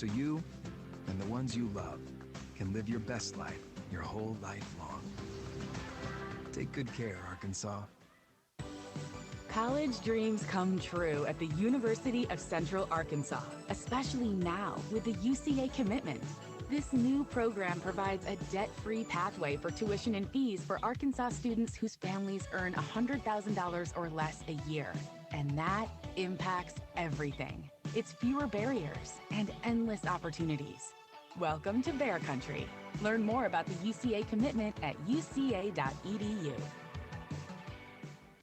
so you and the ones you love can live your best life your whole life long. Take good care, Arkansas. College dreams come true at the University of Central Arkansas, especially now with the UCA commitment. This new program provides a debt-free pathway for tuition and fees for Arkansas students whose families earn $100,000 or less a year. And that impacts everything. It's fewer barriers and endless opportunities. Welcome to Bear Country. Learn more about the UCA commitment at uca.edu.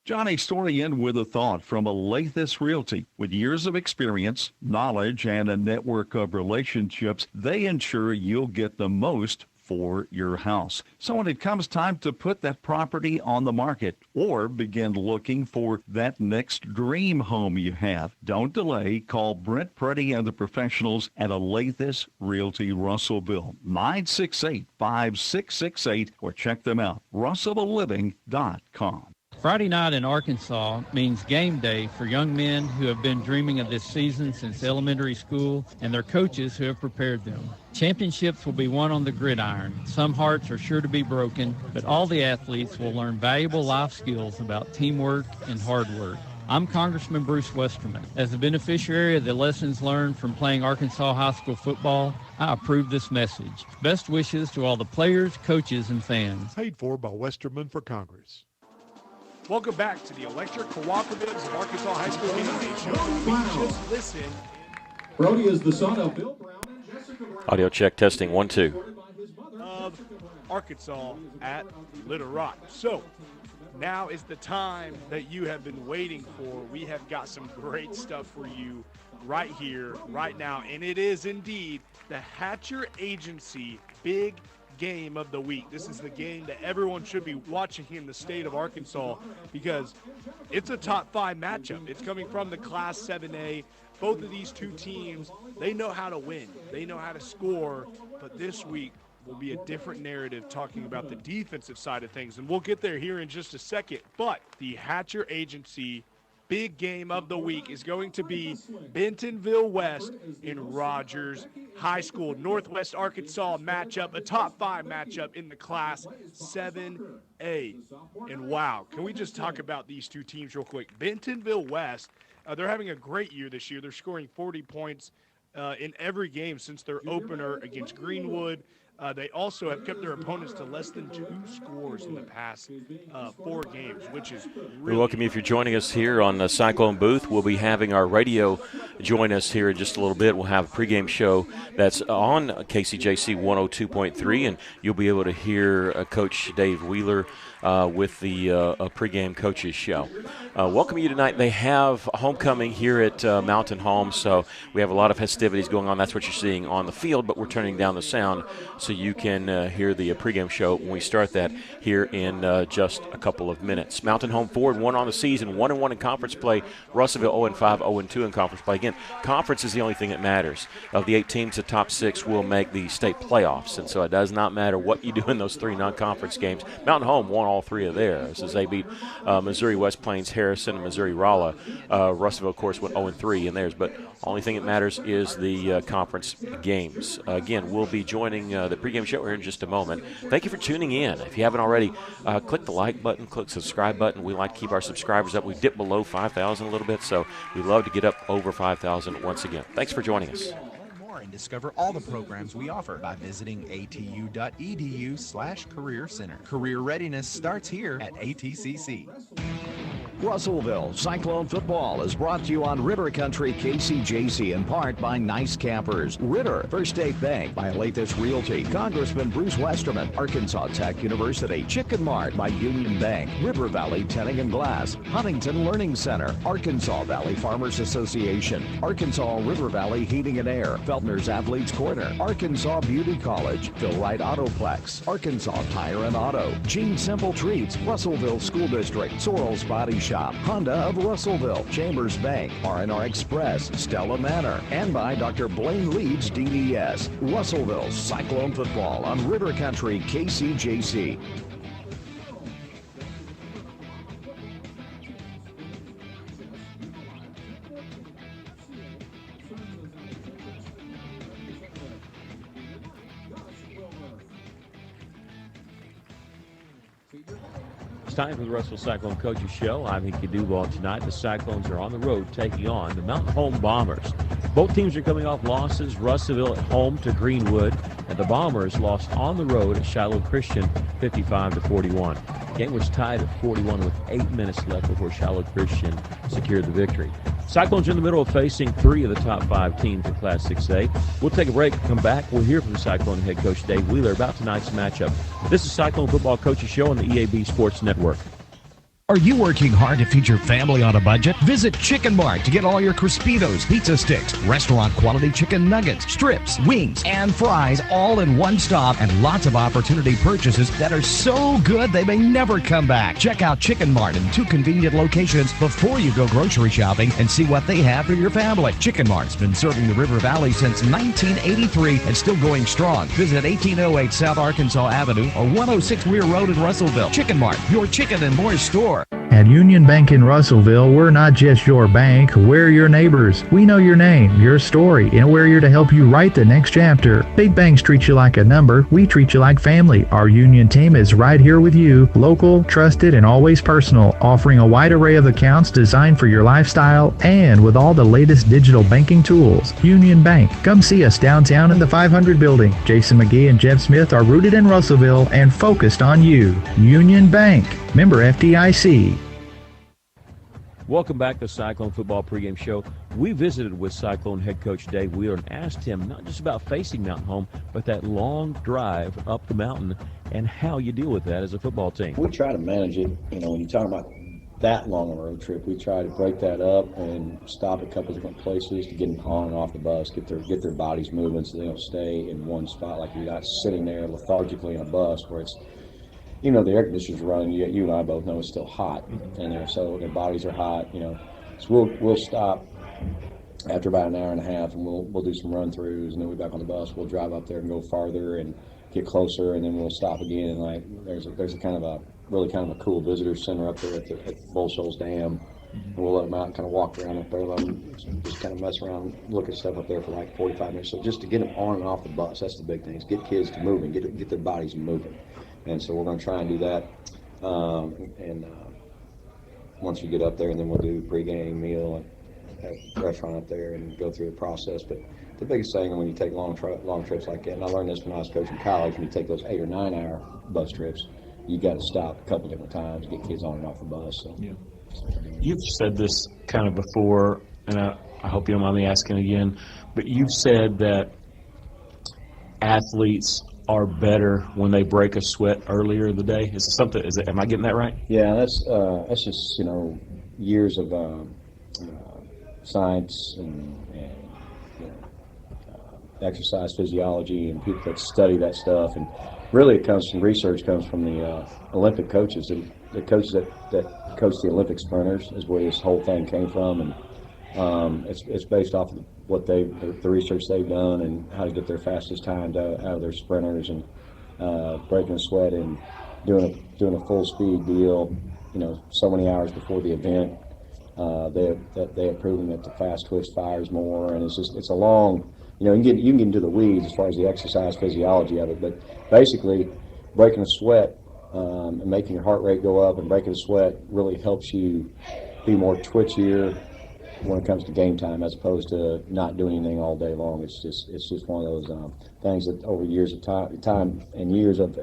Johnny Storian with a thought from Alathus Realty. With years of experience, knowledge, and a network of relationships, they ensure you'll get the most for your house. So when it comes time to put that property on the market or begin looking for that next dream home you have, don't delay. Call Brent Preddy and the professionals at Alathus Realty Russellville, 968-5668, or check them out, russellvilleliving.com. Friday night in Arkansas means game day for young men who have been dreaming of this season since elementary school and their coaches who have prepared them. Championships will be won on the gridiron. Some hearts are sure to be broken, but all the athletes will learn valuable life skills about teamwork and hard work. I'm Congressman Bruce Westerman. As a beneficiary of the lessons learned from playing Arkansas high school football, I approve this message. Best wishes to all the players, coaches, and fans. Paid for by Westerman for Congress. Welcome back to the Electric Cooperatives of Arkansas High School League Show. We just listened. Brody is the son of Bill Brown and Jessica Brown. Audio check, testing, 1, 2. Of Arkansas at Little Rock. So now is the time that you have been waiting for. We have got some great stuff for you right here, right now, and it is indeed the Hatcher Agency Big Game of the week. This is the game that everyone should be watching in the state of Arkansas because it's a top 5 matchup. It's coming from the Class 7A. Both of these two teams, they know how to win. They know how to score, but this week will be a different narrative talking about the defensive side of things, and we'll get there here in just a second. But the Hatcher Agency Big Game of the week is going to be Bentonville West and Rogers High School. Northwest Arkansas matchup, a top 5 matchup in the Class 7A. And wow, can we just talk about these two teams real quick? Bentonville West, they're having a great year this year. They're scoring 40 points in every game since their opener against Greenwood. They also have kept their opponents to less than 2 scores in the past 4 games, which is really... We welcome you if you're joining us here on the Cyclone booth. We'll be having our radio join us here in just a little bit. We'll have a pregame show that's on KCJC 102.3, and you'll be able to hear Coach Dave Wheeler with the pregame coaches show. Welcome you tonight. They have homecoming here at Mtn Home, so we have a lot of festivities going on. That's what you're seeing on the field, but we're turning down the sound so you can hear the pregame show when we start that here in just a couple of minutes. Mtn Home forward 1 on the season, 1-1 in conference play. Russellville 0-5, 0-2 in conference play. Again, conference is the only thing that matters. Of the 8 teams, the top 6 will make the state playoffs, and so it does not matter what you do in those 3 non-conference games. Mtn Home won all 3 of theirs as they beat Missouri West Plains, Harrison, and Missouri Rolla. Russellville, of course, went 0-3 in theirs, but only thing that matters is the conference games. Again, we'll be joining the pregame show here in just a moment. Thank you for tuning in. If you haven't already, click the like button, click the subscribe button. We like to keep our subscribers up. We dipped below 5,000 a little bit, so we'd love to get up over 5,000 once again. Thanks for joining us. And discover all the programs we offer by visiting atu.edu/career center. Career readiness starts here at ATCC. Russellville Cyclone football is brought to you on River Country KCJC in part by Nice Campers, Ritter, First State Bank, by Alathus Realty, Congressman Bruce Westerman, Arkansas Tech University, Chicken Mart by Union Bank, River Valley Tinting and Glass, Huntington Learning Center, Arkansas Valley Farmers Association, Arkansas River Valley Heating and Air, Feltner's Athletes Corner, Arkansas Beauty College, Phil Wright Autoplex, Arkansas Tire and Auto, Gene Simple Treats, Russellville School District, Sorrel's Body Shop, Honda of Russellville, Chambers Bank, R&R Express, Stella Manor, and by Dr. Blaine Leeds DDS. Russellville Cyclone football on River Country KCJC. time for the Russell Cyclone Coaches Show. I'm Hickey Duval tonight. The Cyclones are on the road taking on the Mountain Home Bombers. Both teams are coming off losses. Russellville at home to Greenwood, and the Bombers lost on the road at Shiloh Christian 55-41. The game was tied at 41 with 8 minutes left before Shiloh Christian secured the victory. Cyclones are in the middle of facing 3 of the top 5 teams in Class 6A. We'll take a break and come back. We'll hear from Cyclone head coach Dave Wheeler about tonight's matchup. This is Cyclone Football Coaches Show on the EAB Sports Network. Are you working hard to feed your family on a budget? Visit Chicken Mart to get all your Crispitos, pizza sticks, restaurant quality chicken nuggets, strips, wings, and fries all in one stop, and lots of opportunity purchases that are so good they may never come back. Check out Chicken Mart in 2 convenient locations before you go grocery shopping and see what they have for your family. Chicken Mart's been serving the River Valley since 1983 and still going strong. Visit 1808 South Arkansas Avenue or 106 Weir Road in Russellville. Chicken Mart, your chicken and more store. At Union Bank in Russellville, we're not just your bank, we're your neighbors. We know your name, your story, and we're here to help you write the next chapter. Big banks treat you like a number, we treat you like family. Our Union team is right here with you, local, trusted, and always personal, offering a wide array of accounts designed for your lifestyle and with all the latest digital banking tools. Union Bank. Come see us downtown in the 500 building. Jason McGee and Jeff Smith are rooted in Russellville and focused on you. Union Bank. Member FDIC. Welcome back to the Cyclone Football Pregame Show. We visited with Cyclone head coach Dave Wheeler and asked him not just about facing Mountain Home, but that long drive up the mountain and how you deal with that as a football team. We try to manage it. You know, when you talk about that long of a road trip, we try to break that up and stop at a couple different places to get them on and off the bus, get their bodies moving so they don't stay in one spot like you're not sitting there lethargically in a bus where it's, you know, the air conditioner's running. You and I both know it's still hot in there, so their bodies are hot. You know, so we'll stop after about an hour and a half, and we'll do some run throughs, and then we're back on the bus. We'll drive up there and go farther and get closer, and then we'll stop again. And like there's a kind of a cool visitor center up there at Bull Shoals Dam. And we'll let them out and kind of walk around up there, let them just kind of mess around, look at stuff up there for like 45 minutes. So just to get them on and off the bus, that's the big thing, is get kids to moving, get their bodies moving. And so we're going to try and do that. Once we get up there, and then we'll do pregame meal and have a restaurant up there and go through the process. But the biggest thing when you take long trips like that, and I learned this when I was coaching college, when you take those 8 or 9 hour bus trips, you got to stop a couple different times to get kids on and off the bus. So. Yeah. You've said this kind of before, and I hope you don't mind me asking again, but you've said that athletes are better when they break a sweat earlier in the day. Am I getting that right? Yeah, that's just, you know, years of science and exercise physiology and people that study that stuff, and really it comes from research, comes from the Olympic coaches, the coaches that coach the Olympic sprinters is where this whole thing came from, and it's based off of what the research they've done and how to get their fastest time out of their sprinters, and breaking a sweat and doing a full speed deal, you know, so many hours before the event. They have proven that the fast twitch fires more, and it's a long, you know, you can get into the weeds as far as the exercise physiology of it, but basically breaking a sweat and making your heart rate go up and breaking a sweat really helps you be more twitchier when it comes to game time, as opposed to not doing anything all day long. It's just one of those things that over years of time and years of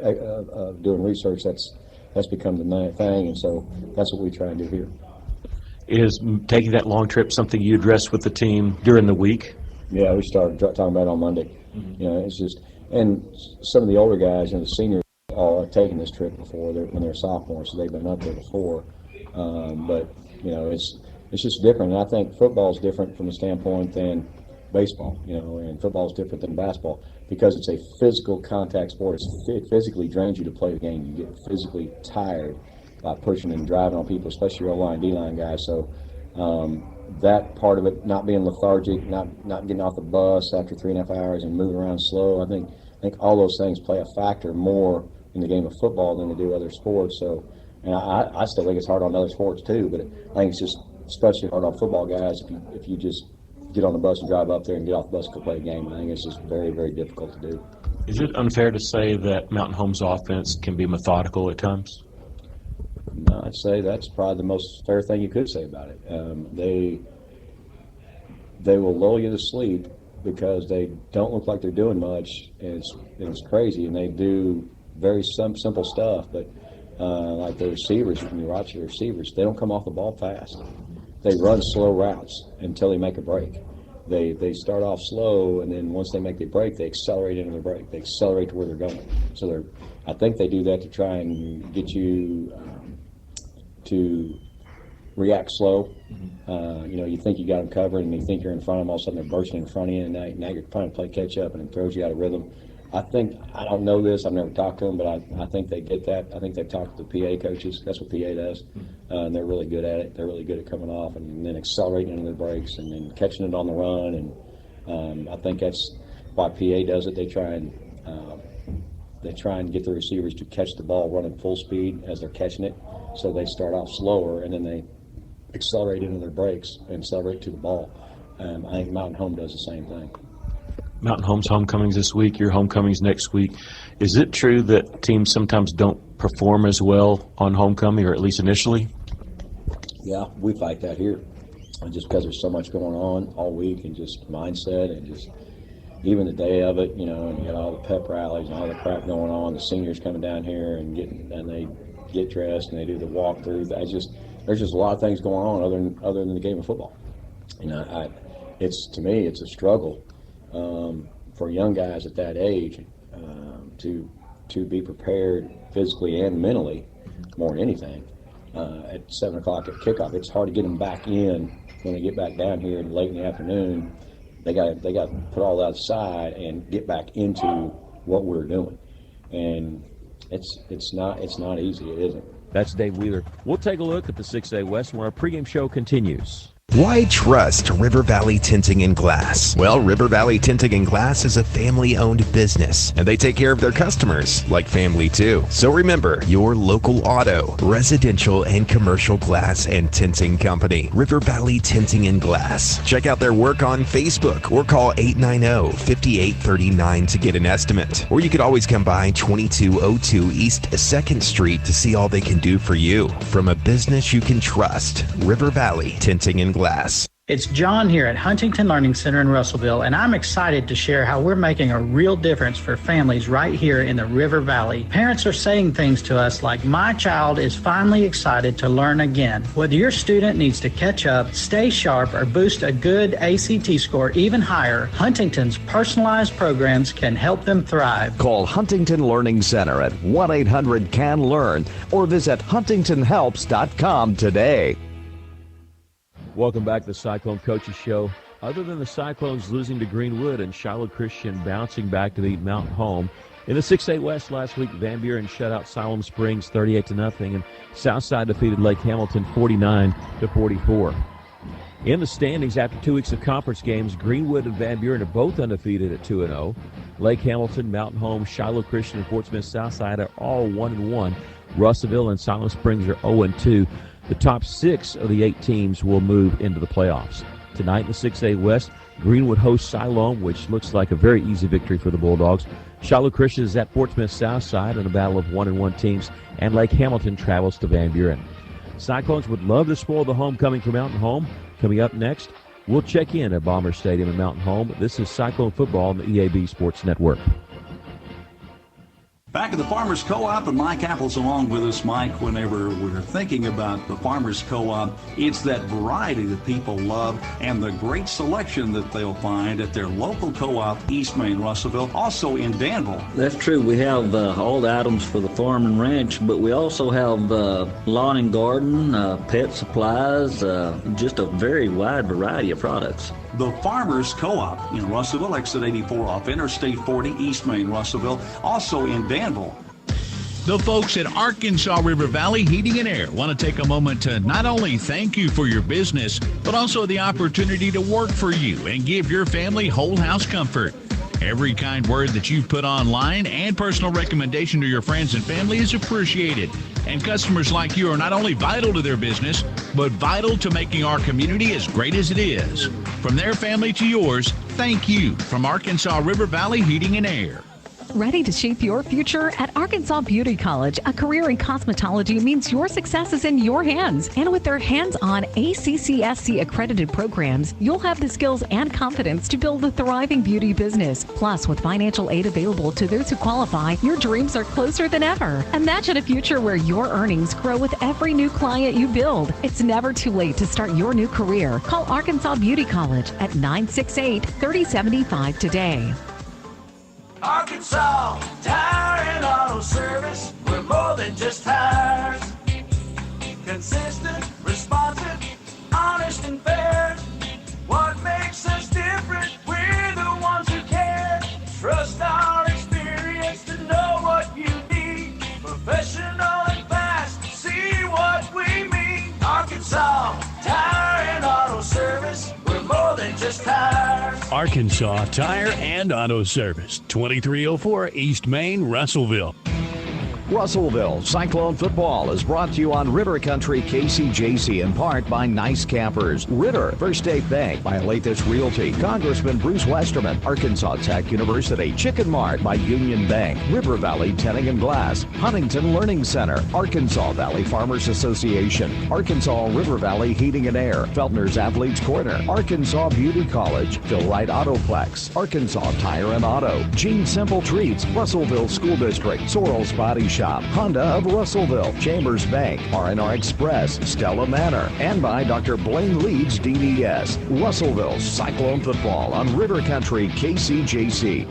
doing research, that's become the main thing, and so that's what we try and do here. Is taking that long trip something you address with the team during the week? Yeah, we started talking about it on Monday. Mm-hmm. You know, it's just, and some of the older guys, you know, the seniors, all have taken this trip before when they're sophomores, so they've been up there before. But you know, it's just different. And I think football is different from the standpoint than baseball. You know, and football is different than basketball because it's a physical contact sport. It physically drains you to play the game. You get physically tired by pushing and driving on people, especially your O-line, D-line guys. So that part of it, not being lethargic, not getting off the bus after 3.5 hours and moving around slow, I think all those things play a factor more in the game of football than they do other sports. So, and I still think it's hard on other sports too, but I think it's just especially hard on football guys if you just get on the bus and drive up there and get off the bus and go play a game. I think it's just very, very difficult to do. Is it unfair to say that Mountain Home's offense can be methodical at times? No, I'd say that's probably the most fair thing you could say about it. They will lull you to sleep because they don't look like they're doing much, and it's crazy. And they do very simple stuff, but like the receivers, when you watch your receivers, they don't come off the ball fast. They run slow routes until they make a break. They start off slow, and then once they make the break, they accelerate into the break. They accelerate to where they're going. So I think they do that to try and get you to react slow. You think you got them covered, and you think you're in front of them. All of a sudden, they're bursting in front of you, and now you're trying to play catch up, and it throws you out of rhythm. I don't know this. I've never talked to them, but I think they get that. I think they've talked to the PA coaches. That's what PA does, and they're really good at it. They're really good at coming off and then accelerating into the breaks and then catching it on the run. And I think that's why PA does it. They try and get the receivers to catch the ball running full speed as they're catching it. So they start off slower, and then they accelerate into their breaks and accelerate to the ball. I think Mountain Home does the same thing. Mountain Home's homecomings this week, your homecomings next week. Is it true that teams sometimes don't perform as well on homecoming, or at least initially? Yeah, we fight that here. Just because there's so much going on all week, and just mindset, and just even the day of it, and you got all the pep rallies and all the crap going on. The seniors coming down here and they get dressed and they do the walkthrough. There's just a lot of things going on other than the game of football. To me, it's a struggle for young guys at that age to be prepared physically and mentally more than anything. At 7 o'clock at kickoff, it's hard to get them back in when they get back down here late in the afternoon. They got to put all that aside and get back into what we're doing, and it's not easy. It isn't. That's Dave Wheeler. We'll take a look at the 6A West when our pregame show continues. Why trust River Valley Tinting and Glass? Well, River Valley Tinting and Glass is a family-owned business, and they take care of their customers like family too. So remember, your local auto, residential, and commercial glass and tinting company, River Valley Tinting and Glass. Check out their work on Facebook or call 890-5839 to get an estimate. Or you could always come by 2202 East 2nd Street to see all they can do for you. From a business you can trust, River Valley Tinting and Glass. It's John here at Huntington Learning Center in Russellville, and I'm excited to share how we're making a real difference for families right here in the River Valley. Parents are saying things to us like, my child is finally excited to learn again. Whether your student needs to catch up, stay sharp, or boost a good ACT score even higher, Huntington's personalized programs can help them thrive. Call Huntington Learning Center at 1-800-CAN-LEARN or visit huntingtonhelps.com today. Welcome back to the Cyclone Coaches Show. Other than the Cyclones losing to Greenwood and Shiloh Christian bouncing back to beat Mountain Home, in the 6A West last week, Van Buren shut out Siloam Springs 38-0, and Southside defeated Lake Hamilton 49-44. In the standings, after 2 weeks of conference games, Greenwood and Van Buren are both undefeated at 2-0. Lake Hamilton, Mountain Home, Shiloh Christian, and Fort Smith Southside are all 1-1. Russellville and Siloam Springs are 0-2. The top 6 of the 8 teams will move into the playoffs. Tonight in the 6A West, Greenwood hosts Siloam, which looks like a very easy victory for the Bulldogs. Shiloh Christian is at Fort Smith Southside in a battle of 1-1 teams, and Lake Hamilton travels to Van Buren. Cyclones would love to spoil the homecoming for Mountain Home. Coming up next, we'll check in at Bomber Stadium in Mountain Home. This is Cyclone Football on the EAB Sports Network. Back at the Farmers Co-op, and Mike Apple's along with us. Mike, whenever we're thinking about the Farmers Co-op, it's that variety that people love and the great selection that they'll find at their local co-op, East Main Russellville, also in Danville. That's true. We have all the items for the farm and ranch, but we also have lawn and garden, pet supplies, just a very wide variety of products. The Farmers Co-op in Russellville, exit 84 off Interstate 40, East Main Russellville, also in Danville. The folks at Arkansas River Valley Heating and Air want to take a moment to not only thank you for your business, but also the opportunity to work for you and give your family whole house comfort. Every kind word that you've put online and personal recommendation to your friends and family is appreciated. And customers like you are not only vital to their business, but vital to making our community as great as it is. From their family to yours, thank you from Arkansas River Valley Heating and Air. Ready to shape your future? At Arkansas Beauty College, a career in cosmetology means your success is in your hands. And with their hands-on ACCSC accredited programs, you'll have the skills and confidence to build a thriving beauty business. Plus, with financial aid available to those who qualify, your dreams are closer than ever. Imagine a future where your earnings grow with every new client you build. It's never too late to start your new career. Call Arkansas Beauty College at 968-3075 today. Arkansas Tire and Auto Service. We're more than just tires. Consistent, responsive, honest and fair. What makes us different? We're the ones who care. Trust our experience to know what you need. Professional and fast. See what we mean. Arkansas Tire and Auto Service. We're more than just tires. Arkansas Tire and Auto Service, 2304 East Main, Russellville. Russellville Cyclone football is brought to you on River Country KCJC in part by Nice Campers, Ritter, First State Bank by Alathus Realty, Congressman Bruce Westerman, Arkansas Tech University, Chicken Mart by Union Bank, River Valley Tinting and Glass, Huntington Learning Center, Arkansas Valley Farmers Association, Arkansas River Valley Heating and Air, Feltner's Athletes Corner, Arkansas Beauty College, Phil Wright Autoplex, Arkansas Tire and Auto, Gene Simple Treats, Russellville School District, Sorrel's Body Shop, Honda of Russellville, Chambers Bank, R&R Express, Stella Manor, and by Dr. Blaine Leeds DDS. Russellville Cyclone football on River Country KCJC.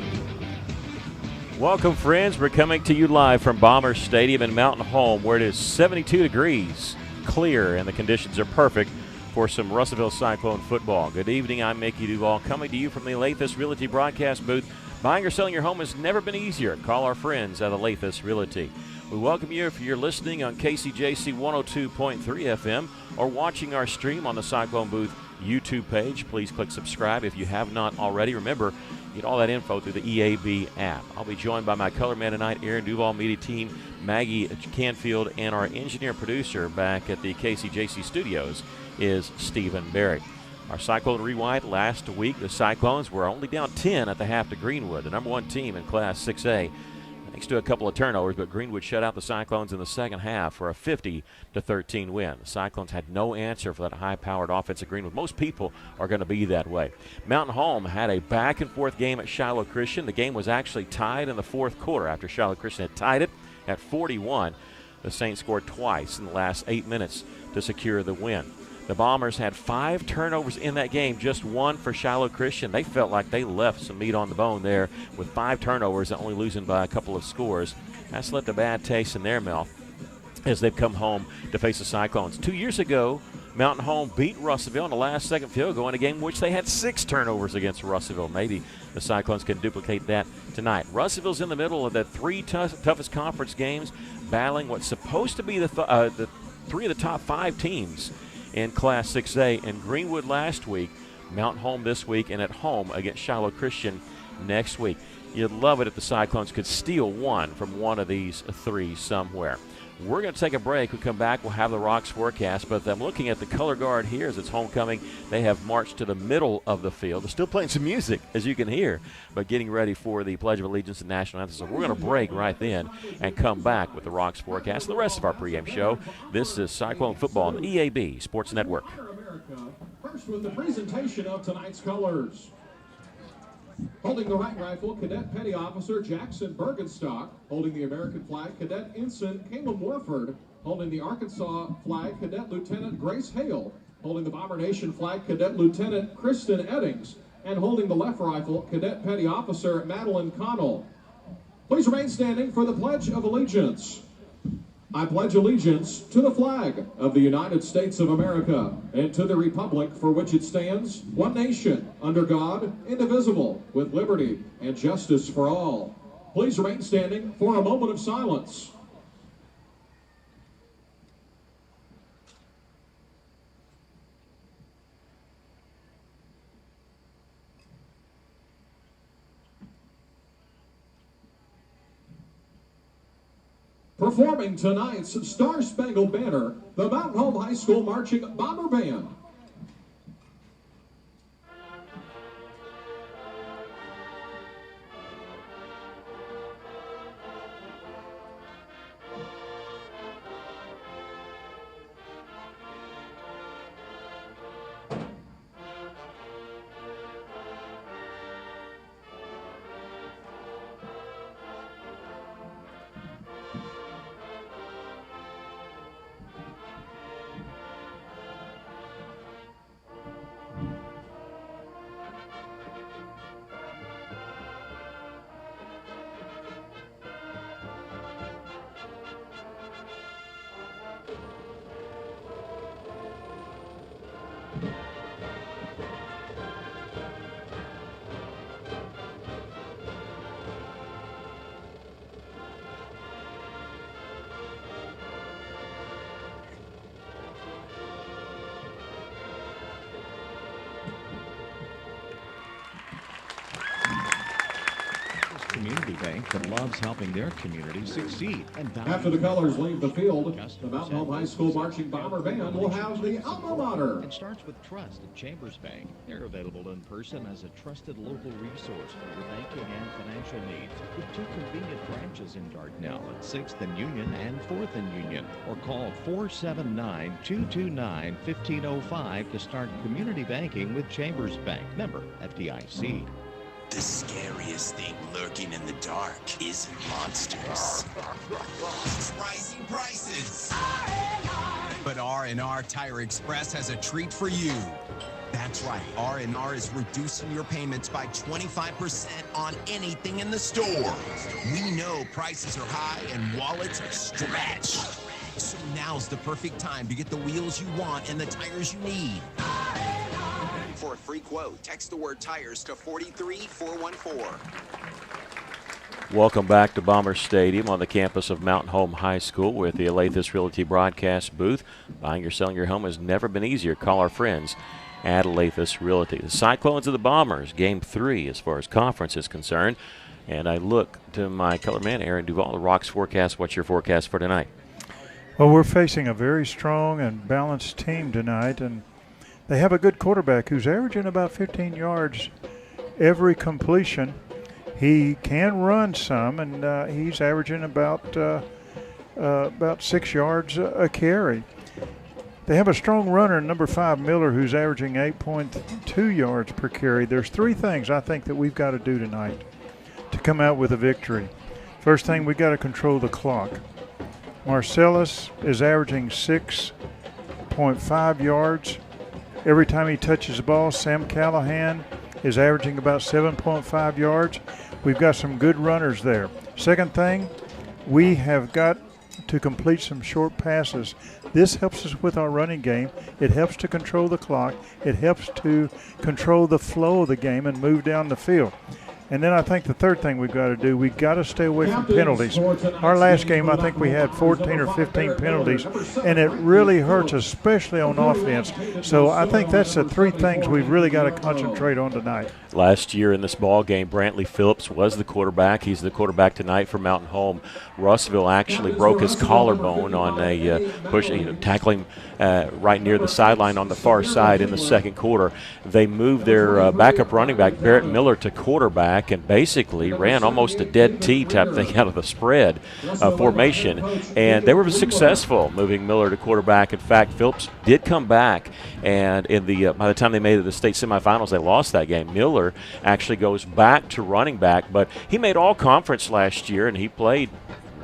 Welcome, friends. We're coming to you live from Bomber Stadium in Mountain Home, where it is 72 degrees, clear, and the conditions are perfect for some Russellville Cyclone football. Good evening. I'm Mickey Duval, coming to you from the Alathus Realty broadcast booth. Buying or selling your home has never been easier. Call our friends at Alathus Realty. We welcome you if you're listening on KCJC 102.3 FM or watching our stream on the Cyclone Booth YouTube page. Please click subscribe if you have not already. Remember, get all that info through the EAB app. I'll be joined by my color man tonight, Aaron Duval, media team, Maggie Canfield, and our engineer producer back at the KCJC studios is Stephen Barrett. Our Cyclone Rewind last week, the Cyclones were only down 10 at the half to Greenwood, the number one team in Class 6A, thanks to a couple of turnovers, but Greenwood shut out the Cyclones in the second half for a 50-13 win. The Cyclones had no answer for that high-powered offense at Greenwood. Most people are going to be that way. Mountain Home had a back-and-forth game at Shiloh Christian. The game was actually tied in the fourth quarter after Shiloh Christian had tied it at 41. The Saints scored twice in the last 8 minutes to secure the win. The Bombers had 5 turnovers in that game, just one for Shiloh Christian. They felt like they left some meat on the bone there with 5 turnovers and only losing by a couple of scores. That's left a bad taste in their mouth as they've come home to face the Cyclones. 2 years ago, Mountain Home beat Russellville on the last-second field goal in a game in which they had 6 turnovers against Russellville. Maybe the Cyclones can duplicate that tonight. Russellville's in the middle of the 3 toughest conference games, battling what's supposed to be the 3 of the top 5 teams in Class 6A, and Greenwood last week, Mountain Home this week, and at home against Shiloh Christian next week. You'd love it if the Cyclones could steal one from one of these 3 somewhere. We're going to take a break. We come back, we'll have the Rocks forecast, but I'm looking at the color guard here as it's homecoming. They have marched to the middle of the field. They're still playing some music, as you can hear, but getting ready for the Pledge of Allegiance and National Anthem. So we're going to break right then and come back with the Rocks forecast and the rest of our pregame show. This is Cyclone Football on the EAB Sports Network. First with the presentation of tonight's colors. Holding the right rifle, Cadet Petty Officer Jackson Bergenstock. Holding the American flag, Cadet Ensign Caleb Warford. Holding the Arkansas flag, Cadet Lieutenant Grace Hale. Holding the Bomber Nation flag, Cadet Lieutenant Kristen Eddings. And holding the left rifle, Cadet Petty Officer Madeline Connell. Please remain standing for the Pledge of Allegiance. I pledge allegiance to the flag of the United States of America and to the republic for which it stands, one nation, under God, indivisible, with liberty and justice for all. Please remain standing for a moment of silence. Performing tonight's Star-Spangled Banner, the Mountain Home High School Marching Bomber Band. community bank that loves helping their community succeed. And After the colors leave the field, the Mountain Home High School Marching Bomber Band will have the alma mater. It starts with trust at Chambers Bank. They're available in person as a trusted local resource for your banking and financial needs, with 2 convenient branches in Dardanelle at 6th and Union and 4th and Union. Or call 479-229-1505 to start community banking with Chambers Bank. Member FDIC. The scariest thing lurking in the dark isn't monsters. It's rising prices. But R&R Tire Express has a treat for you. That's right, R&R is reducing your payments by 25% on anything in the store. We know prices are high and wallets are stretched. So now's the perfect time to get the wheels you want and the tires you need. For a free quote, text the word tires to 43414. Welcome back to Bomber Stadium on the campus of Mountain Home High School with the Alathus Realty broadcast booth. Buying or selling your home has never been easier. Call our friends at Alathus Realty. The Cyclones of the Bombers, Game 3 as far as conference is concerned. And I look to my color man, Aaron Duvall, the Rocks forecast. What's your forecast for tonight? Well, we're facing a very strong and balanced team tonight, and they have a good quarterback who's averaging about 15 yards every completion. He can run some, and he's averaging about 6 yards a carry. They have a strong runner, number 5, Miller, who's averaging 8.2 yards per carry. There's 3 things I think that we've got to do tonight to come out with a victory. First thing, we've got to control the clock. Marcellus is averaging 6.5 yards every time he touches the ball. Sam Callahan is averaging about 7.5 yards. We've got some good runners there. Second thing, we have got to complete some short passes. This helps us with our running game. It helps to control the clock. It helps to control the flow of the game and move down the field. And then I think the third thing we've got to do, we've got to stay away from penalties. Our last game, I think we had 14 or 15 penalties, and it really hurts, especially on offense. So I think that's the 3 things we've really got to concentrate on tonight. Last year in this ball game, Brantley Phillips was the quarterback. He's the quarterback tonight for Mountain Home. Russellville actually broke his collarbone on a push, tackling right near the sideline on the far side in the second quarter. They moved their backup running back, Barrett Miller, to quarterback and basically ran almost a dead T type thing out of the spread formation. And they were successful moving Miller to quarterback. In fact, Phillips did come back, and in the by the time they made it to the state semifinals, they lost that game. Miller actually goes back to running back, but he made all conference last year, and he played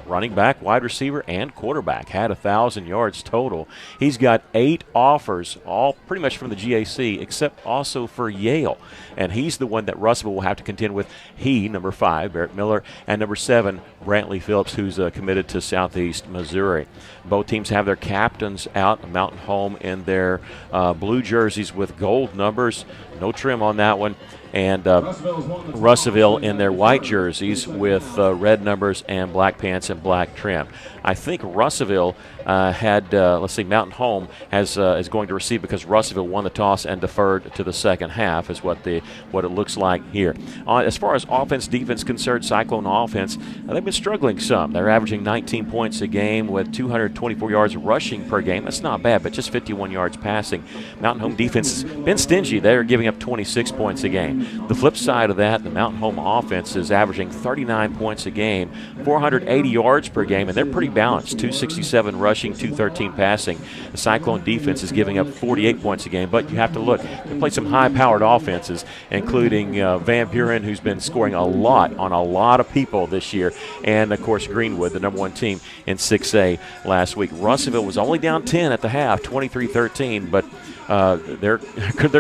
running back, wide receiver, and quarterback. Had 1,000 yards total. He's got 8 offers, all pretty much from the GAC, except also for Yale. And he's the one that Russellville will have to contend with. He, number 5, Barrett Miller, and number 7, Brantley Phillips, who's committed to Southeast Missouri. Both teams have their captains out, Mountain Home in their blue jerseys with gold numbers. No trim on that one. And Russellville in their white jerseys with red numbers and black pants and black trim. I think Russellville Mountain Home is going to receive because Russellville won the toss and deferred to the second half is what it looks like here. As far as offense, defense concerned, Cyclone offense, they've been struggling some. They're averaging 19 points a game with 224 yards rushing per game. That's not bad, but just 51 yards passing. Mountain Home defense has been stingy. They're giving up 26 points a game. The flip side of that, the Mountain Home offense is averaging 39 points a game, 480 yards per game, and they're pretty balanced, 267 rushing, 213 passing. The Cyclone defense is giving up 48 points a game, but you have to look. They play some high-powered offenses, including Van Buren, who's been scoring a lot on a lot of people this year, and, of course, Greenwood, the number 1 team in 6A last week. Russellville was only down 10 at the half, 23-13, but their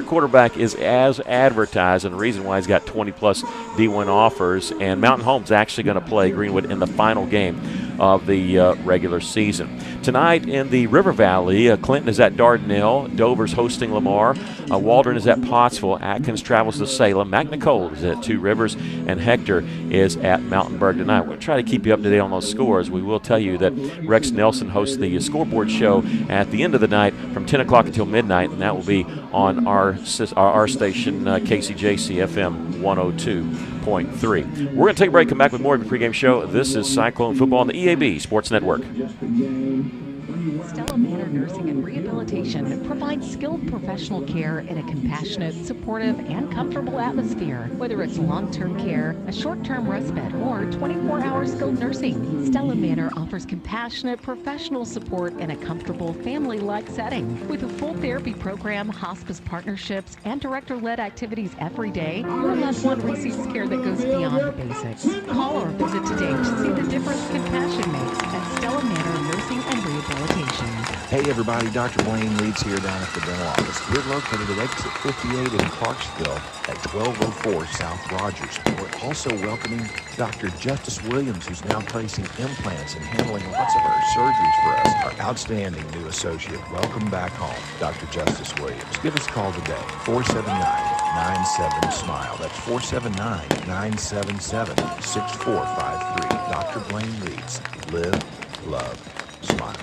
quarterback is as advertised, and the reason why he's got 20-plus D1 offers. And Mountain Home's actually going to play Greenwood in the final game of the regular season. Tonight in the River Valley, Clinton is at Dardanelle, Dover's hosting Lamar, Waldron is at Pottsville, Atkins travels to Salem, McNichol is at Two Rivers, and Hector is at Mountainburg tonight. We'll try to keep you up to date on those scores. We will tell you that Rex Nelson hosts the scoreboard show at the end of the night from 10 o'clock until midnight, and that will be on our station, KCJC FM 102.3. 102.3. We're going to take a break, come back with more of your pregame show. This is Cyclone Football on the EAB Sports Network. Stella Manor Nursing and Rehabilitation provides skilled professional care in a compassionate, supportive, and comfortable atmosphere. Whether it's long-term care, a short-term respite, or 24-hour skilled nursing, Stella Manor offers compassionate, professional support in a comfortable, family-like setting. With a full therapy program, hospice partnerships, and director-led activities every day, your loved one receives care that goes beyond the basics. Call or visit today to see the difference compassion makes at Stella Manor Nursing and Rehabilitation. Hey everybody, Dr. Blaine Leeds here down at the dental office. We're located at exit 58 in Clarksville at 1204 South Rogers. We're also welcoming Dr. Justice Williams, who's now placing implants and handling lots of our surgeries for us. Our outstanding new associate. Welcome back home, Dr. Justice Williams. Give us a call today, 479-97-SMILE. That's 479-977-6453. Dr. Blaine Leeds. Live, love, smile.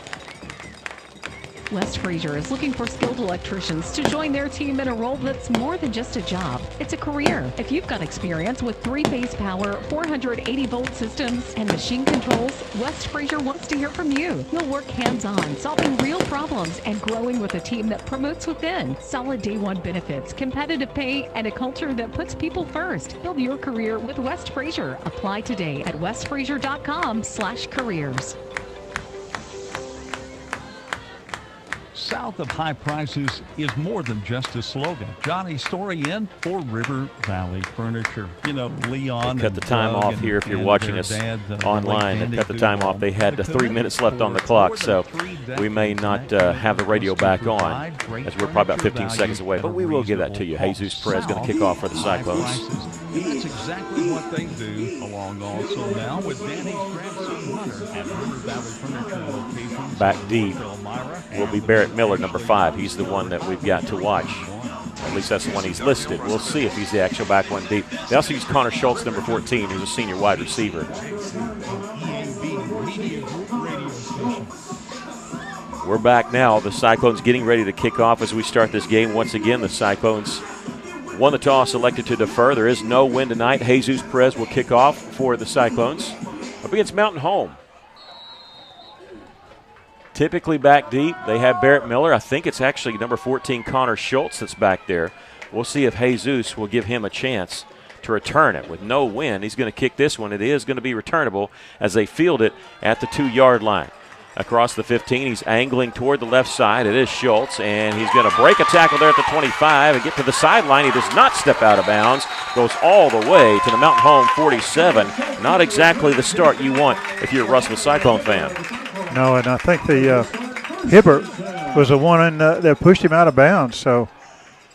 West Fraser is looking for skilled electricians to join their team in a role that's more than just a job. It's a career. If you've got experience with 3-phase power, 480-volt systems, and machine controls, West Fraser wants to hear from you. You'll work hands-on, solving real problems and growing with a team that promotes within. Solid day one benefits, competitive pay, and a culture that puts people first. Build your career with West Fraser. Apply today at westfraser.com/careers. South of high prices is more than just a slogan. Johnny's story in for River Valley Furniture. You know, Leon. They cut the time off here if you're watching us online. They cut the time off. They had 3 minutes left on the clock, so we may not have the radio back on as we're probably about 15 seconds away, but we will give that to you. Jesus Perez going to kick off for the Cyclones. And that's exactly what they do, along also now with Danny's grandson Hunter at River Valley Furniture locations. Back deep will be Barrett Miller, number 5. He's the one that we've got to watch. At least that's the one he's listed. We'll see if he's the actual back one deep. They also use Connor Schultz, number 14, who's a senior wide receiver. We're back now. The Cyclones getting ready to kick off as we start this game. Once again, the Cyclones won the toss, elected to defer. There is no win tonight. Jesus Perez will kick off for the Cyclones up against Mtn Home. Typically back deep, they have Barrett Miller. I think it's actually number 14, Connor Schultz, that's back there. We'll see if Jesus will give him a chance to return it. With no win, he's going to kick this one. It is going to be returnable as they field it at the 2-yard line. Across the 15, he's angling toward the left side. It is Schultz, and he's going to break a tackle there at the 25 and get to the sideline. He does not step out of bounds. Goes all the way to the Mtn Home 47. Not exactly the start you want if you're a Russell Cyclone fan. No, and I think the Hibbert was the one that pushed him out of bounds. So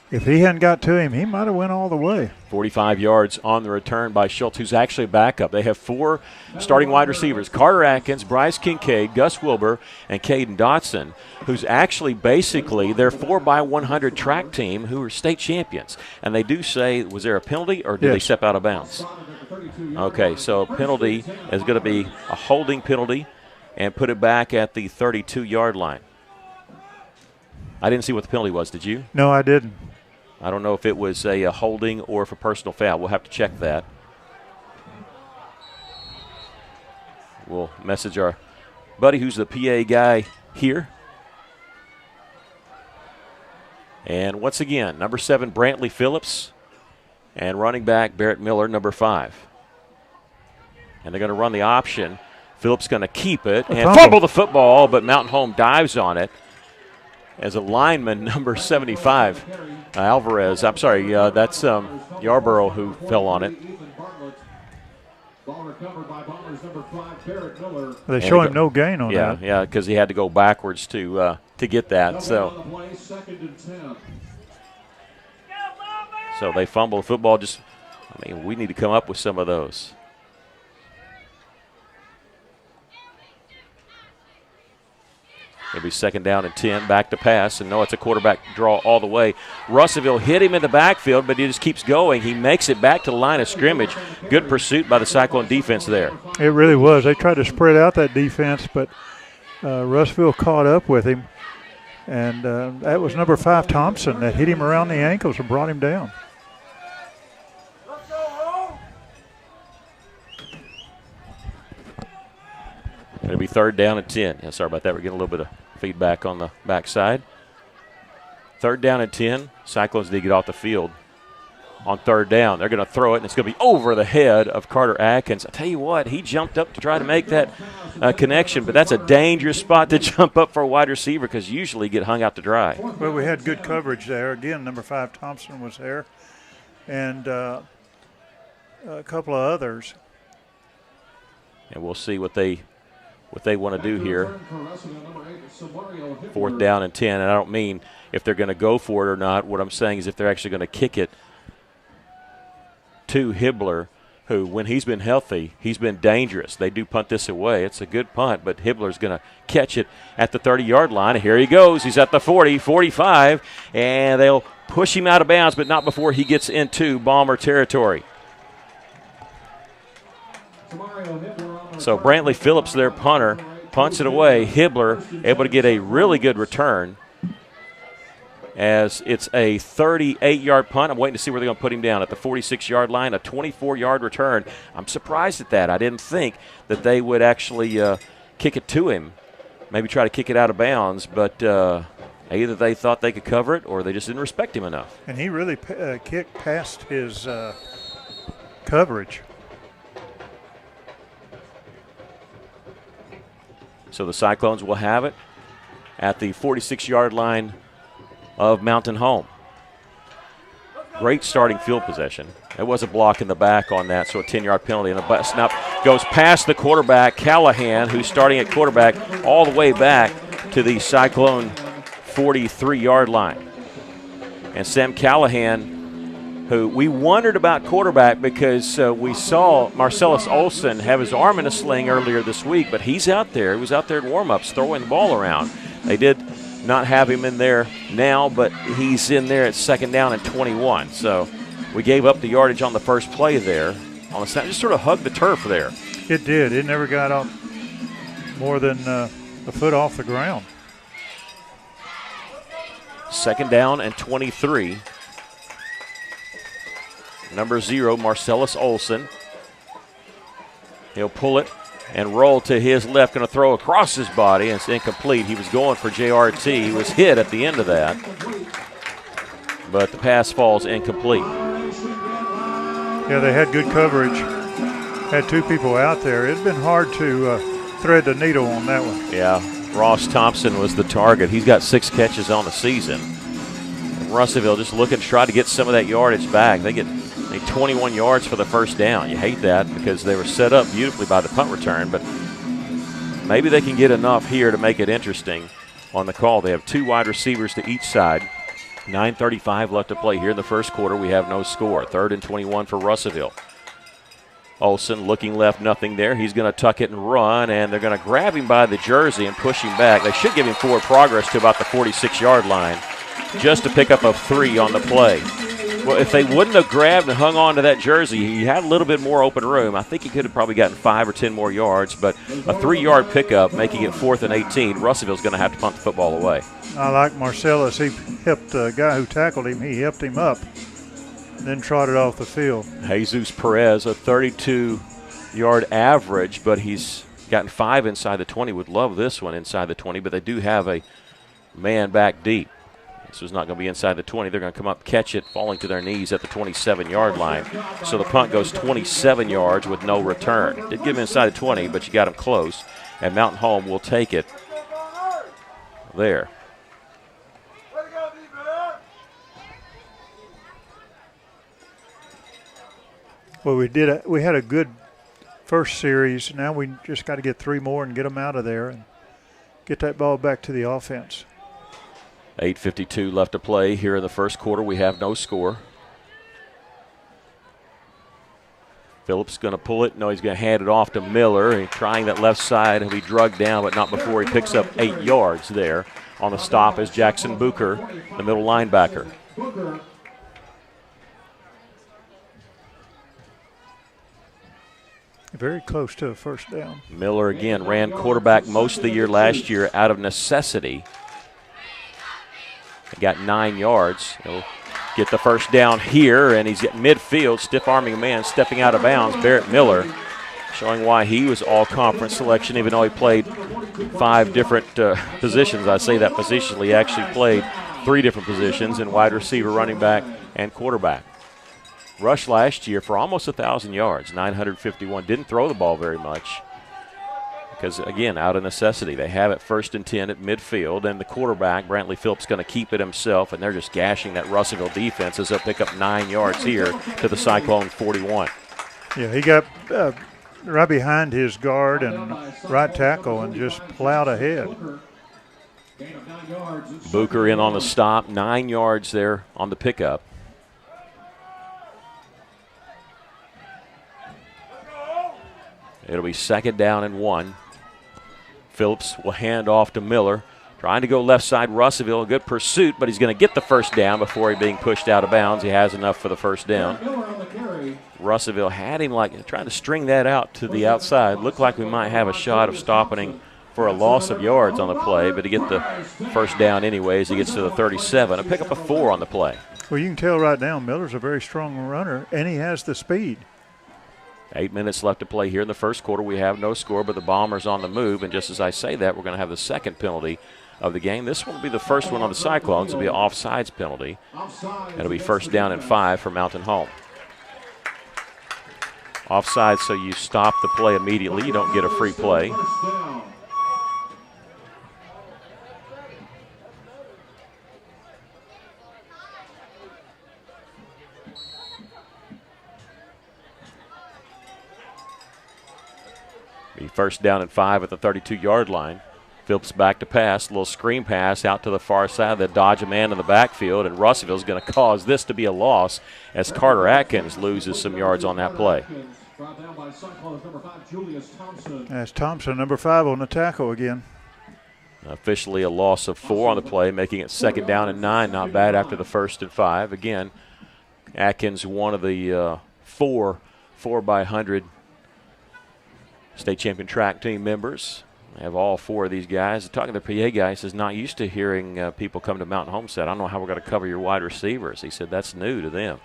if he hadn't got to him, he might have went all the way. 45 yards on the return by Schultz, who's actually a backup. They have 4 starting wide receivers, Carter Atkins, Bryce Kincaid, Gus Wilbur, and Caden Dotson, who's actually basically their 4x100 track team who are state champions. And they do say, was there a penalty or did they step out of bounds? Okay, so penalty is going to be a holding penalty and put it back at the 32-yard line. I didn't see what the penalty was, did you? No, I didn't. I don't know if it was a holding or if a personal foul. We'll have to check that. We'll message our buddy who's the PA guy here. And once again, number 7, Brantley Phillips, and running back Barrett Miller, number 5. And they're going to run the option. Phillips going to keep it and fumble the football, but Mtn Home dives on it. As a lineman, number 75, Alvarez. I'm sorry, that's Yarborough who fell on it. They show him no gain on that. Yeah, because he had to go backwards to get that. So they fumble the football. We need to come up with some of those. It'll be 2nd down and 10, back to pass, and no, it's a quarterback draw all the way. Russellville hit him in the backfield, but he just keeps going. He makes it back to the line of scrimmage. Good pursuit by the Cyclone defense there. It really was. They tried to spread out that defense, but Russellville caught up with him, and that was number 5, Thompson, that hit him around the ankles and brought him down. It'll be 3rd down and 10. Yeah, sorry about that. We're getting a little bit of feedback on the backside. 3rd down and 10. Cyclones did get off the field on 3rd down. They're going to throw it, and it's going to be over the head of Carter Atkins. I tell you what, he jumped up to try to make that connection, but that's a dangerous spot to jump up for a wide receiver because usually you get hung out to dry. Well, we had good coverage there. Again, number 5 Thompson was there, and a couple of others. And we'll see what they want to do here. 4th down and 10, and I don't mean if they're going to go for it or not. What I'm saying is if they're actually going to kick it to Hibbler, who, when he's been healthy, he's been dangerous. They do punt this away. It's a good punt, but Hibbler's going to catch it at the 30-yard line. And here he goes. He's at the 40, 45, and they'll push him out of bounds, but not before he gets into Bomber territory. So Brantley Phillips, their punter, punts it away. Hibbler able to get a really good return as it's a 38-yard punt. I'm waiting to see where they're going to put him down at the 46-yard line, a 24-yard return. I'm surprised at that. I didn't think that they would actually kick it to him, maybe try to kick it out of bounds, but either they thought they could cover it or they just didn't respect him enough. And he really kicked past his coverage. So the Cyclones will have it at the 46-yard line of Mtn Home. Great starting field possession. There was a block in the back on that, so a 10-yard penalty. And the snap goes past the quarterback, Callahan, who's starting at quarterback, all the way back to the Cyclone 43-yard line. And Sam Callahan, who we wondered about quarterback because we saw Marcellus Olson have his arm in a sling earlier this week, but he's out there. He was out there in warm-ups throwing the ball around. They did not have him in there now, but he's in there at 2nd down and 21. So we gave up the yardage on the first play there. On the snap, just sort of hugged the turf there. It did. It never got off more than a foot off the ground. 2nd down and 23. Number 0, Marcellus Olson. He'll pull it and roll to his left, going to throw across his body, and it's incomplete. He was going for JRT. He was hit at the end of that, but the pass falls incomplete. Yeah, they had good coverage. Had 2 people out there. It's been hard to thread the needle on that one. Yeah, Ross Thompson was the target. He's got 6 catches on the season. And Russellville just looking to try to get some of that yardage back. They get 21 yards for the first down. You hate that because they were set up beautifully by the punt return, but maybe they can get enough here to make it interesting on the call. They have 2 wide receivers to each side. 9:35 left to play here in the first quarter. We have no score. 3rd and 21 for Russellville. Olsen looking left, nothing there. He's going to tuck it and run, and they're going to grab him by the jersey and push him back. They should give him forward progress to about the 46-yard line just to pick up a 3 on the play. Well, if they wouldn't have grabbed and hung on to that jersey, he had a little bit more open room. I think he could have probably gotten 5 or 10 more yards, but a 3-yard pickup, making it 4th and 18. Russellville's going to have to punt the football away. I like Marcellus. He helped the guy who tackled him. He helped him up and then trotted off the field. Jesus Perez, a 32-yard average, but he's gotten 5 inside the 20. Would love this one inside the 20, but they do have a man back deep. This is not going to be inside the 20. They're going to come up, catch it, falling to their knees at the 27-yard line. So the punt goes 27 yards with no return. Did give him inside the 20, but you got him close. And Mtn Home will take it there. Well, we had a good first series. Now we just got to get 3 more and get them out of there and get that ball back to the offense. 8:52 left to play here in the first quarter. We have no score. Phillips going to pull it. No, he's going to hand it off to Miller. He's trying that left side. He'll be drugged down, but not before he picks up 8 yards there. On the stop is Jackson Booker, the middle linebacker. Very close to a first down. Miller again ran quarterback most of the year last year out of necessity. He got 9 yards. He'll get the first down here, and he's at midfield, stiff-arming a man, stepping out of bounds. Barrett Miller showing why he was all-conference selection, even though he played 5 different positions. I say that positionally. He actually played 3 different positions in wide receiver, running back, and quarterback. Rushed last year for almost 1,000 yards, 951. Didn't throw the ball very much because, again, out of necessity. They have it 1st and 10 at midfield, and the quarterback, Brantley Phillips, going to keep it himself, and they're just gashing that Russellville defense as they'll pick up 9 yards here to the Cyclone 41. Yeah, he got right behind his guard and right tackle and just plowed ahead. Booker in on the stop, 9 yards there on the pickup. It'll be 2nd down and 1. Phillips will hand off to Miller. Trying to go left side, Russellville. A good pursuit, but he's going to get the 1st down before he being pushed out of bounds. He has enough for the 1st down. Russellville had him like trying to string that out to the outside. Looked like we might have a shot of stopping him for a loss of yards on the play, but to get the 1st down anyways, he gets to the 37. A pick up a 4 on the play. Well, you can tell right now Miller's a very strong runner, and he has the speed. 8 minutes left to play here in the 1st quarter. We have no score, but the Bombers on the move. And just as I say that, we're going to have the 2nd penalty of the game. This one will be the first one on the Cyclones. It'll be an offsides penalty. It'll be 1st down and 5 for Mtn Home. Offside, so you stop the play immediately. You don't get a free play. Be 1st down and 5 at the 32-yard line. Phillips back to pass, a little screen pass out to the far side. They dodge a man in the backfield, and Russellville's going to cause this to be a loss as Carter Atkins loses some yards on that play. That's Thompson, number 5 on the tackle again. Officially a loss of 4 on the play, making it 2nd down and 9. Not bad after the 1st and 5. Again, Atkins, one of the 4 by 100 state champion track team members. I have all 4 of these guys. Talking to the PA guy, he says, not used to hearing people come to Mtn Home say, I don't know how we're going to cover your wide receivers. He said that's new to them.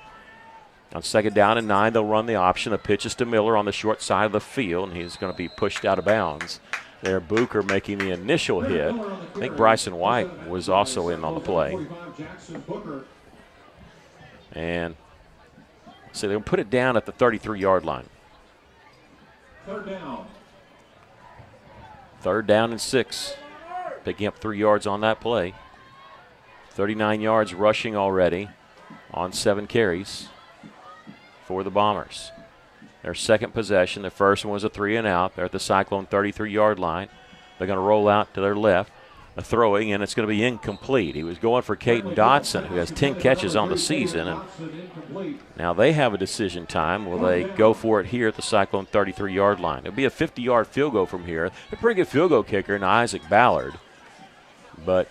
On 2nd down and 9, they'll run the option. The pitch is to Miller on the short side of the field, and he's going to be pushed out of bounds. There, Booker making the initial hit. I think Bryson White was also in on the play. And so they'll put it down at the 33-yard line. 3rd down and 6. Picking up 3 yards on that play. 39 yards rushing already on 7 carries for the Bombers. Their 2nd possession. Their first one was a 3 and out. They're at the Cyclone 33-yard line. They're going to roll out to their left. A throwing, and it's going to be incomplete. He was going for Caden Dotson, who has 10 catches on the season. And now they have a decision time. Will they go for it here at the Cyclone 33-yard line? It'll be a 50-yard field goal from here. A pretty good field goal kicker in Isaac Ballard. But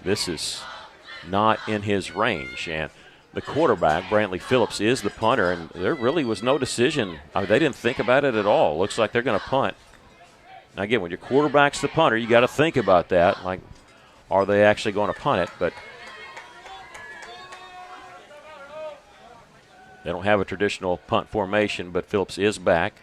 this is not in his range. And the quarterback, Brantley Phillips, is the punter, and there really was no decision. They didn't think about it at all. Looks like they're going to punt. Now, again, when your quarterback's the punter, you got to think about that. Like, are they actually going to punt it? But they don't have a traditional punt formation, but Phillips is back.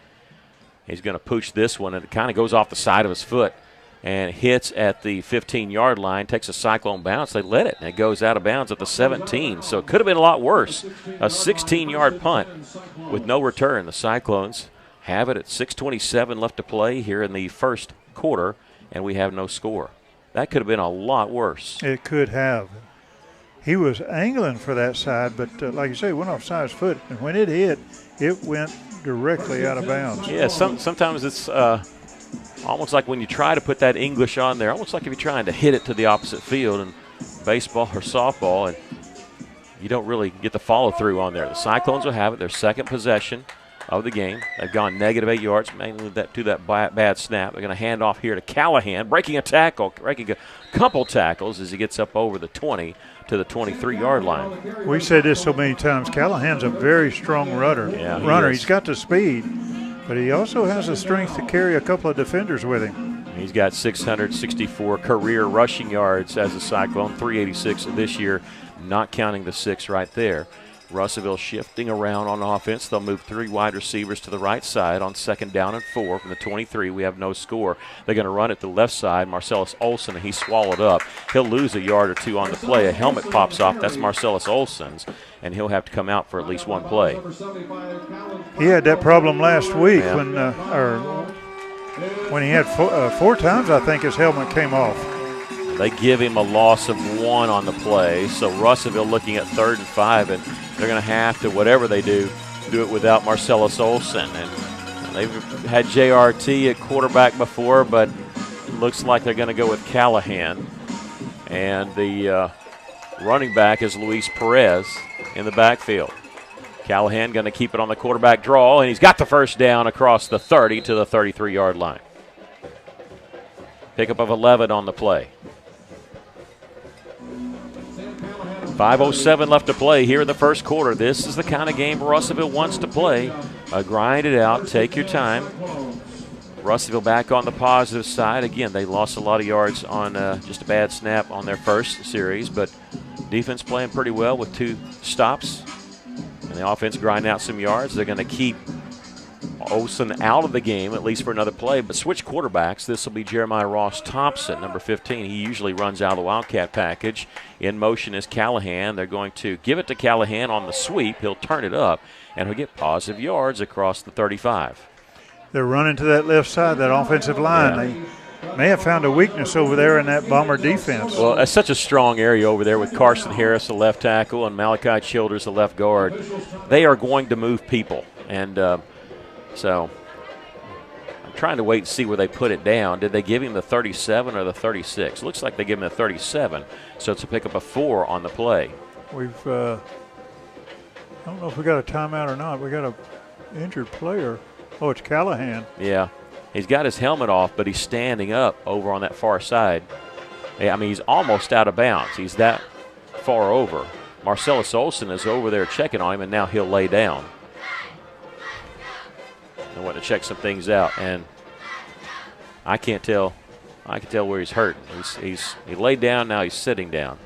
He's going to push this one, and it kind of goes off the side of his foot and hits at the 15-yard line, takes a Cyclone bounce. They let it, and it goes out of bounds at the 17. So it could have been a lot worse. A 16-yard punt with no return. The Cyclones have it at 6:27 left to play here in the 1st quarter, and we have no score. That could have been a lot worse. It could have. He was angling for that side, but like you say, it went off side of his foot, and when it hit, it went directly out of bounds. Yeah, sometimes it's almost like when you try to put that English on there, almost like if you're trying to hit it to the opposite field in baseball or softball, and you don't really get the follow-through on there. The Cyclones will have it, their 2nd possession of the game. They've gone -8 yards, mainly to that bad snap. They're going to hand off here to Callahan, breaking a couple tackles as he gets up over the 20 to the 23-yard line. We've said this so many times. Callahan's a very strong runner. Yeah, He's got the speed, but he also has the strength to carry a couple of defenders with him. He's got 664 career rushing yards as a Cyclone, 386 this year, not counting the 6 right there. Russellville shifting around on offense. They'll move 3 wide receivers to the right side on 2nd down and 4 from the 23. We have no score. They're going to run it to the left side. Marcellus Olsen, and he's swallowed up. He'll lose a yard or 2 on the play. A helmet pops off. That's Marcellus Olsen's, and he'll have to come out for at least 1 play. He had that problem last week when he had 4 times, I think, his helmet came off. They give him a loss of 1 on the play. So Russellville looking at 3rd and 5, and they're going to have to, whatever they do it without Marcellus Olsen. And they've had JRT at quarterback before, but it looks like they're going to go with Callahan. And the running back is Luis Perez in the backfield. Callahan going to keep it on the quarterback draw, and he's got the first down across the 30 to the 33-yard line. Pickup of 11 on the play. 5:07 left to play here in the first quarter. This is the kind of game Russellville wants to play. Grind it out, take your time. Russellville back on the positive side. Again, they lost a lot of yards on just a bad snap on their first series, but defense playing pretty well with 2 stops. And the offense grinding out some yards. They're going to keep Olsen out of the game, at least for another play, but switch quarterbacks. This will be Jeremiah Ross Thompson, number 15. He usually runs out of the Wildcat package. In motion is Callahan. They're going to give it to Callahan on the sweep. He'll turn it up, and he'll get positive yards across the 35. They're running to that left side, that offensive line. Yeah. They may have found a weakness over there in that Bomber defense. Well, it's such a strong area over there with Carson Harris, the left tackle, and Malachi Childers, the left guard. They are going to move people, and so I'm trying to wait and see where they put it down. Did they give him the 37 or the 36? Looks like they give him the 37, so it's a pick up of 4 on the play. We've I don't know if we got a timeout or not. We got an injured player. Oh, it's Callahan. Yeah. He's got his helmet off, but he's standing up over on that far side. I mean, he's almost out of bounds. He's that far over. Marcellus Olsen is over there checking on him, and now he'll lay down. I want to check some things out, and I can't tell. I can tell where he's hurt. He laid down, now he's sitting down.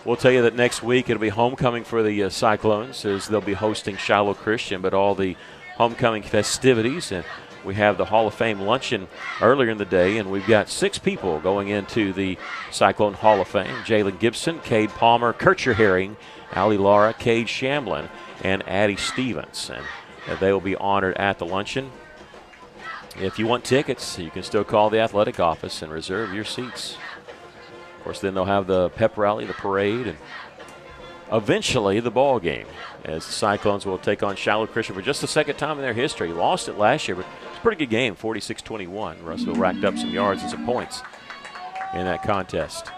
We'll tell you that next week it'll be homecoming for the Cyclones, as they'll be hosting Shiloh Christian, but all the homecoming festivities, and we have the Hall of Fame luncheon earlier in the day, and we've got 6 people going into the Cyclone Hall of Fame. Jalen Gibson, Cade Palmer, Kircher Herring, Allie Lara, Cade Shamblin, and Addie Stevens. And they will be honored at the luncheon. If you want tickets, you can still call the athletic office and reserve your seats. Of course, then they'll have the pep rally, the parade, and eventually the ball game, as the Cyclones will take on Shiloh Christian for just the second time in their history. Lost it last year, but it's a pretty good game, 46-21. Russellville racked up some yards and some points in that contest.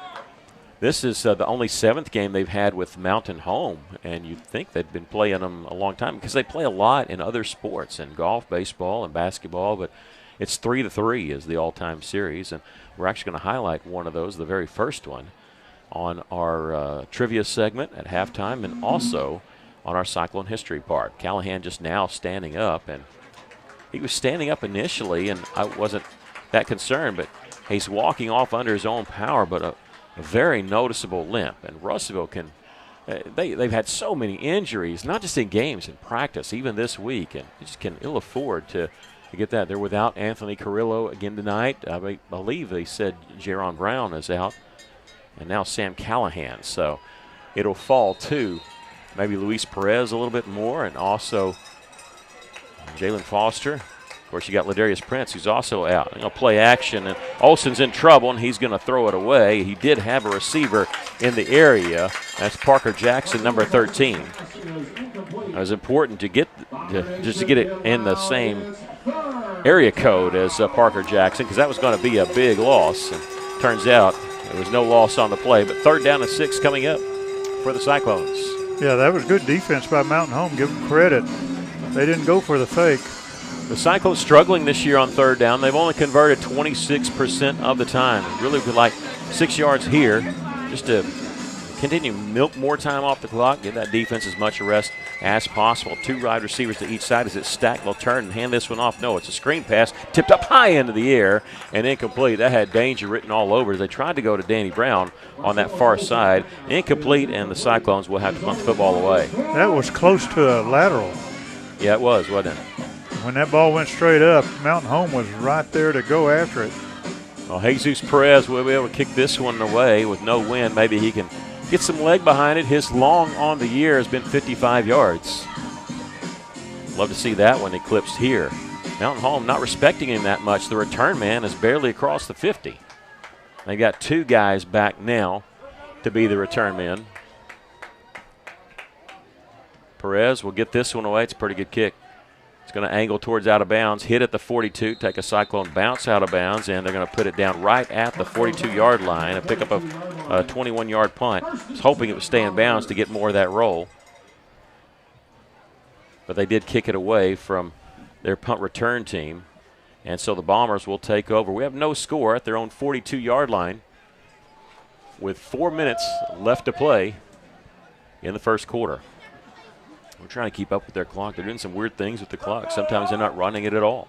This is the only 7th game they've had with Mtn Home, and you'd think they'd been playing them a long time because they play a lot in other sports, in golf, baseball, and basketball, but it's 3-3 is the all-time series, and we're actually going to highlight one of those, the very first one, on our trivia segment at halftime and also on our Cyclone history part. Callahan just now standing up, and he was standing up initially, and I wasn't that concerned, but he's walking off under his own power, but a very noticeable limp. And Russellville can, they've had so many injuries, not just in games, in practice, even this week, and they just can ill afford to get that. They're without Anthony Carrillo again tonight. I believe they said Jaron Brown is out, and now Sam Callahan. So it'll fall to maybe Luis Perez a little bit more, and also Jalen Foster. Of course, you got Ladarius Prince, who's also out. They're going to play action, and Olsen's in trouble, and he's going to throw it away. He did have a receiver in the area. That's Parker Jackson, number 13. It was important to get just to get it in the same area code as Parker Jackson, because that was going to be a big loss. And turns out there was no loss on the play, but 3rd down and 6 coming up for the Cyclones. Yeah, that was good defense by Mtn Home. Give them credit. They didn't go for the fake. The Cyclones struggling this year on 3rd down. They've only converted 26% of the time. Really would like 6 yards here just to continue to milk more time off the clock, give that defense as much a rest as possible. 2 wide receivers to each side as it's stacked. They'll turn and hand this one off. No, it's a screen pass, tipped up high into the air and incomplete. That had danger written all over it. They tried to go to Danny Brown on that far side. Incomplete, and the Cyclones will have to punt the football away. That was close to a lateral. Yeah, it was, wasn't it? When that ball went straight up, Mountain Home was right there to go after it. Well, Jesus Perez will be able to kick this one away with no wind. Maybe he can get some leg behind it. His long on the year has been 55 yards. Love to see that one eclipsed here. Mountain Home not respecting him that much. The return man is barely across the 50. They got 2 guys back now to be the return man. Perez will get this one away. It's a pretty good kick. It's going to angle towards out of bounds, hit at the 42, take a Cyclone bounce out of bounds, and they're going to put it down right at the 42-yard line and pick up a 21-yard punt. I was hoping it would stay in bounds to get more of that roll. But they did kick it away from their punt return team, and so the Bombers will take over. We have no score at their own 42-yard line with 4 minutes left to play in the first quarter. We're trying to keep up with their clock. They're doing some weird things with the clock. Sometimes they're not running it at all.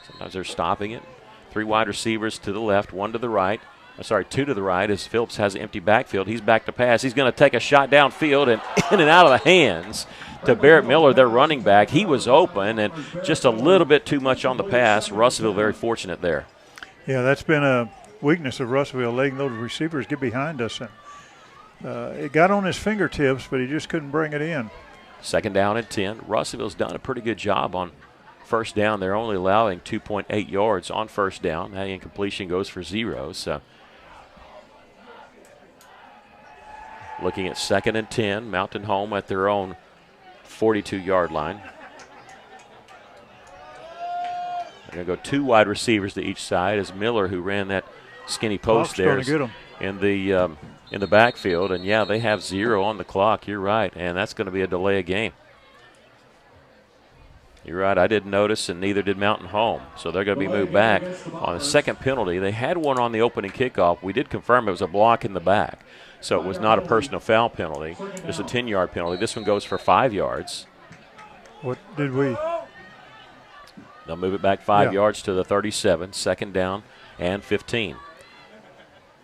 Sometimes they're stopping it. 3 wide receivers to the left, 1 to the right. 2 to the right as Phillips has an empty backfield. He's back to pass. He's going to take a shot downfield and in and out of the hands to Barrett Miller, their running back. He was open and just a little bit too much on the pass. Russellville very fortunate there. Yeah, that's been a weakness of Russellville, letting those receivers get behind us. And it got on his fingertips, but he just couldn't bring it in. 2nd down and 10. Russellville's done a pretty good job on first down. They're only allowing 2.8 yards on first down. That incompletion goes for 0. So looking at 2nd and 10. Mountain Home at their own 42-yard line. They're going to go 2 wide receivers to each side as Miller, who ran that skinny post there, in the backfield. And, yeah, they have 0 on the clock. You're right, and that's going to be a delay of game. You're right, I didn't notice, and neither did Mountain Home. So they're going to be moved back on a second penalty. They had one on the opening kickoff. We did confirm it was a block in the back. So it was not a personal foul penalty, just a 10-yard penalty. This one goes for 5 yards. What did we? They'll move it back 5 yards to the 37, 2nd down and 15.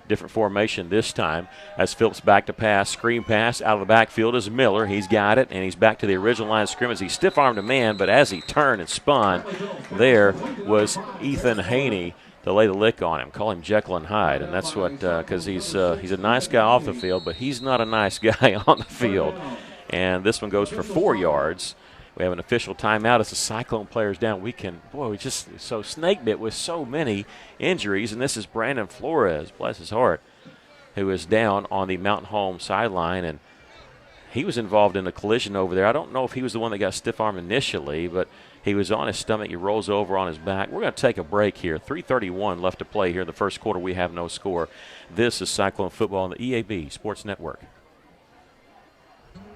Different formation this time as Phillips back to pass. Screen pass out of the backfield is Miller. He's got it, and he's back to the original line of scrimmage. He stiff-armed a man, but as he turned and spun, there was Ethan Haney to lay the lick on him. Call him Jekyll and Hyde, and that's what, because he's a nice guy off the field, but he's not a nice guy on the field. And this one goes for 4 yards. We have an official timeout as the Cyclone players down. We just so snake bit with so many injuries, and this is Brandon Flores, bless his heart, who is down on the Mountain Home sideline, and he was involved in a collision over there. I don't know if he was the one that got stiff-armed initially, but he was on his stomach. He rolls over on his back. We're going to take a break here. 3:31 left to play here in the first quarter. We have no score. This is Cyclone football on the EAB Sports Network.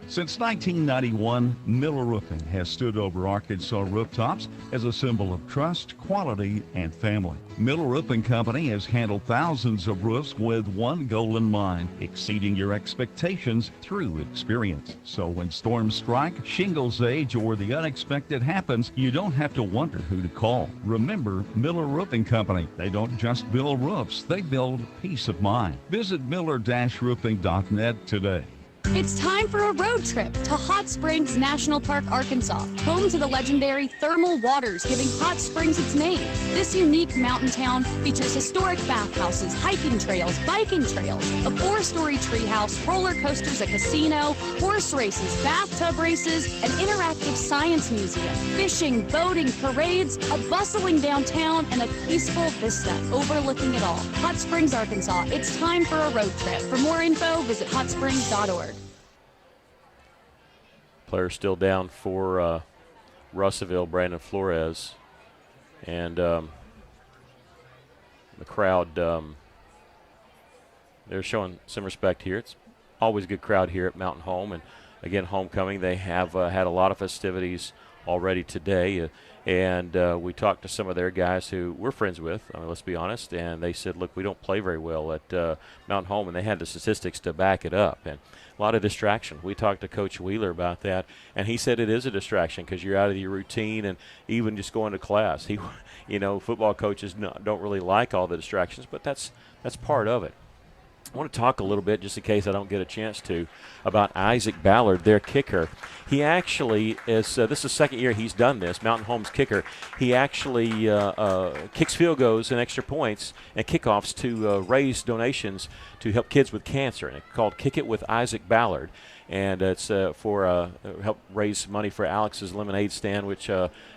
Since 1991, Miller Roofing has stood over Arkansas rooftops as a symbol of trust, quality, and family. Miller Roofing Company has handled thousands of roofs with one goal in mind, exceeding your expectations through experience. So when storms strike, shingles age, or the unexpected happens, you don't have to wonder who to call. Remember Miller Roofing Company. They don't just build roofs, they build peace of mind. Visit miller-roofing.net today. It's time for a road trip to Hot Springs National Park, Arkansas, home to the legendary thermal waters giving Hot Springs its name. This unique mountain town features historic bathhouses, hiking trails, biking trails, a 4-story treehouse, roller coasters, a casino, horse races, bathtub races, an interactive science museum, fishing, boating, parades, a bustling downtown, and a peaceful vista overlooking it all. Hot Springs, Arkansas. It's time for a road trip. For more info, visit hotsprings.org. Player still down for Russellville, Brandon Flores. And the crowd, they're showing some respect here. It's always a good crowd here at Mountain Home. And, again, homecoming, they have had a lot of festivities already today. And we talked to some of their guys who we're friends with, let's be honest, and they said, look, we don't play very well at Mtn Home, and they had the statistics to back it up. And a lot of distraction. We talked to Coach Wheeler about that, and he said it is a distraction because you're out of your routine and even just going to class. Football coaches don't really like all the distractions, but that's part of it. I want to talk a little bit, just in case I don't get a chance to, about Isaac Ballard, their kicker. He actually is, this is the second year he's done this, Mtn Home's kicker. He actually kicks field goals and extra points and kickoffs to raise donations to help kids with cancer. And it's called Kick It with Isaac Ballard. And it's for help raise money for Alex's Lemonade Stand, which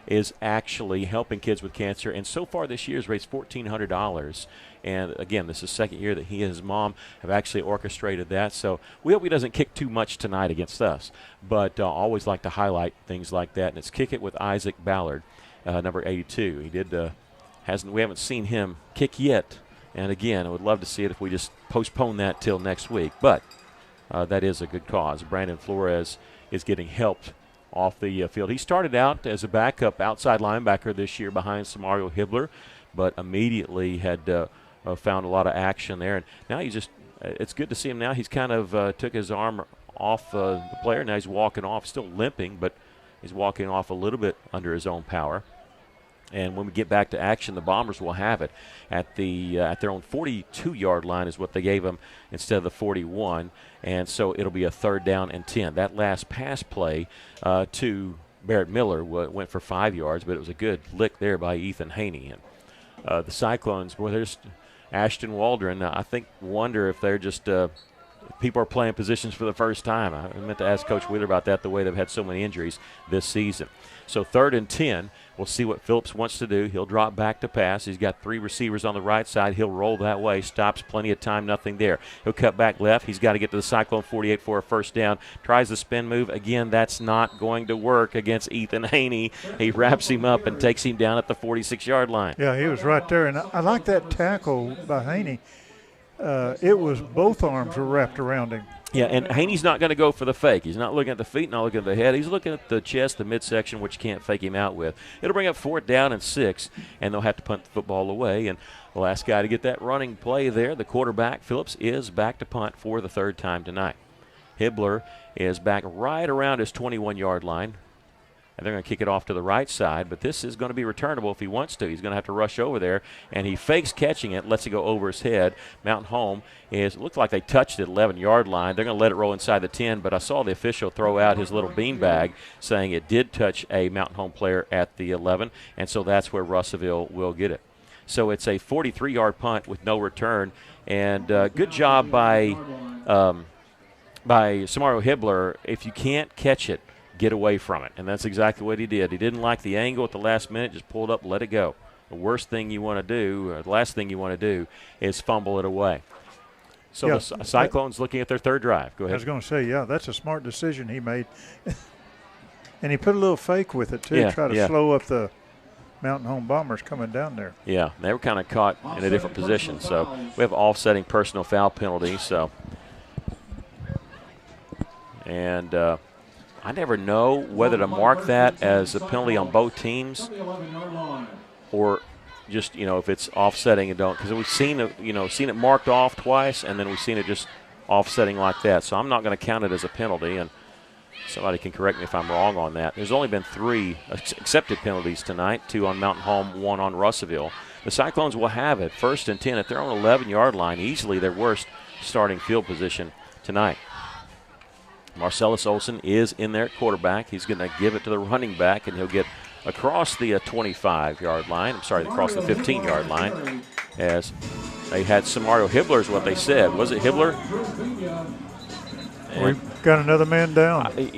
is actually helping kids with cancer. And so far this year has raised $1,400. And, again, this is the second year that he and his mom have actually orchestrated that. So we hope he doesn't kick too much tonight against us. But always like to highlight things like that. And it's Kick It with Isaac Ballard, number 82. We haven't seen him kick yet. And, again, I would love to see it if we just postpone that till next week. But that is a good cause. Brandon Flores is getting helped off the field. He started out as a backup outside linebacker this year behind Samario Hibbler, but immediately had found a lot of action there. And now it's good to see him now. He's kind of took his arm off the player. Now he's walking off, still limping, but he's walking off a little bit under his own power. And when we get back to action, the Bombers will have it at their own 42-yard line is what they gave them instead of the 41. And so it'll be a 3rd down and 10. That last pass play to Barrett Miller went for 5 yards, but it was a good lick there by Ethan Haney. And the Cyclones, boy, there's Ashton Waldron. I wonder if they're just people are playing positions for the first time. I meant to ask Coach Wheeler about that, the way they've had so many injuries this season. So 3rd and 10. We'll see what Phillips wants to do. He'll drop back to pass. He's got 3 receivers on the right side. He'll roll that way. Stops, plenty of time, nothing there. He'll cut back left. He's got to get to the Cyclone 48 for a 1st down. Tries the spin move. Again, that's not going to work against Ethan Haney. He wraps him up and takes him down at the 46-yard line. Yeah, he was right there. And I like that tackle by Haney. It was both arms were wrapped around him. Yeah, and Haney's not going to go for the fake. He's not looking at the feet, not looking at the head. He's looking at the chest, the midsection, which you can't fake him out with. It'll bring up 4th down and 6, and they'll have to punt the football away. And the last guy to get that running play there, the quarterback, Phillips, is back to punt for the 3rd time tonight. Hibbler is back right around his 21-yard line. And they're going to kick it off to the right side, but this is going to be returnable if he wants to. He's going to have to rush over there, and he fakes catching it, lets it go over his head. Mtn Home looked like they touched it 11-yard line. They're going to let it roll inside the 10, but I saw the official throw out his little beanbag saying it did touch a Mtn Home player at the 11, and so that's where Russellville will get it. So it's a 43-yard punt with no return, and good job by Samario Hibbler. If you can't catch it, get away from it. And that's exactly what he did. He didn't like the angle at the last minute, just pulled up and let it go. The worst thing you want to do, or the last thing you want to do, is fumble it away. So yeah, the Cyclones looking at their 3rd drive. Go ahead. I was going to say, yeah, that's a smart decision he made. And he put a little fake with it, too, try to slow up the Mtn Home Bombers coming down there. Yeah, they were kind of caught in a different position. So we have offsetting personal foul penalty. So, and I never know whether to mark that as a penalty on both teams or just, if it's offsetting and don't. Because we've seen it marked off twice, and then we've seen it just offsetting like that. So I'm not going to count it as a penalty, and somebody can correct me if I'm wrong on that. There's only been 3 accepted penalties tonight, 2 on Mtn Home, 1 on Russellville. The Cyclones will have it 1st and 10 at their own 11-yard line, easily their worst starting field position tonight. Marcellus Olson is in there at quarterback. He's going to give it to the running back, and he'll get across the 25-yard line. Across the 15-yard line, as they had Samario Hibbler is what they said. Was it Hibbler? We've got another man down. If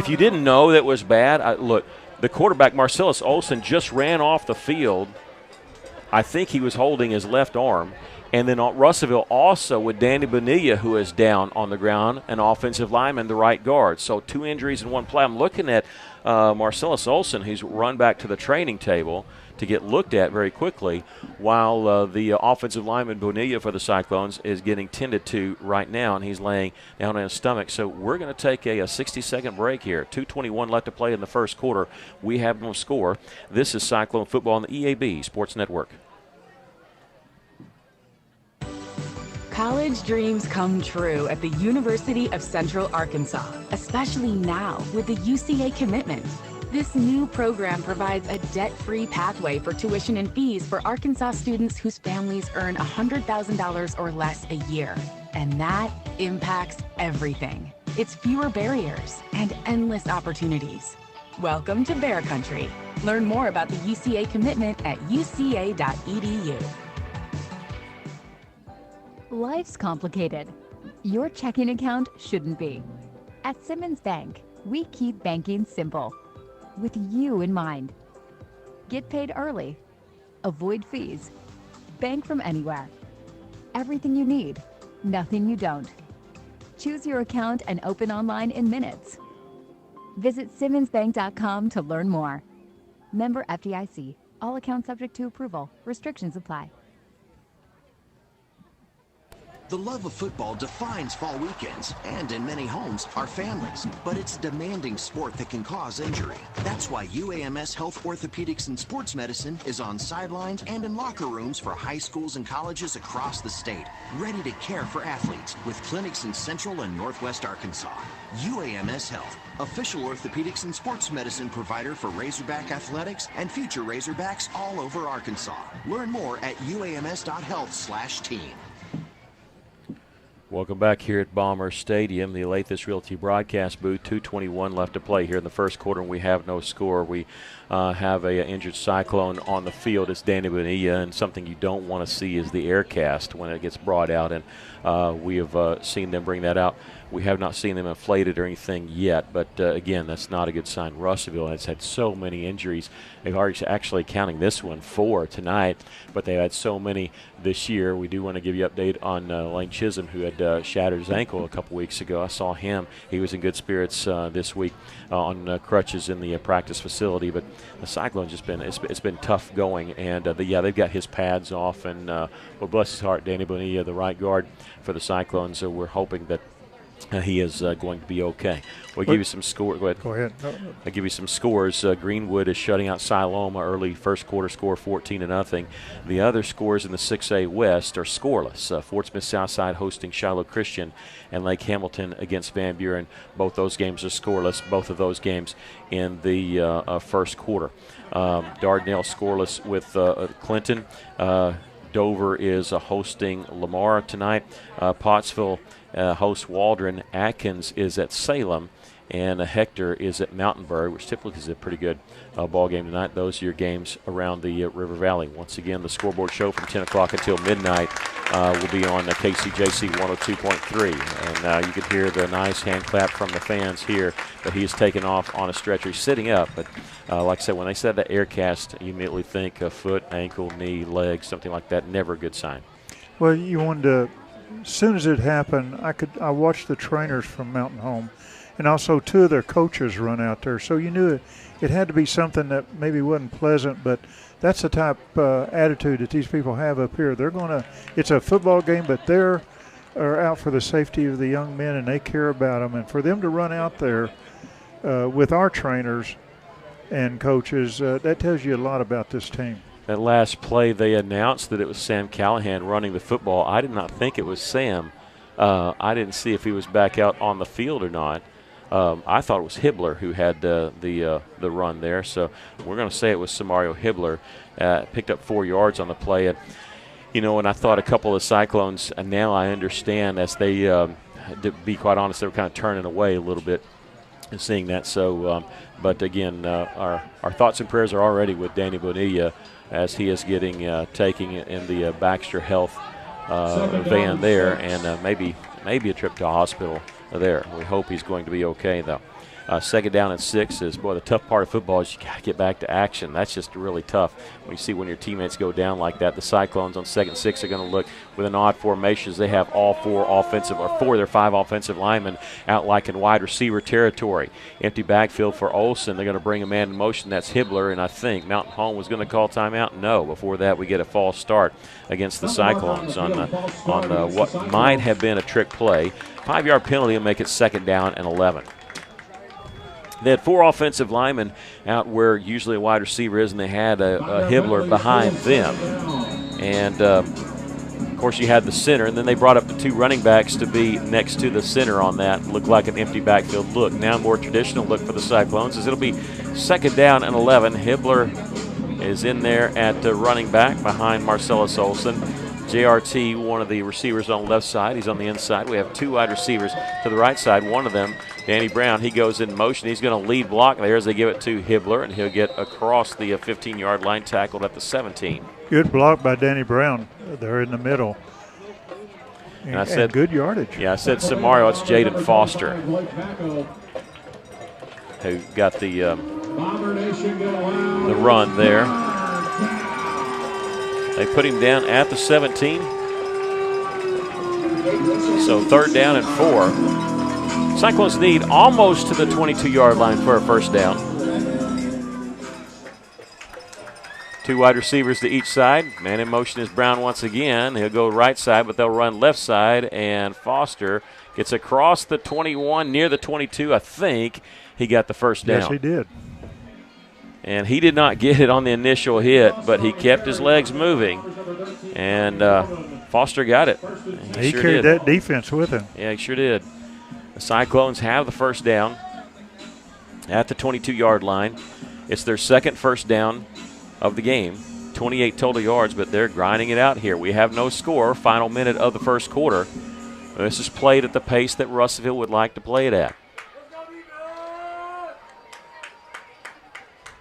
you didn't know that was bad, look, the quarterback, Marcellus Olson, just ran off the field. I think he was holding his left arm. And then Russellville also with Danny Bonilla, who is down on the ground, an offensive lineman, the right guard. So 2 injuries in one play. I'm looking at Marcellus Olson, who's run back to the training table to get looked at very quickly, while the offensive lineman Bonilla for the Cyclones is getting tended to right now, and he's laying down on his stomach. So we're going to take a 60-second break here. 2:21 left to play in the first quarter. We have no score. This is Cyclone football on the EAB Sports Network. College dreams come true at the University of Central Arkansas, especially now with the UCA commitment. This new program provides a debt-free pathway for tuition and fees for Arkansas students whose families earn $100,000 or less a year. And that impacts everything. It's fewer barriers and endless opportunities. Welcome to Bear Country. Learn more about the UCA commitment at uca.edu. Life's complicated. Your checking account shouldn't be. At Simmons Bank, we keep banking simple, with you in mind. Get paid early, avoid fees, bank from anywhere. Everything you need, nothing you don't. Choose your account and open online in minutes. Visit simmonsbank.com to learn more. Member FDIC. All accounts subject to approval. Restrictions apply. The love of football defines fall weekends, and in many homes, our families. But it's a demanding sport that can cause injury. That's why UAMS Health Orthopedics and Sports Medicine is on sidelines and in locker rooms for high schools and colleges across the state, ready to care for athletes with clinics in Central and Northwest Arkansas. UAMS Health, official orthopedics and sports medicine provider for Razorback Athletics and future Razorbacks all over Arkansas. Learn more at uams.health/team. Welcome back here at Bomber Stadium, the Lathis Realty broadcast booth. 2:21 left to play here in the first quarter, and we have no score. We have a injured Cyclone on the field. It's Danny Bonilla, and something you don't want to see is the air cast when it gets brought out, and we have seen them bring that out. We have not seen them inflated or anything yet, but again, that's not a good sign. Russellville has had so many injuries. They've already actually counting this one 4 tonight, but they had so many this year. We do want to give you an update on Lane Chisholm, who had shattered his ankle a couple weeks ago. I saw him. He was in good spirits this week on crutches in the practice facility, but the Cyclones just been it's been tough going, and they've got his pads off, and well, bless his heart, Danny Bonilla, the right guard for the Cyclones. So we're hoping that he is going to be okay. We'll give you some scores. Go ahead. Go ahead. I'll give you some scores. Greenwood is shutting out Siloam early first quarter score 14-0. The other scores in the 6A West are scoreless. Fort Smith Southside hosting Shiloh Christian, and Lake Hamilton against Van Buren. Both those games are scoreless. Both of those games in the first quarter. Dardanelle scoreless with Clinton. Dover is hosting Lamar tonight. Pottsville hosts Waldron. Atkins is at Salem, and Hector is at Mountainburg, which typically is a pretty good ball game tonight. Those are your games around the River Valley. Once again, the scoreboard show from 10 o'clock until midnight will be on KCJC 102.3. And you can hear the nice hand clap from the fans here, but he is taking off on a stretcher. He's sitting up, but like I said, when they said that air cast, you immediately think a foot, ankle, knee, leg, something like that. Never a good sign. Well, you wanted to, as soon as it happened, I watched the trainers from Mtn Home, and also 2 of their coaches run out there. So you knew it had to be something that maybe wasn't pleasant, but that's the type attitude that these people have up here. They're going to – it's a football game, but they're out for the safety of the young men, and they care about them. And for them to run out there with our trainers and coaches, that tells you a lot about this team. That last play, they announced that it was Sam Callahan running the football. I did not think it was Sam. I didn't see if he was back out on the field or not. I thought it was Hibbler who had the run there. So we're going to say it was Samario Hibbler. Picked up 4 yards on the play. And, and I thought a couple of Cyclones, and now I understand as they, to be quite honest, they were kind of turning away a little bit and seeing that. So, but again, our thoughts and prayers are already with Danny Bonilla as he is getting taking in the Baxter Health van there, and maybe a trip to a hospital there. We hope he's going to be okay, though. Second down and 6 is, boy, the tough part of football is you got to get back to action. That's just really tough when you see when your teammates go down like that. The Cyclones on 2nd and 6 are going to look with an odd formation. They have all 4 of their 5 offensive linemen out like in wide receiver territory. Empty backfield for Olsen. They're going to bring a man in motion. That's Hibbler, and I think Mountain Home was going to call timeout. No, before that we get a false start against the Cyclones on what might have been a trick play. 5-yard penalty will make it 2nd down and 11. They had 4 offensive linemen out where usually a wide receiver is, and they had a Hibbler behind them. And, of course, you had the center, and then they brought up the 2 running backs to be next to the center on that. Looked like an empty backfield look. Now more traditional look for the Cyclones as it'll be 2nd down and 11. Hibbler is in there at running back behind Marcellus Olsen. JRT, one of the receivers on the left side. He's on the inside. We have 2 wide receivers to the right side. One of them, Danny Brown, he goes in motion. He's going to lead block there as they give it to Hibbler, and he'll get across the 15-yard line, tackled at the 17. Good block by Danny Brown there in the middle. And I said good yardage. Yeah, I said Samario. It's Jaden Foster who got the run there. They put him down at the 17. So 3rd down and 4. Cyclones need almost to the 22-yard line for a first down. 2 wide receivers to each side. Man in motion is Brown once again. He'll go right side, but they'll run left side, and Foster gets across the 21, near the 22. I think he got the first down. Yes, he did. And he did not get it on the initial hit, but he kept his legs moving, and Foster got it. He sure carried that defense with him. Yeah, he sure did. The Cyclones have the first down at the 22-yard line. It's their 2nd first down of the game, 28 total yards, but they're grinding it out here. We have no score, final minute of the first quarter. This is played at the pace that Russellville would like to play it at.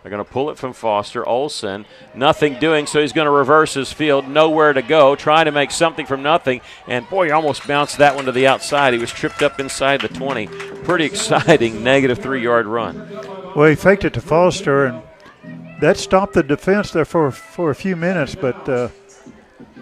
They're going to pull it from Foster. Olsen, nothing doing, so he's going to reverse his field. Nowhere to go, trying to make something from nothing. And, boy, he almost bounced that one to the outside. He was tripped up inside the 20. Pretty exciting negative 3-yard run. Well, he faked it to Foster, and that stopped the defense there for a few minutes, but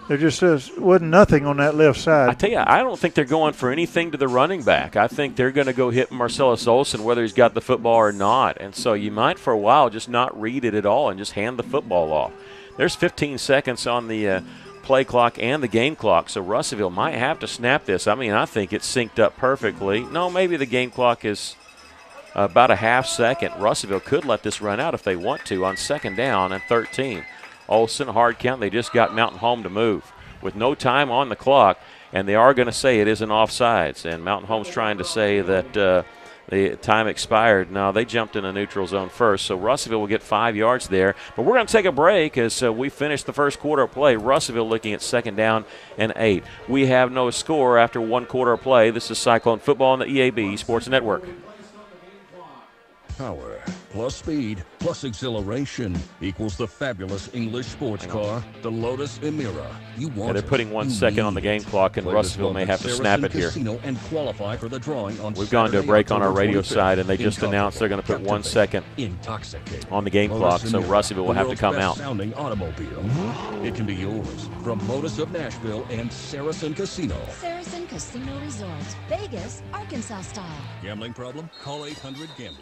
there just wasn't nothing on that left side. I tell you, I don't think they're going for anything to the running back. I think they're going to go hit Marcellus Olsen whether he's got the football or not. And so you might for a while just not read it at all and just hand the football off. There's 15 seconds on the play clock and the game clock, so Russellville might have to snap this. I mean, I think it's synced up perfectly. No, maybe the game clock is about a half second. Russellville could let this run out if they want to on 2nd down and 13. Olsen, hard count. They just got Mountain Home to move with no time on the clock, and they are going to say it isn't offsides. And Mountain Home's trying to say that the time expired. No, they jumped in a neutral zone first, so Russellville will get 5 yards there. But we're going to take a break as we finish the first quarter of play. Russellville looking at 2nd down and 8. We have no score after 1 quarter of play. This is Cyclone Football on the EAB Sports Network. Power plus speed plus exhilaration equals the fabulous English sports car, the Lotus Emira. You want they're putting 1 second on the game clock, and Russellville may have to snap it here. And qualify for the drawing on We've gone to a break on our radio side, and they just announced they're going to put 1 second on the game clock, so Russellville will have to come out. Sounding automobile. It can be yours from Lotus of Nashville and Saracen Casino. Saracen Casino Resort, Vegas, Arkansas style. Gambling problem? Call 800-GAMBLER.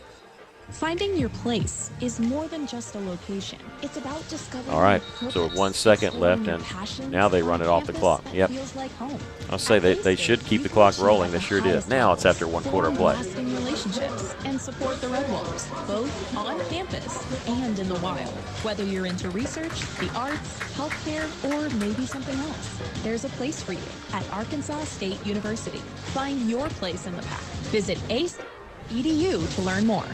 Finding your place is more than just a location. It's about discovering. All right, your so purpose, 1 second left, and now they run it off the clock. Yep. Feels like home. I'll say they should keep the clock rolling. They sure did. Now it's after 1 quarter play. Lasting relationships and support the Red Wolves, both on campus and in the wild. Whether you're into research, the arts, healthcare, or maybe something else, there's a place for you at Arkansas State University. Find your place in the pack. Visit ace.edu to learn more.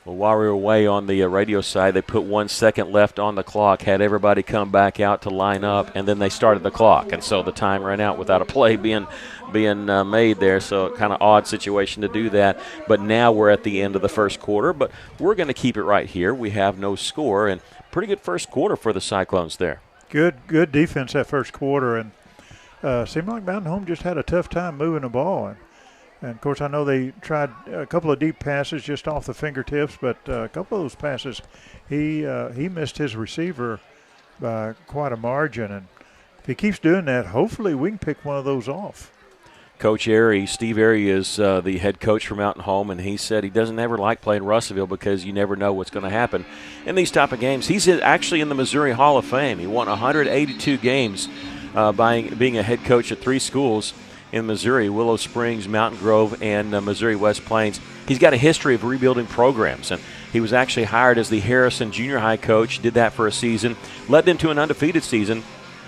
Well, while we were away on the radio side, they put 1 second left on the clock, had everybody come back out to line up, and then they started the clock. And so the time ran out without a play being made there. So kind of odd situation to do that. But now we're at the end of the first quarter. But we're going to keep it right here. We have no score, and pretty good first quarter for the Cyclones there. Good defense that first quarter, and seemed like Mountain Home just had a tough time moving the ball. And And, of course, I know they tried a couple of deep passes just off the fingertips, but a couple of those passes, he missed his receiver by quite a margin. And if he keeps doing that, hopefully we can pick one of those off. Coach Airy, Steve Airy is the head coach for Mountain Home, and he said he doesn't ever like playing Russellville because you never know what's going to happen in these type of games. He's actually in the Missouri Hall of Fame. He won 182 games by being a head coach at 3 schools in Missouri: Willow Springs, Mountain Grove, and Missouri West Plains. He's got a history of rebuilding programs, and he was actually hired as the Harrison Junior High coach, did that for a season, led them to an undefeated season.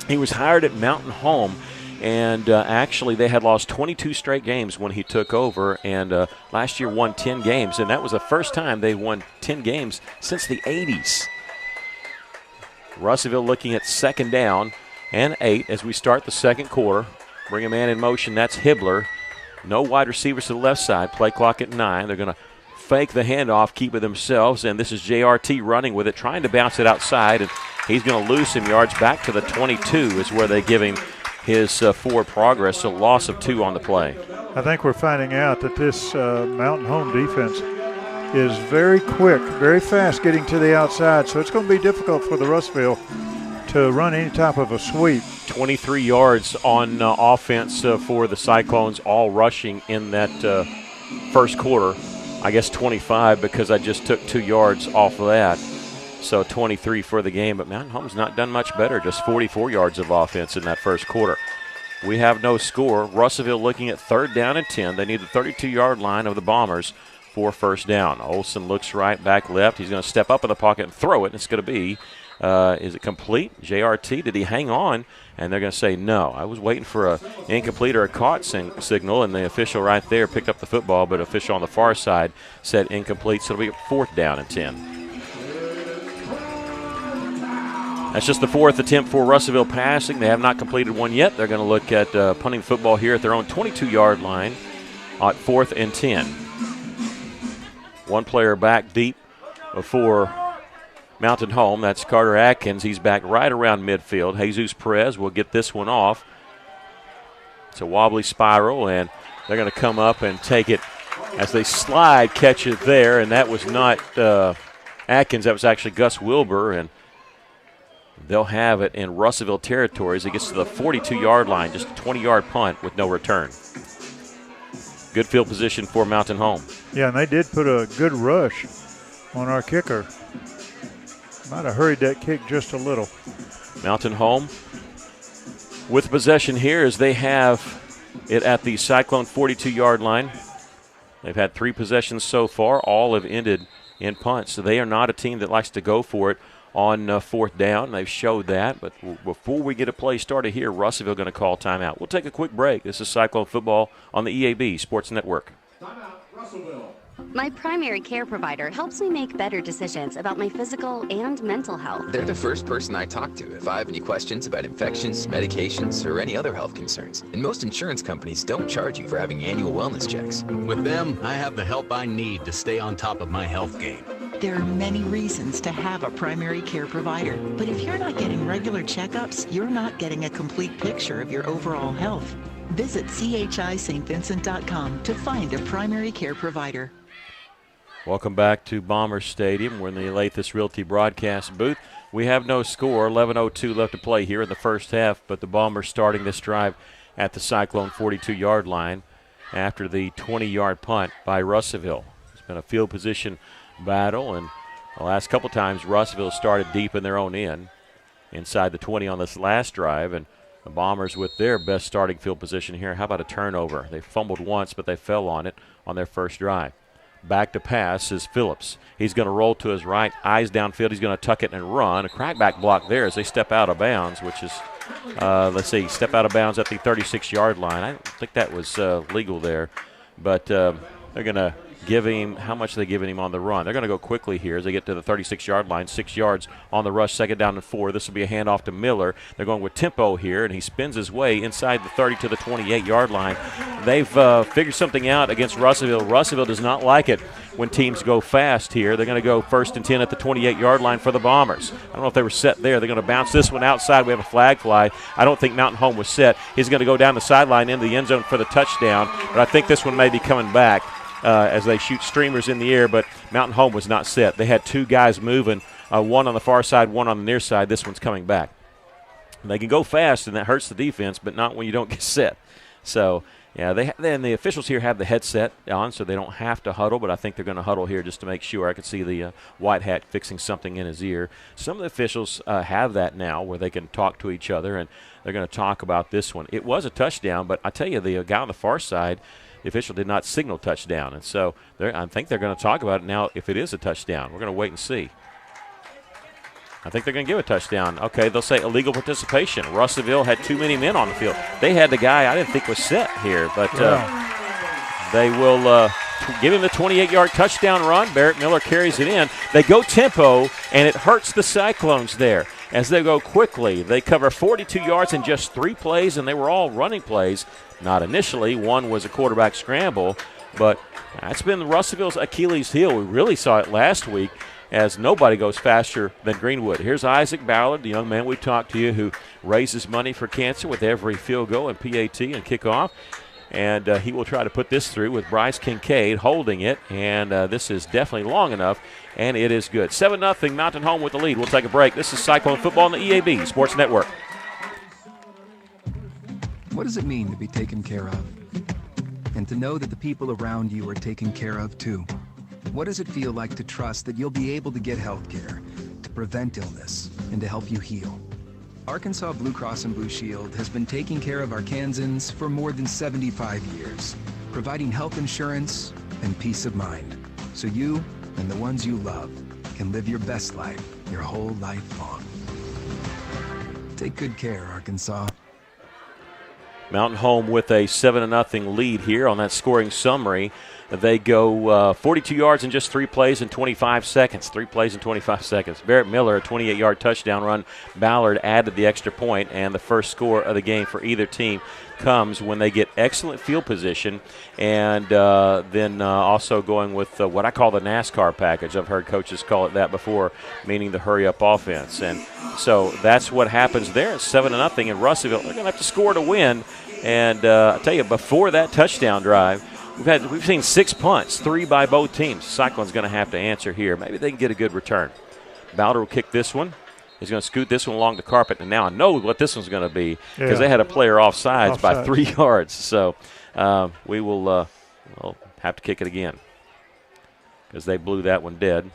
He was hired at Mountain Home, and actually they had lost 22 straight games when he took over, and last year won 10 games, and that was the first time they won 10 games since the 80s. Russellville looking at 2nd down and 8 as we start the second quarter. Bring a man in motion. That's Hibbler. No wide receivers to the left side. Play clock at 9. They're going to fake the handoff, keep it themselves, and this is JRT running with it, trying to bounce it outside, and he's going to lose some yards. Back to the 22 is where they give him his forward progress, so loss of 2 on the play. I think we're finding out that this Mountain Home defense is very quick, very fast getting to the outside, so it's going to be difficult for the Russellville to run any type of a sweep. 23 yards on offense for the Cyclones, all rushing in that first quarter. I guess 25 because I just took 2 yards off of that. So 23 for the game, but Mountain Home's not done much better, just 44 yards of offense in that first quarter. We have no score. Russellville looking at 3rd down and 10. They need the 32-yard line of the Bombers for 1st down. Olsen looks right, back left. He's going to step up in the pocket and throw it, and it's going to be is it complete? JRT, did he hang on? And they're going to say no. I was waiting for an incomplete or a caught signal, and the official right there picked up the football, but official on the far side said incomplete, so it'll be 4th down and 10. That's just the 4th attempt for Russellville passing. They have not completed one yet. They're going to look at punting football here at their own 22-yard line at 4th and 10. One player back deep for Mountain Home. That's Carter Atkins. He's back right around midfield. Jesus Perez will get this one off. It's a wobbly spiral, and they're going to come up and take it as they slide, catch it there, and that was not Atkins. That was actually Gus Wilbur, and they'll have it in Russellville territory as it gets to the 42-yard line, just a 20-yard punt with no return. Good field position for Mountain Home. Yeah, and they did put a good rush on our kicker. Might have hurried that kick just a little. Mountain Home with possession here as they have it at the Cyclone 42-yard line. They've had 3 possessions so far. All have ended in punts. So they are not a team that likes to go for it on 4th down. They've showed that. But before we get a play started here, Russellville going to call timeout. We'll take a quick break. This is Cyclone Football on the EAB Sports Network. Timeout, Russellville. My primary care provider helps me make better decisions about my physical and mental health. They're the first person I talk to if I have any questions about infections, medications, or any other health concerns. And most insurance companies don't charge you for having annual wellness checks. With them, I have the help I need to stay on top of my health game. There are many reasons to have a primary care provider, but if you're not getting regular checkups, you're not getting a complete picture of your overall health. Visit chistvincent.com to find a primary care provider. Welcome back to Bomber Stadium. We're in the Elathis Realty broadcast booth. We have no score, 11:02 left to play here in the first half, but the Bombers starting this drive at the Cyclone 42-yard line after the 20-yard punt by Russellville. It's been a field position battle, and the last couple times Russellville started deep in their own end, inside the 20 on this last drive, and the Bombers with their best starting field position here. How about a turnover? They fumbled once, but they fell on it on their first drive. Back to pass is Phillips. He's going to roll to his right, eyes downfield. He's going to tuck it and run. A crackback block there as they step out of bounds, which is, step out of bounds at the 36-yard line. I don't think that was legal there, but they're going to giving him, how much are they giving him on the run? They're going to go quickly here as they get to the 36-yard line, 6 yards on the rush, 2nd down and 4. This will be a handoff to Miller. They're going with tempo here, and he spins his way inside the 30 to the 28-yard line. They've figured something out against Russellville. Russellville does not like it when teams go fast here. They're going to go 1st and 10 at the 28-yard line for the Bombers. I don't know if they were set there. They're going to bounce this one outside. We have a flag fly. I don't think Mountain Home was set. He's going to go down the sideline into the end zone for the touchdown, but I think this one may be coming back as they shoot streamers in the air, but Mountain Home was not set. They had 2 guys moving, one on the far side, one on the near side. This one's coming back. They can go fast, and that hurts the defense, but not when you don't get set. So, yeah, then the officials here have the headset on, so they don't have to huddle, but I think they're going to huddle here just to make sure. I can see the white hat fixing something in his ear. Some of the officials have that now where they can talk to each other, and they're going to talk about this one. It was a touchdown, but I tell you, the guy on the far side, the official did not signal touchdown, and so I think they're going to talk about it now if it is a touchdown. We're going to wait and see. I think they're going to give a touchdown. Okay, they'll say illegal participation. Russellville had too many men on the field. They had the guy I didn't think was set here, but they will give him the 28-yard touchdown run. Barrett Miller carries it in. They go tempo, and it hurts the Cyclones there. As they go quickly, they cover 42 yards in just 3 plays, and they were all running plays. Not initially. One was a quarterback scramble, but that's been Russellville's Achilles heel. We really saw it last week, as nobody goes faster than Greenwood. Here's Isaac Ballard, the young man we talked to you who raises money for cancer with every field goal and PAT and kickoff. And he will try to put this through with Bryce Kincaid holding it. And this is definitely long enough, and it is good. 7-0 Mountain Home with the lead. We'll take a break. This is Cyclone Football on the EAB Sports Network. What does it mean to be taken care of? And to know that the people around you are taken care of too? What does it feel like to trust that you'll be able to get health care, to prevent illness, and to help you heal? Arkansas Blue Cross and Blue Shield has been taking care of Arkansans for more than 75 years, providing health insurance and peace of mind, so you and the ones you love can live your best life your whole life long. Take good care, Arkansas. Mountain Home with a 7-0 lead here on that scoring summary. They go 42 yards in just 3 plays and 25 seconds. 3 plays and 25 seconds. Barrett Miller, a 28-yard touchdown run. Ballard added the extra point, and the first score of the game for either team comes when they get excellent field position, and then also going with what I call the NASCAR package. I've heard coaches call it that before, meaning the hurry-up offense. And so that's what happens there. It's 7-0 in Russellville. They're going to have to score to win. And I tell you, before that touchdown drive, we've seen 6 punts, 3 by both teams. Cyclone's going to have to answer here. Maybe they can get a good return. Ballard will kick this one. He's going to scoot this one along the carpet, and now I know what this one's going to be because they had a player offsides by 3 yards. So we will we'll have to kick it again because they blew that one dead.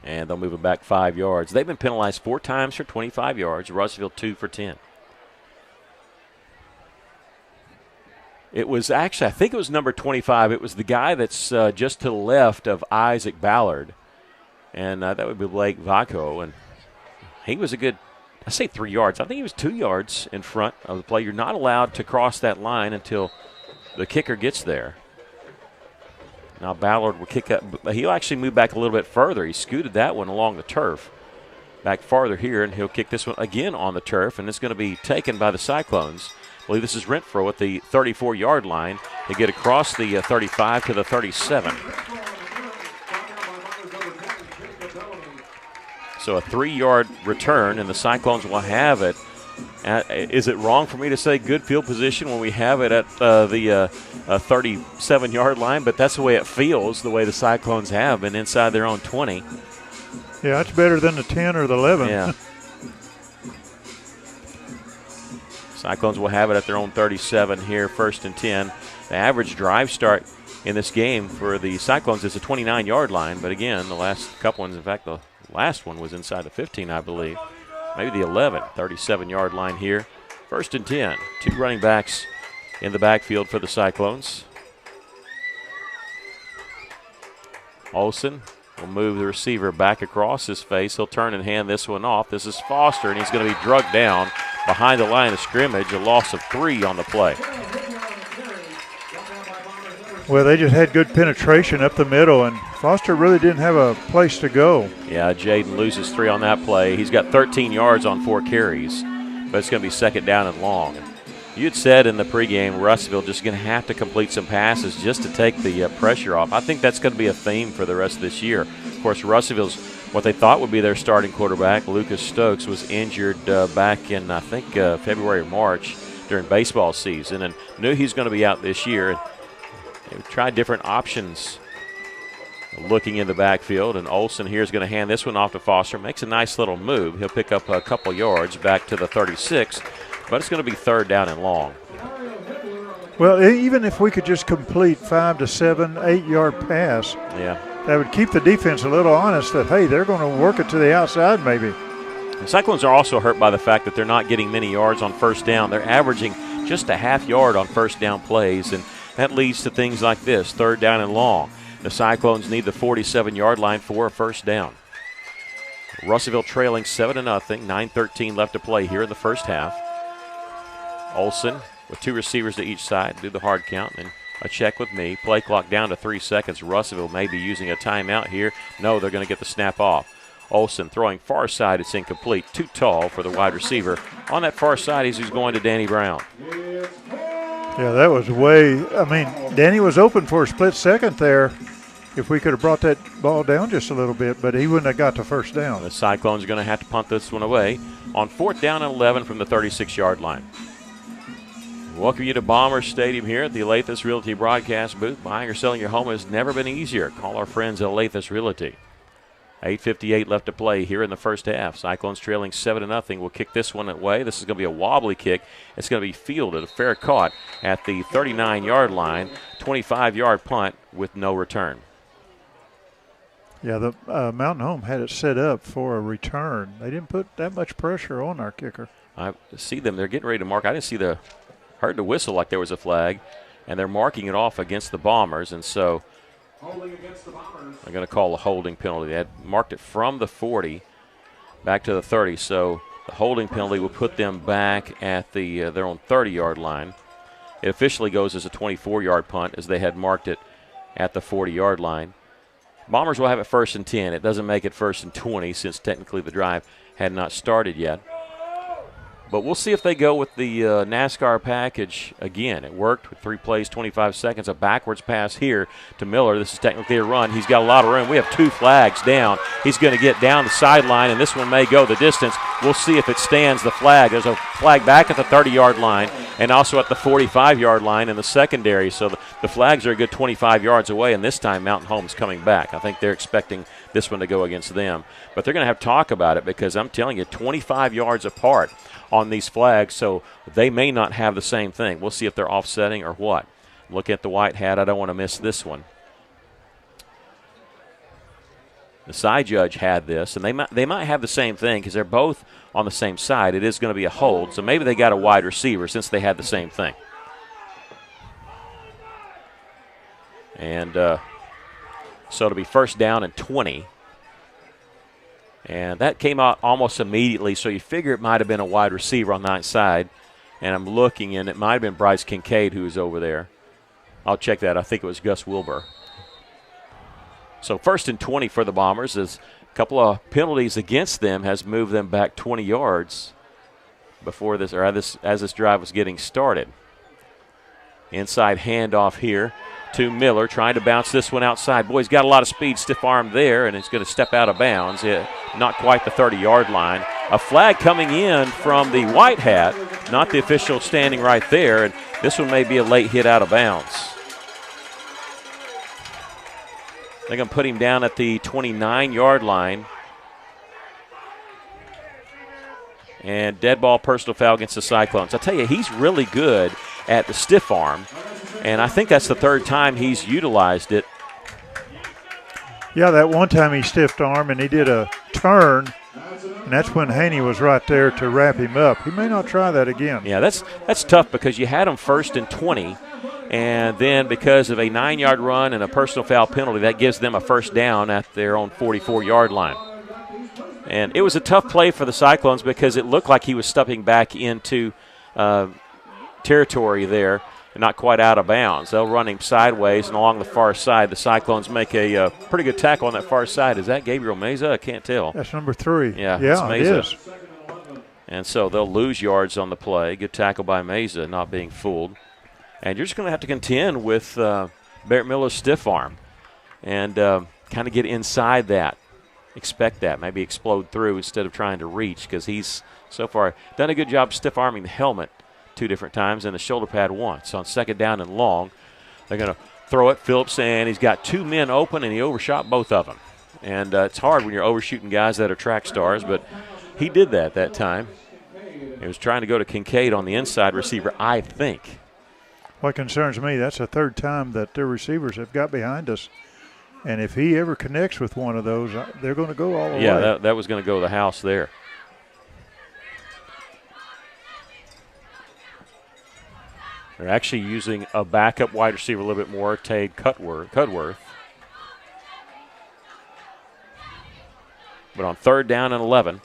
And they'll move it back 5 yards. They've been penalized 4 times for 25 yards. Russellville 2 for 10. It was actually, I think it was number 25. It was the guy that's just to the left of Isaac Ballard. And that would be Blake Vaco. And he was a good, I say 3 yards. I think he was 2 yards in front of the play. You're not allowed to cross that line until the kicker gets there. Now Ballard will kick up. He'll actually move back a little bit further. He scooted that one along the turf. Back farther here, and he'll kick this one again on the turf, and it's going to be taken by the Cyclones. I believe this is Renfro at the 34-yard line. They get across the 35 to the 37. So a 3-yard return, and the Cyclones will have it. Is it wrong for me to say good field position when we have it at the 37-yard line? But that's the way it feels, the way the Cyclones have been inside their own 20. Yeah, it's better than the 10 or the 11. Yeah. Cyclones will have it at their own 37 here, 1st and 10. The average drive start in this game for the Cyclones is a 29-yard line. But again, the last couple ones, in fact, the last one was inside the 15, I believe. Maybe the 11, 37-yard line here. 1st and 10. 2 running backs in the backfield for the Cyclones. Olsen will move the receiver back across his face. He'll turn and hand this one off. This is Foster, and he's going to be drugged down behind the line of scrimmage. A loss of 3 on the play. Well, they just had good penetration up the middle, and Foster really didn't have a place to go. Yeah, Jaden loses 3 on that play. He's got 13 yards on 4 carries, but it's going to be second down and long. You had said in the pregame, Russellville just going to have to complete some passes just to take the pressure off. I think that's going to be a theme for the rest of this year. Of course, Russellville's what they thought would be their starting quarterback, Lucas Stokes, was injured back in, I think, February or March during baseball season, and knew he's going to be out this year. They tried different options looking in the backfield, and Olsen here is going to hand this one off to Foster. Makes a nice little move. He'll pick up a couple yards back to the 36, but it's going to be third down and long. Well, even if we could just complete 5 to 7, 8-yard pass, that would keep the defense a little honest that, hey, they're going to work it to the outside maybe. The Cyclones are also hurt by the fact that they're not getting many yards on first down. They're averaging just a half yard on first down plays, and that leads to things like this, third down and long. The Cyclones need the 47-yard line for a first down. Russellville trailing 7-0, 9:13 left to play here in the first half. Olsen with 2 receivers to each side, do the hard count, and a check with me. Play clock down to 3 seconds. Russellville may be using a timeout here. No, they're going to get the snap off. Olsen throwing far side. It's incomplete. Too tall for the wide receiver. On that far side, he's going to Danny Brown. Yeah, that was Danny was open for a split second there if we could have brought that ball down just a little bit, but he wouldn't have got the first down. The Cyclones are going to have to punt this one away on 4th down and 11 from the 36-yard line. Welcome you to Bomber Stadium here at the Alathus Realty broadcast booth. Buying or selling your home has never been easier. Call our friends at Alathus Realty. 8:58 left to play here in the first half. Cyclones trailing 7-0. We'll kick this one away. This is going to be a wobbly kick. It's going to be fielded, a fair caught at the 39-yard line. 25-yard punt with no return. Yeah, the Mountain Home had it set up for a return. They didn't put that much pressure on our kicker. I see them. They're getting ready to mark. I didn't see heard the whistle like there was a flag, and they're marking it off against the Bombers, and so Holding against the Bombers. they're going to call a holding penalty. They had marked it from the 40 back to the 30, so the holding penalty will put them back at their own 30-yard line. It officially goes as a 24-yard punt as they had marked it at the 40-yard line. Bombers will have it 1st and 10. It doesn't make it 1st and 20 since technically the drive had not started yet. But we'll see if they go with the NASCAR package again. It worked with 3 plays, 25 seconds, a backwards pass here to Miller. This is technically a run. He's got a lot of room. We have 2 flags down. He's going to get down the sideline, and this one may go the distance. We'll see if it stands the flag. There's a flag back at the 30-yard line and also at the 45-yard line in the secondary. So the flags are a good 25 yards away, and this time Mountain Home's coming back. I think they're expecting this one to go against them. But they're going to have to talk about it because I'm telling you, 25 yards apart on these flags, so they may not have the same thing. We'll see if they're offsetting or what. Look at the white hat. I don't want to miss this one. The side judge had this, and they might have the same thing because they're both on the same side. It is going to be a hold, so maybe they got a wide receiver since they had the same thing. And so it'll be 1st down and 20. And that came out almost immediately, so you figure it might have been a wide receiver on that side. And I'm looking, and it might have been Bryce Kincaid who was over there. I'll check that. I think it was Gus Wilbur. So 1st and 20 for the Bombers as a couple of penalties against them has moved them back 20 yards before this, or as this drive was getting started. Inside handoff here to Miller, trying to bounce this one outside. Boy, he's got a lot of speed, stiff arm there, and he's going to step out of bounds. Not quite the 30-yard line. A flag coming in from the white hat, not the official standing right there, and this one may be a late hit out of bounds. They're going to put him down at the 29-yard line. And dead ball, personal foul against the Cyclones. I'll tell you, he's really good at the stiff arm, and I think that's the 3rd time he's utilized it. Yeah, that one time he stiffed arm and he did a turn, and that's when Haney was right there to wrap him up. He may not try that again. Yeah, that's tough because you had him 1st and 20, and then because of a 9-yard run and a personal foul penalty, that gives them a 1st down at their own 44-yard line. And it was a tough play for the Cyclones because it looked like he was stepping back into territory there. not quite out of bounds. They'll run him sideways and along the far side. The Cyclones make a pretty good tackle on that far side. Is that Gabriel Meza? I can't tell. That's number 3. Yeah, yeah, it's Meza. It is. And so they'll lose yards on the play. Good tackle by Meza, not being fooled. And you're just going to have to contend with Barrett Miller's stiff arm and kind of get inside that. Expect that. Maybe explode through instead of trying to reach, because he's so far done a good job stiff arming the helmet 2 different times and the shoulder pad once. On 2nd down and long, they're going to throw it. Phillips, and he's got 2 men open, and he overshot both of them. And it's hard when you're overshooting guys that are track stars, but he did that time. He was trying to go to Kincaid on the inside receiver, I think. What concerns me, that's the 3rd time that their receivers have got behind us. And if he ever connects with one of those, they're going to go all the way. Yeah, that was going to go to the house there. They're actually using a backup wide receiver a little bit more, Tade Cudworth. But on 3rd down and 11,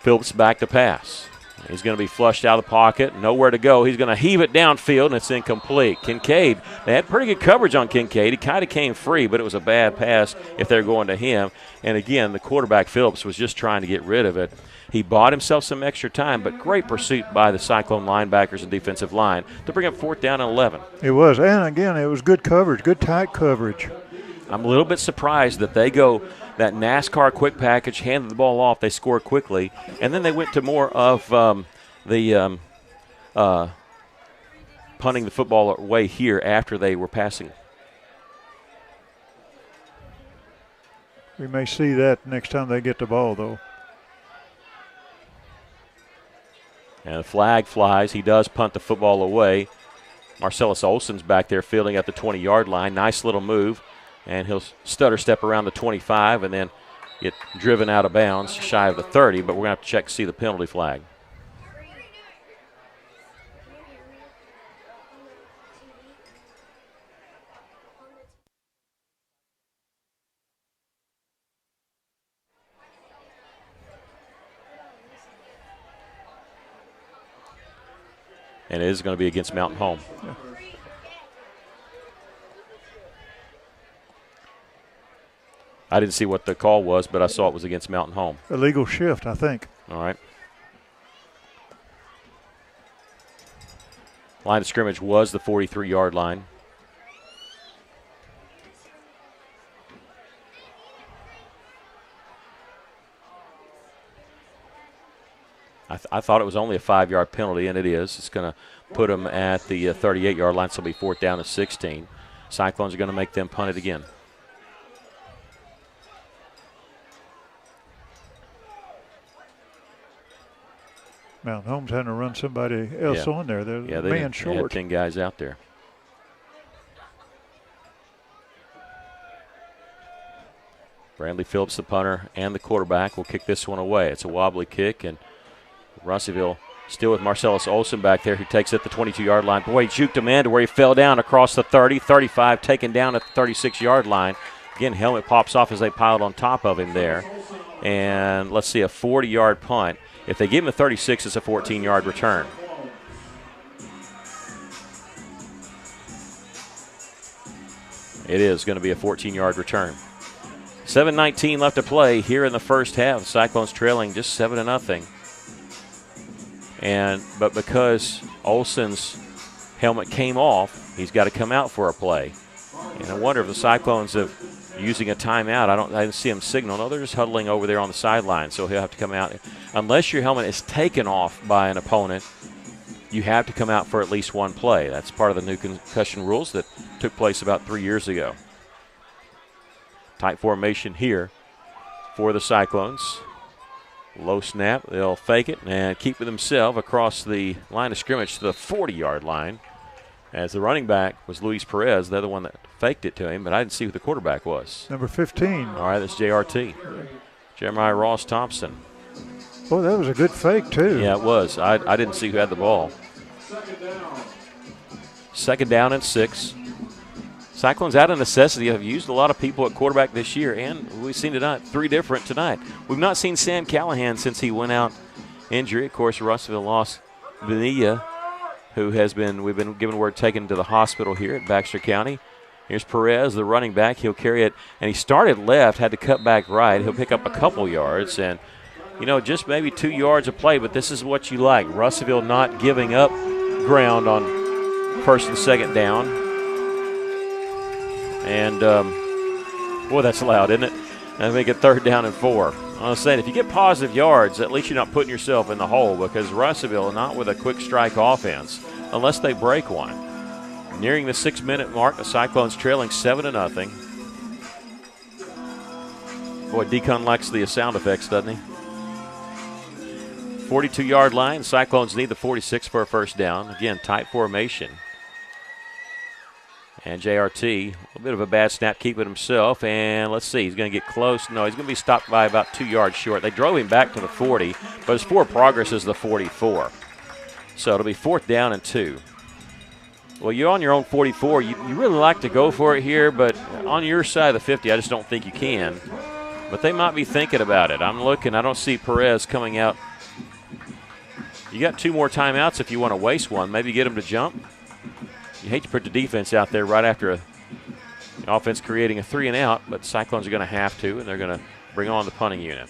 Phillips back to pass. He's going to be flushed out of the pocket, nowhere to go. He's going to heave it downfield, and it's incomplete. Kincaid, they had pretty good coverage on Kincaid. He kind of came free, but it was a bad pass if they're going to him. And again, the quarterback, Phillips, was just trying to get rid of it. He bought himself some extra time, but great pursuit by the Cyclone linebackers and defensive line to bring up 4th down and 11. It was, and again, it was good coverage, good tight coverage. I'm a little bit surprised that they go that NASCAR quick package, handed the ball off, they score quickly, and then they went to more of the punting the football away here after they were passing. We may see that next time they get the ball, though. And the flag flies. He does punt the football away. Marcellus Olsen's back there fielding at the 20-yard line. Nice little move. And he'll stutter step around the 25 and then get driven out of bounds shy of the 30, but we're going to have to check to see the penalty flag. And it is going to be against Mountain Home. Yeah. I didn't see what the call was, but I saw it was against Mountain Home. Illegal shift, I think. All right. Line of scrimmage was the 43-yard line. I thought it was only a 5-yard penalty, and it is. It's going to put them at the 38-yard line, so it'll be 4th down and 16. Cyclones are going to make them punt it again. Mountain Home's having to run somebody else on there. They're man short. They had 10 guys out there. Bradley Phillips, the punter, and the quarterback will kick this one away. It's a wobbly kick, and Russellville still with Marcellus Olsen back there, who takes it at the 22-yard line. Boy, he juked him in to where he fell down across the 30, 35, taken down at the 36-yard line. Again, helmet pops off as they piled on top of him there. And let's see, a 40-yard punt. If they give him a 36, it's a 14-yard return. It is going to be a 14-yard return. 7:19 left to play here in the first half. The Cyclones trailing just 7-0. But because Olsen's helmet came off, he's got to come out for a play. And I wonder if the Cyclones have using a timeout. I didn't see him signal. No, they're just huddling over there on the sideline, so he'll have to come out. Unless your helmet is taken off by an opponent, you have to come out for at least one play. That's part of the new concussion rules that took place about 3 years ago. Tight formation here for the Cyclones. Low snap. They'll fake it and keep it themselves across the line of scrimmage to the 40-yard line. As the running back was Luis Perez, they're the one that faked it to him, but I didn't see who the quarterback was. Number 15. All right, that's JRT. Jeremiah Ross Thompson. Oh, that was a good fake, too. Yeah, it was. I didn't see who had the ball. 2nd down and 6. Cyclones out of necessity have used a lot of people at quarterback this year, and we've seen tonight 3 different tonight. We've not seen Sam Callahan since he went out injury. Of course, Russellville lost Vanilla, who we've been given word, taken to the hospital here at Baxter County. Here's Perez, the running back. He'll carry it, and he started left, had to cut back right. He'll pick up a couple yards, and, just maybe 2 yards of play, but this is what you like. Russellville not giving up ground on first and second down. And, boy, that's loud, isn't it? And make it 3rd down and 4. I was saying, if you get positive yards, at least you're not putting yourself in the hole, because Russellville, not with a quick strike offense, unless they break one. Nearing the 6-minute mark, the Cyclones trailing 7-0. Boy, Deacon likes the sound effects, doesn't he? 42-yard line. Cyclones need the 46 for a first down. Again, tight formation. And JRT, a little bit of a bad snap, keeping himself. And let's see, he's going to get close. No, he's going to be stopped by about 2 yards short. They drove him back to the 40, but his forward progress is the 44. So it'll be 4th down and 2. Well, you're on your own 44. You really like to go for it here, but on your side of the 50, I just don't think you can. But they might be thinking about it. I'm looking. I don't see Perez coming out. You got 2 more timeouts if you want to waste one. Maybe get him to jump. You hate to put the defense out there right after an offense creating a 3-and-out, but Cyclones are going to have to, and they're going to bring on the punting unit.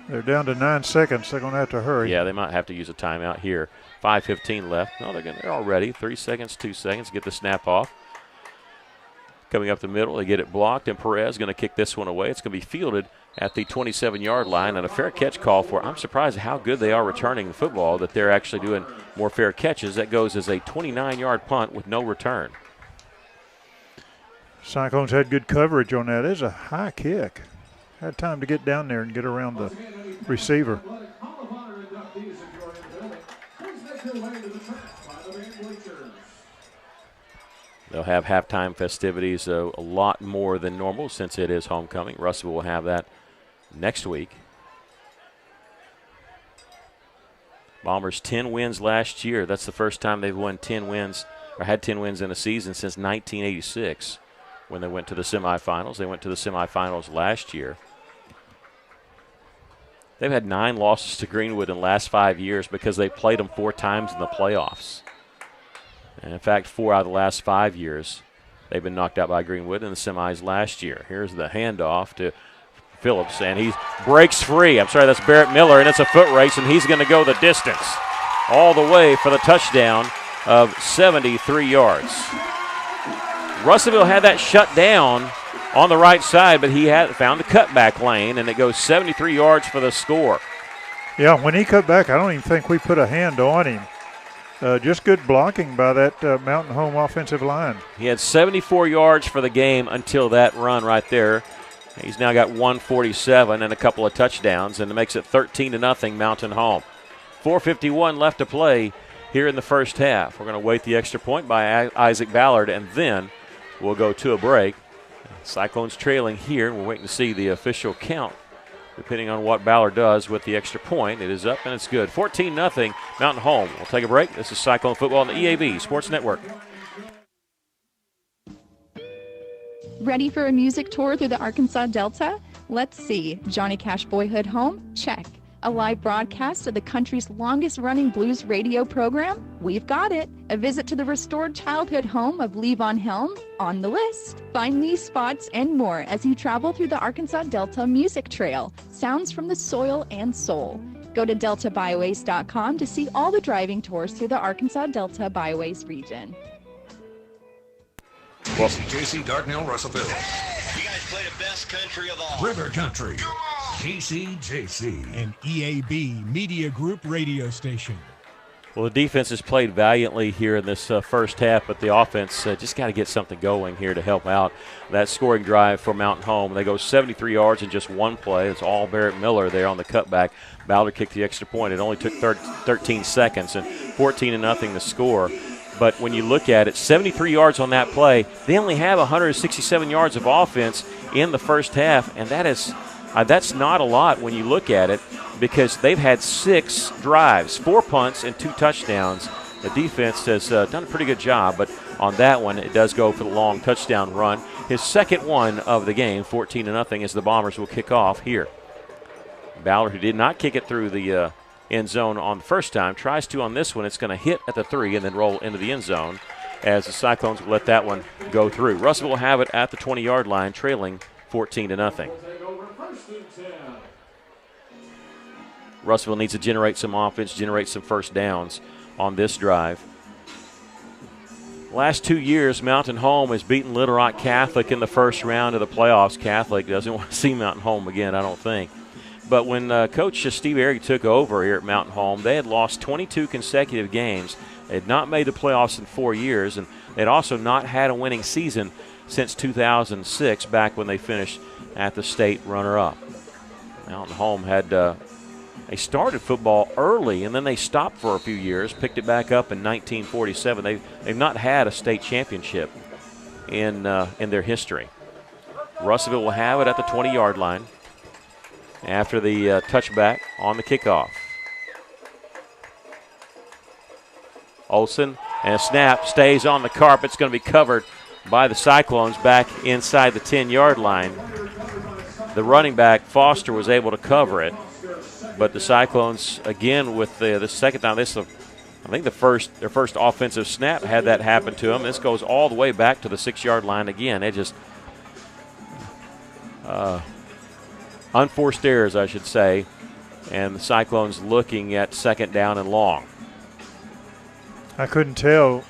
They're down to 9 seconds. They're going to have to hurry. Yeah, they might have to use a timeout here. 5:15 left. No, they're all ready. 3 seconds, 2 seconds, get the snap off. Coming up the middle, they get it blocked, and Perez going to kick this one away. It's going to be fielded at the 27-yard line, and a fair catch call for. I'm surprised at how good they are returning the football, that they're actually doing more fair catches. That goes as a 29-yard punt with no return. Cyclones had good coverage on that. It is a high kick. Had time to get down there and get around the receiver. They'll have halftime festivities a lot more than normal since it is homecoming. Russellville will have that next week. Bombers 10 wins last year. That's the first time they've won 10 wins or had 10 wins in a season since 1986 when they went to the semifinals. They went to the semifinals last year. They've had 9 losses to Greenwood in the last 5 years because they played them 4 times in the playoffs. And in fact, 4 out of the last 5 years, they've been knocked out by Greenwood in the semis last year. Here's the handoff to Phillips, and he breaks free. I'm sorry, that's Barrett Miller, and it's a foot race, and he's going to go the distance all the way for the touchdown of 73 yards. Russellville had that shut down on the right side, but he had found the cutback lane, and it goes 73 yards for the score. Yeah, when he cut back, I don't even think we put a hand on him. Just good blocking by that Mountain Home offensive line. He had 74 yards for the game until that run right there. He's now got 147 and a couple of touchdowns, and it makes it 13-0 Mountain Home. 4:51 left to play here in the first half. We're going to wait the extra point by Isaac Ballard, and then we'll go to a break. Cyclones trailing here. We're waiting to see the official count. Depending on what Ballard does with the extra point, it is up and it's good. 14-0 Mountain Home. We'll take a break. This is Cyclone Football on the EAB Sports Network. Ready for a music tour through the Arkansas Delta? Let's see. Johnny Cash Boyhood Home? Check. A live broadcast of the country's longest-running blues radio program? We've got it. A visit to the restored childhood home of Levon Helm? On the list. Find these spots and more as you travel through the Arkansas Delta Music Trail. Sounds from the soil and soul. Go to deltabyways.com to see all the driving tours through the Arkansas Delta Byways region. KCJC Dardanelle Russellville. You guys play the best country of all. River Country. KCJC. An EAB Media Group radio station. Well, the defense has played valiantly here in this first half, but the offense just got to get something going here to help out that scoring drive for Mountain Home. They go 73 yards in just one play. It's all Barrett Miller there on the cutback. Ballard kicked the extra point. It only took 13 seconds, and 14-0 the score. But when you look at it, 73 yards on that play. They only have 167 yards of offense in the first half, and that is that's not a lot when you look at it, because they've had 6 drives, 4 punts, and 2 touchdowns. The defense has done a pretty good job, but on that one, it does go for the long touchdown run. His second one of the game, 14-0, as the Bombers will kick off here. Ballard, who did not kick it through the end zone on the first time. Tries to on this one. It's going to hit at the 3 and then roll into the end zone as the Cyclones will let that one go through. Russell will have it at the 20-yard line, trailing 14-0. Russellville needs to generate some offense, generate some first downs on this drive. Last 2 years, Mountain Home has beaten Little Rock Catholic in the first round of the playoffs. Catholic doesn't want to see Mountain Home again, I don't think. But when Coach Steve Airy took over here at Mountain Home, they had lost 22 consecutive games. They had not made the playoffs in 4 years, and they had also not had a winning season since 2006, back when they finished at the state runner-up. Mountain Home had they started football early, and then they stopped for a few years, picked it back up in 1947. They've not had a state championship in their history. Russellville will have it at the 20-yard line after the touchback on the kickoff. Olsen, and a snap, stays on the carpet. It's going to be covered by the Cyclones back inside the 10-yard line. The running back, Foster, was able to cover it, but the Cyclones, again, with the second time, I think their first offensive snap had that happen to them. This goes all the way back to the 6-yard line again. It just unforced errors, I should say, and the Cyclones looking at second down and long. I couldn't tell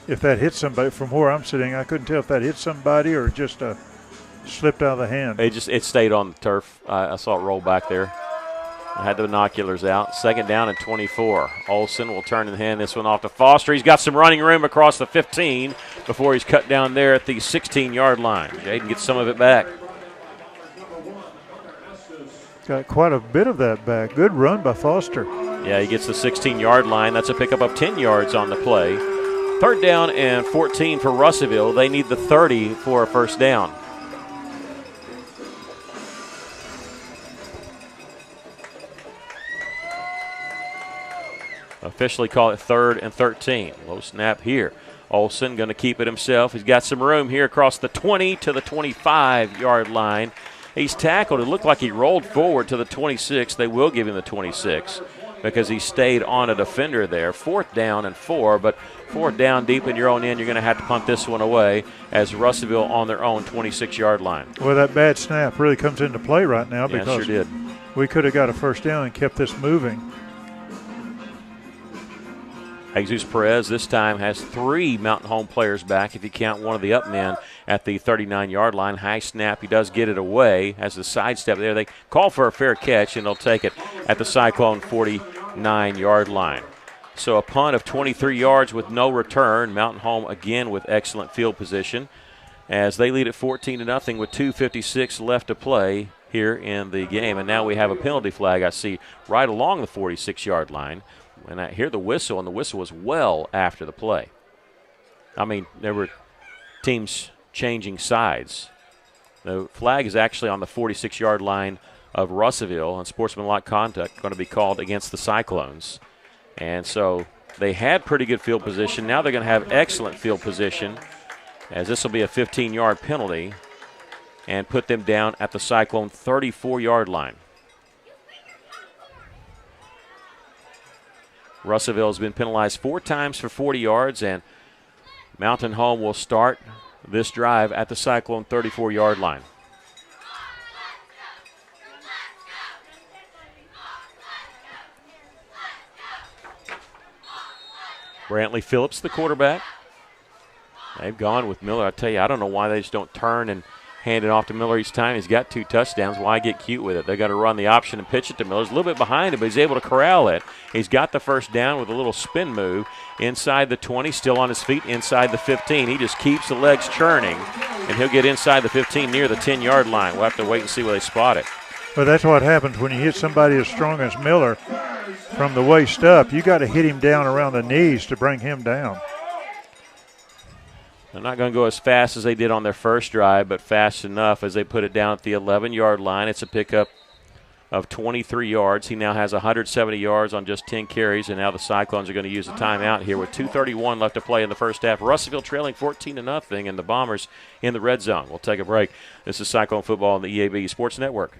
if that hit somebody from where I'm sitting. I couldn't tell if that hit somebody or just slipped out of the hand. It stayed on the turf. I saw it roll back there. I had the binoculars out. Second down and 24. Olsen will turn and hand this one off to Foster. He's got some running room across the 15 before he's cut down there at the 16-yard line. Jaden gets some of it back. Got quite a bit of that back. Good run by Foster. Yeah, he gets the 16-yard line. That's a pickup of 10 yards on the play. Third down and 14 for Russellville. They need the 30 for a first down. Officially call it 3rd and 13. Low snap here. Olsen going to keep it himself. He's got some room here across the 20 to the 25-yard line. He's tackled. It looked like he rolled forward to the 26. They will give him the 26 because he stayed on a defender there. 4th down and 4, but 4th down deep in your own end, you're going to have to punt this one away as Russellville on their own 26-yard line. Well, that bad snap really comes into play right now because sure did. We could have got a first down and kept this moving. Jesus Perez this time has 3 Mountain Home players back if you count one of the up men at the 39-yard line. High snap, he does get it away, has the sidestep there. They call for a fair catch, and they'll take it at the Cyclone 49-yard line. So a punt of 23 yards with no return. Mountain Home again with excellent field position as they lead at 14-0 with 2:56 left to play here in the game. And now we have a penalty flag I see right along the 46-yard line. And I hear the whistle, and the whistle was well after the play. I mean, there were teams changing sides. The flag is actually on the 46-yard line of Russellville, and sportsmanlike conduct going to be called against the Cyclones. And so they had pretty good field position. Now they're going to have excellent field position, as this will be a 15-yard penalty and put them down at the Cyclone 34-yard line. Russellville has been penalized 4 times for 40 yards, and Mountain Home will start this drive at the Cyclone 34-yard line. Brantley Phillips, the quarterback. They've gone with Miller. I tell you, I don't know why they just don't turn and hand it off to Miller each time. He's got 2 touchdowns. Why get cute with it? They're going to run the option and pitch it to Miller. He's a little bit behind him, but he's able to corral it. He's got the first down with a little spin move inside the 20, still on his feet inside the 15. He just keeps the legs churning, and he'll get inside the 15 near the 10-yard line. We'll have to wait and see where they spot it. Well, that's what happens when you hit somebody as strong as Miller from the waist up. You got to hit him down around the knees to bring him down. They're not going to go as fast as they did on their first drive, but fast enough as they put it down at the 11-yard line. It's a pickup of 23 yards. He now has 170 yards on just 10 carries, and now the Cyclones are going to use a timeout here with 2:31 left to play in the first half. Russellville trailing 14-0, and the Bombers in the red zone. We'll take a break. This is Cyclone Football on the EAB Sports Network.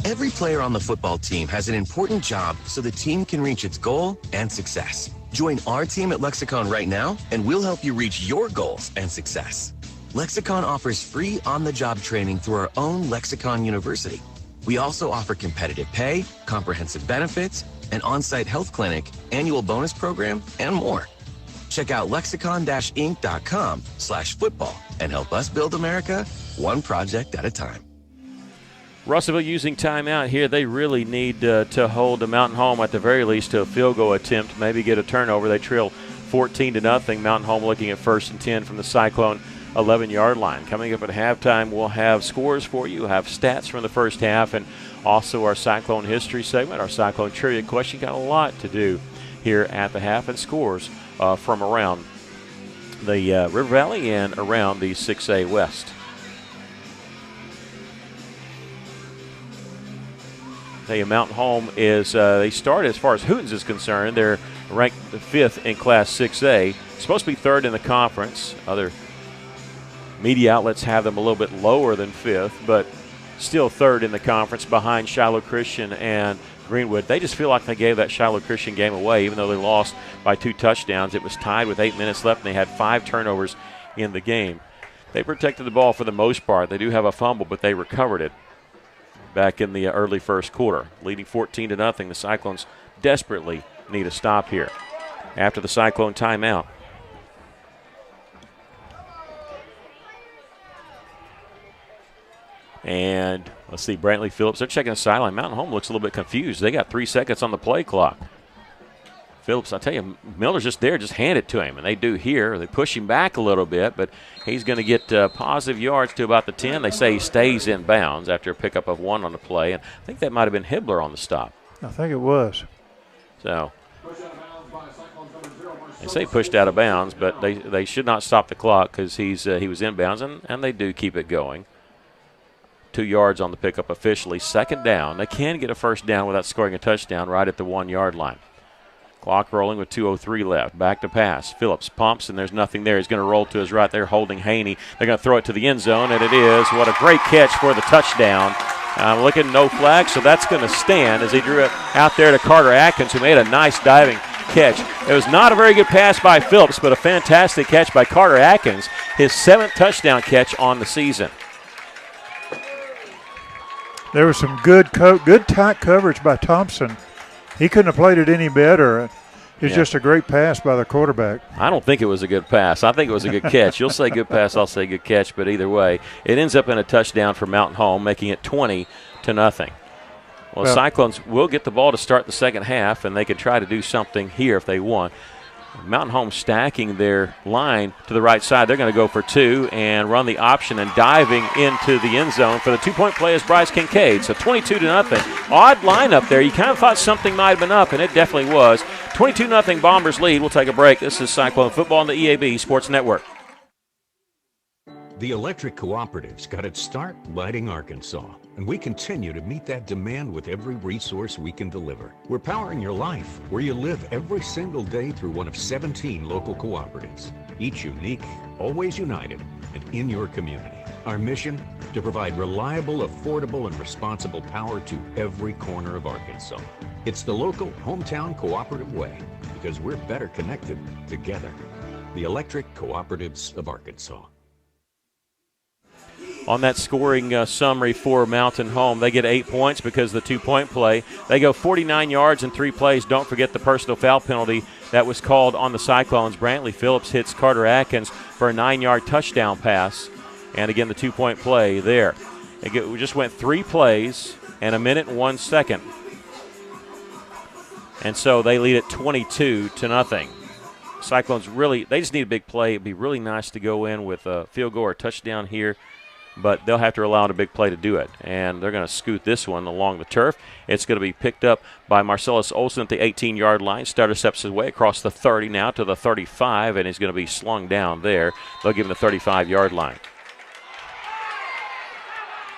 Every player on the football team has an important job so the team can reach its goal and success. Join our team at Lexicon right now, and we'll help you reach your goals and success. Lexicon offers free on-the-job training through our own Lexicon University. We also offer competitive pay, comprehensive benefits, an on-site health clinic, annual bonus program, and more. Check out lexicon-inc.com/football and help us build America one project at a time. Russellville using timeout here. They really need to hold the Mountain Home at the very least to a field goal attempt, maybe get a turnover. They trail 14-0. Mountain Home looking at 1st and 10 from the Cyclone 11-yard line. Coming up at halftime, we'll have scores for you. We'll have stats from the first half and also our Cyclone history segment, our Cyclone trivia question. Got a lot to do here at the half, and scores from around the River Valley and around the 6A West. The Mountain Home is, they start as far as Hootens is concerned. They're ranked 5th in Class 6A. Supposed to be 3rd in the conference. Other media outlets have them a little bit lower than 5th, but still 3rd in the conference behind Shiloh Christian and Greenwood. They just feel like they gave that Shiloh Christian game away, even though they lost by 2 touchdowns. It was tied with 8 minutes left, and they had 5 turnovers in the game. They protected the ball for the most part. They do have a fumble, but they recovered it back in the early first quarter. Leading 14-0, the Cyclones desperately need a stop here after the Cyclone timeout. And let's see, Brantley Phillips, they're checking the sideline. Mountain Home looks a little bit confused. They got 3 seconds on the play clock. Phillips, I tell you, Miller's just there, just hand it to him. And they do here. They push him back a little bit, but he's going to get positive yards to about the 10. They say he stays in bounds after a pickup of 1 on the play. And I think that might have been Hibbler on the stop. I think it was. So they say pushed out of bounds, but they should not stop the clock because he was in bounds, and they do keep it going. 2 yards on the pickup officially. 2nd down. They can get a first down without scoring a touchdown right at the 1-yard line. Clock rolling with 2:03 left. Back to pass. Phillips pumps, and there's nothing there. He's going to roll to his right there, holding Haney. They're going to throw it to the end zone, and it is. What a great catch for the touchdown. Looking no flag, so that's going to stand as he drew it out there to Carter Atkins, who made a nice diving catch. It was not a very good pass by Phillips, but a fantastic catch by Carter Atkins, his 7th touchdown catch on the season. There was some good tight coverage by Thompson. He couldn't have played it any better. It's just a great pass by the quarterback. I don't think it was a good pass. I think it was a good catch. You'll say good pass, I'll say good catch, but either way, it ends up in a touchdown for Mountain Home, making it 20-0. Well, Cyclones will get the ball to start the second half, and they can try to do something here if they want. Mountain Home stacking their line to the right side. They're going to go for 2 and run the option, and diving into the end zone for the 2-point play is Bryce Kincaid. So 22-0. Odd lineup there. You kind of thought something might have been up, and it definitely was. 22-0 Bombers lead. We'll take a break. This is Cyclone Football on the EAB Sports Network. The electric cooperative's got its start lighting Arkansas, and we continue to meet that demand with every resource we can deliver. We're powering your life where you live every single day through one of 17 local cooperatives, each unique, always united, and in your community. Our mission, to provide reliable, affordable, and responsible power to every corner of Arkansas. It's the local hometown cooperative way, because we're better connected together. The Electric Cooperatives of Arkansas. On that scoring summary for Mountain Home, they get 8 points because of the 2-point play. They go 49 yards in 3 plays. Don't forget the personal foul penalty that was called on the Cyclones. Brantley Phillips hits Carter for a 9-yard touchdown pass. And again, the 2-point play there. We just went 3 plays and 1 minute and 1 second. And so they lead it 22-0. Cyclones they just need a big play. It'd be really nice to go in with a field goal or touchdown here, but they'll have to rely on a big play to do it. And they're going to scoot this one along the turf. It's going to be picked up by Marcellus Olson at the 18-yard line. Starter steps his way across the 30 now to the 35, and he's going to be slung down there. They'll give him the 35-yard line.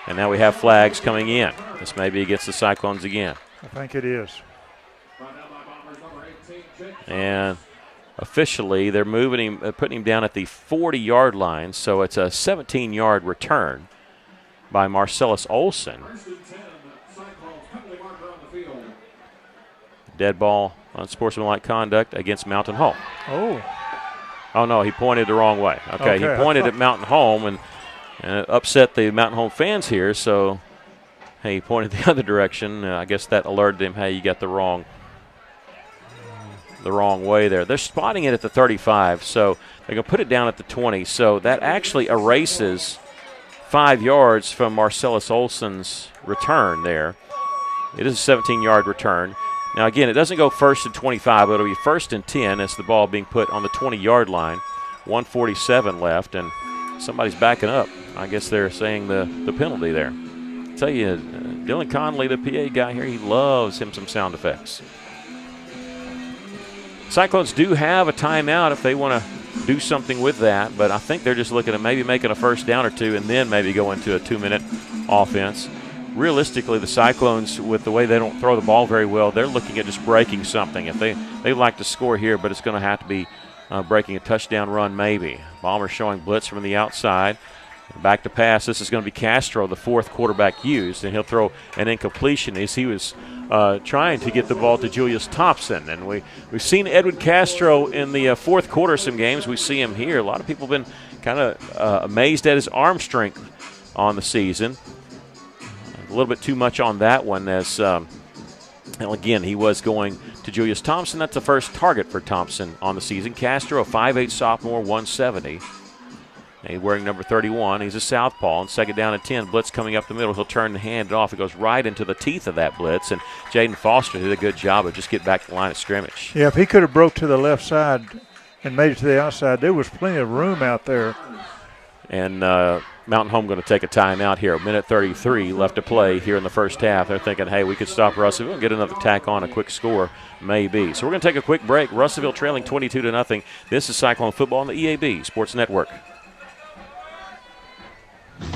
And now we have flags coming in. This may be against the Cyclones again. I think it is. And officially, they're moving him, putting him down at the 40-yard line, so it's a 17-yard return by Marcellus Olson. dead ball unsportsmanlike conduct against Mountain Home. Oh, no, he pointed the wrong way. Okay, he pointed at Mountain Home and upset the Mountain Home fans here, so hey, he pointed the other direction. I guess that alerted him, hey, you got the wrong way there. They're spotting it at the 35, so they're going to put it down at the 20. So that actually erases 5 yards from Marcellus Olson's return there. It is a 17-yard return. Now, again, it doesn't go 1st and 25, but it'll be 1st and 10 as the ball being put on the 20-yard line. 1:47 left, and somebody's backing up. I guess they're saying the penalty there. I tell you, Dylan Conley, the PA guy here, he loves him some sound effects. Cyclones do have a timeout if they want to do something with that, but I think they're just looking at maybe making a first down or two and then maybe go into a 2-minute offense. Realistically, the Cyclones, with the way they don't throw the ball very well, they're looking at just breaking something. If they like to score here, but it's going to have to be breaking a touchdown run maybe. Bombers showing blitz from the outside. Back to pass. This is going to be Castro, the 4th quarterback used, and he'll throw an incompletion as he was trying to get the ball to Julius Thompson. And we've seen Edwin Castro in the 4th quarter some games. We see him here. A lot of people have been kind of amazed at his arm strength on the season. A little bit too much on that one as, again, he was going to Julius Thompson. That's the first target for Thompson on the season. Castro, a 5'8 sophomore, 170. He's wearing number 31. He's a southpaw. And 2nd down and 10. Blitz coming up the middle. He'll turn and hand it off. It goes right into the teeth of that blitz. And Jaden Foster did a good job of just getting back to the line of scrimmage. Yeah, if he could have broke to the left side and made it to the outside, there was plenty of room out there. And Mountain Home going to take a timeout here. 1:33 left to play here in the first half. They're thinking, hey, we could stop Russellville and get another tack on, a quick score, maybe. So we're going to take a quick break. Russellville trailing 22-0. This is Cyclone Football on the EAB Sports Network.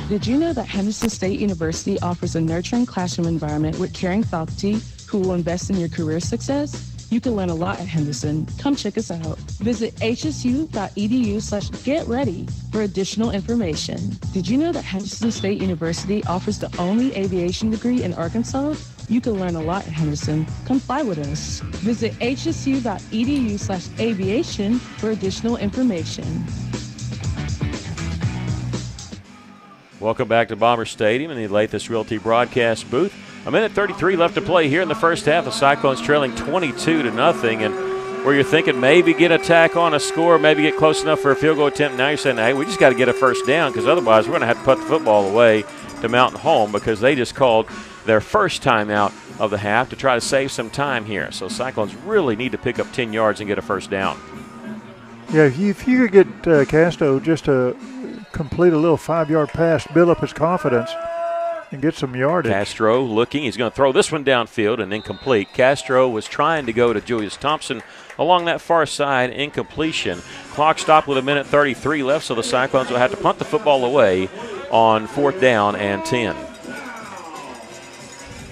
Did you know that Henderson State University offers a nurturing classroom environment with caring faculty who will invest in your career success? You can learn a lot at Henderson. Come check us out. Visit hsu.edu/getready for additional information. Did you know that Henderson State University offers the only aviation degree in Arkansas? You can learn a lot at Henderson. Come fly with us. Visit hsu.edu/aviation for additional information. Welcome back to Bomber Stadium in the Lathis Realty broadcast booth. 1:33 left to play here in the first half. The Cyclones trailing 22-0, and where you're thinking maybe get a tack on a score, maybe get close enough for a field goal attempt. Now you're saying, hey, we just got to get a first down because otherwise we're going to have to put the football away to Mountain Home because they just called their first timeout of the half to try to save some time here. So Cyclones really need to pick up 10 yards and get a first down. Yeah, if you could get Castro just to complete a little 5-yard pass, build up his confidence, and get some yardage. Castro looking. He's going to throw this one downfield and incomplete. Castro was trying to go to Julius Thompson along that far side. Incompletion. Clock stopped with 1:33 left, so the Cyclones will have to punt the football away on 4th down and 10.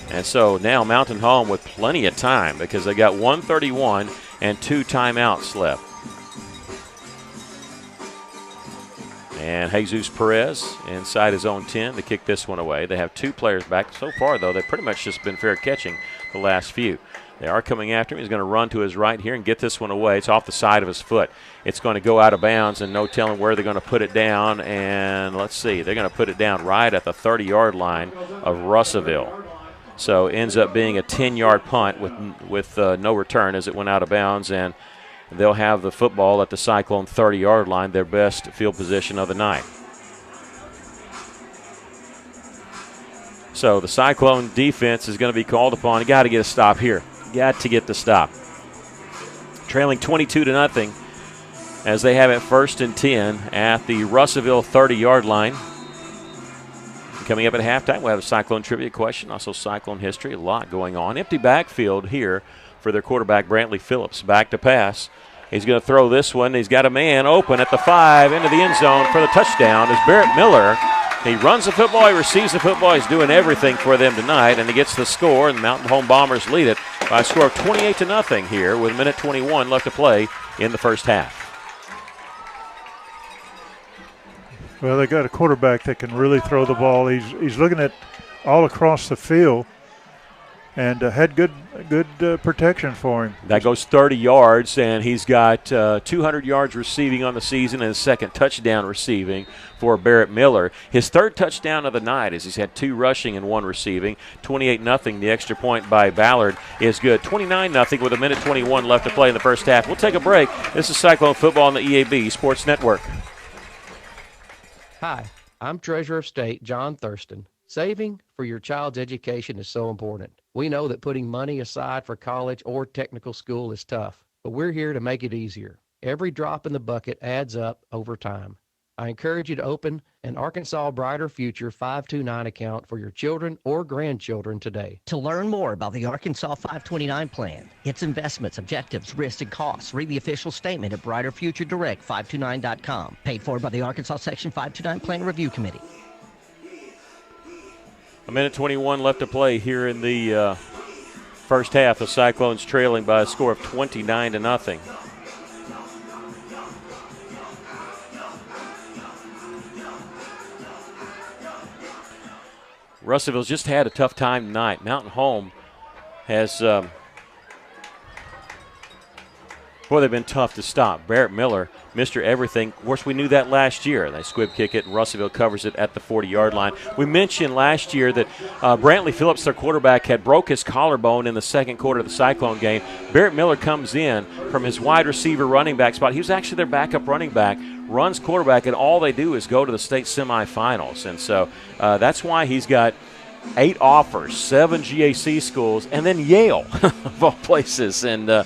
And so now Mountain Home with plenty of time because they got 1:31 and 2 timeouts left. And Jesus Perez inside his own 10 to kick this one away. They have 2 players back. So far, though, they've pretty much just been fair catching the last few. They are coming after him. He's going to run to his right here and get this one away. It's off the side of his foot. It's going to go out of bounds, and no telling where they're going to put it down. And let's see. They're going to put it down right at the 30-yard line of Russellville. So it ends up being a 10-yard punt with no return as it went out of bounds. And they'll have the football at the Cyclone 30-yard line, their best field position of the night. So the Cyclone defense is going to be called upon. You got to get a stop here. Got to get the stop. Trailing 22-0 as they have it 1st and 10 at the Russellville 30-yard line. Coming up at halftime, we'll have a Cyclone trivia question, also Cyclone history, a lot going on. Empty backfield here for their quarterback, Brantley Phillips. Back to pass. He's going to throw this one. He's got a man open at the 5 into the end zone for the touchdown is Barrett Miller. He runs the football. He receives the football. He's doing everything for them tonight, and he gets the score, and the Mountain Home Bombers lead it by a score of 28-0 here with 1:21 left to play in the first half. Well, they got a quarterback that can really throw the ball. He's looking at all across the field and had good protection for him. That goes 30 yards, and he's got 200 yards receiving on the season and his second touchdown receiving for Barrett Miller. His third touchdown of the night is he's had 2 rushing and 1 receiving. 28-0. The extra point by Ballard is good. 29-0 with 1:21 left to play in the first half. We'll take a break. This is Cyclone Football on the EAB Sports Network. Hi, I'm Treasurer of State John Thurston. Saving for your child's education is so important. We know that putting money aside for college or technical school is tough, but we're here to make it easier. Every drop in the bucket adds up over time. I encourage you to open an Arkansas Brighter Future 529 account for your children or grandchildren today. To learn more about the Arkansas 529 plan, its investments, objectives, risks, and costs, read the official statement at BrighterFutureDirect529.com. Paid for by the Arkansas Section 529 Plan Review Committee. 1:21 left to play here in the first half. The Cyclones trailing by a score of 29-0. Russellville's just had a tough time tonight. Mountain Home has, they've been tough to stop. Barrett Miller, Mr. Everything. Of course, we knew that last year. They squib kick it, and Russellville covers it at the 40-yard line. We mentioned last year that Brantley Phillips, their quarterback, had broke his collarbone in the second quarter of the Cyclone game. Barrett Miller comes in from his wide receiver running back spot. He was actually their backup running back, runs quarterback, and all they do is go to the state semifinals. And so that's why he's got 8 offers, 7 GAC schools, and then Yale, of all places. And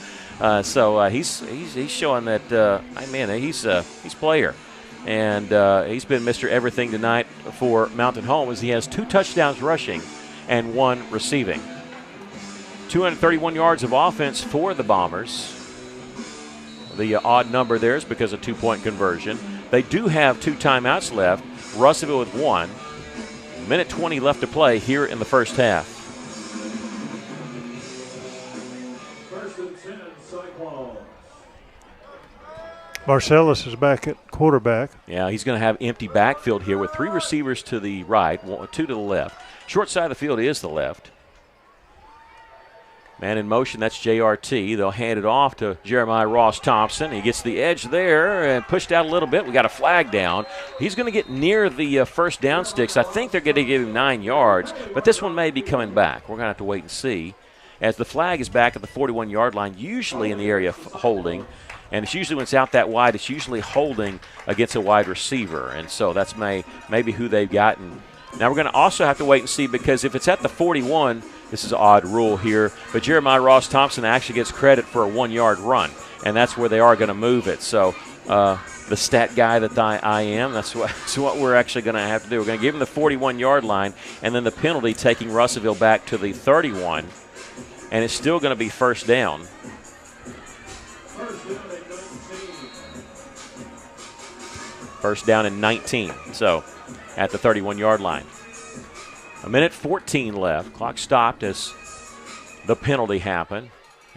so he's showing that, he's player. And he's been Mr. Everything tonight for Mountain Home as he has 2 touchdowns rushing and 1 receiving. 231 yards of offense for the Bombers. The odd number there is because of 2-point conversion. They do have 2 timeouts left. Russellville with 1. 1:20 left to play here in the first half. First and 10, Cyclones. Marcellus is back at quarterback. Yeah, he's going to have empty backfield here with 3 receivers to the right, 2 to the left. Short side of the field is the left. Man in motion, that's JRT. They'll hand it off to Jeremiah Ross Thompson. He gets the edge there and pushed out a little bit. We got a flag down. He's going to get near the first down sticks. I think they're going to give him 9 yards, but this one may be coming back. We're going to have to wait and see. As the flag is back at the 41-yard line, usually in the area of holding, and it's usually when it's out that wide, it's usually holding against a wide receiver, and so that's maybe who they've gotten. Now we're going to also have to wait and see because if it's at the 41, this is an odd rule here, but Jeremiah Ross Thompson actually gets credit for a 1-yard run, and that's where they are going to move it. So the stat guy that I am, that's what we're actually going to have to do. We're going to give him the 41-yard line, and then the penalty taking Russellville back to the 31, and it's still going to be first down. First down and 19, so at the 31-yard line. 1:14 left. Clock stopped as the penalty happened.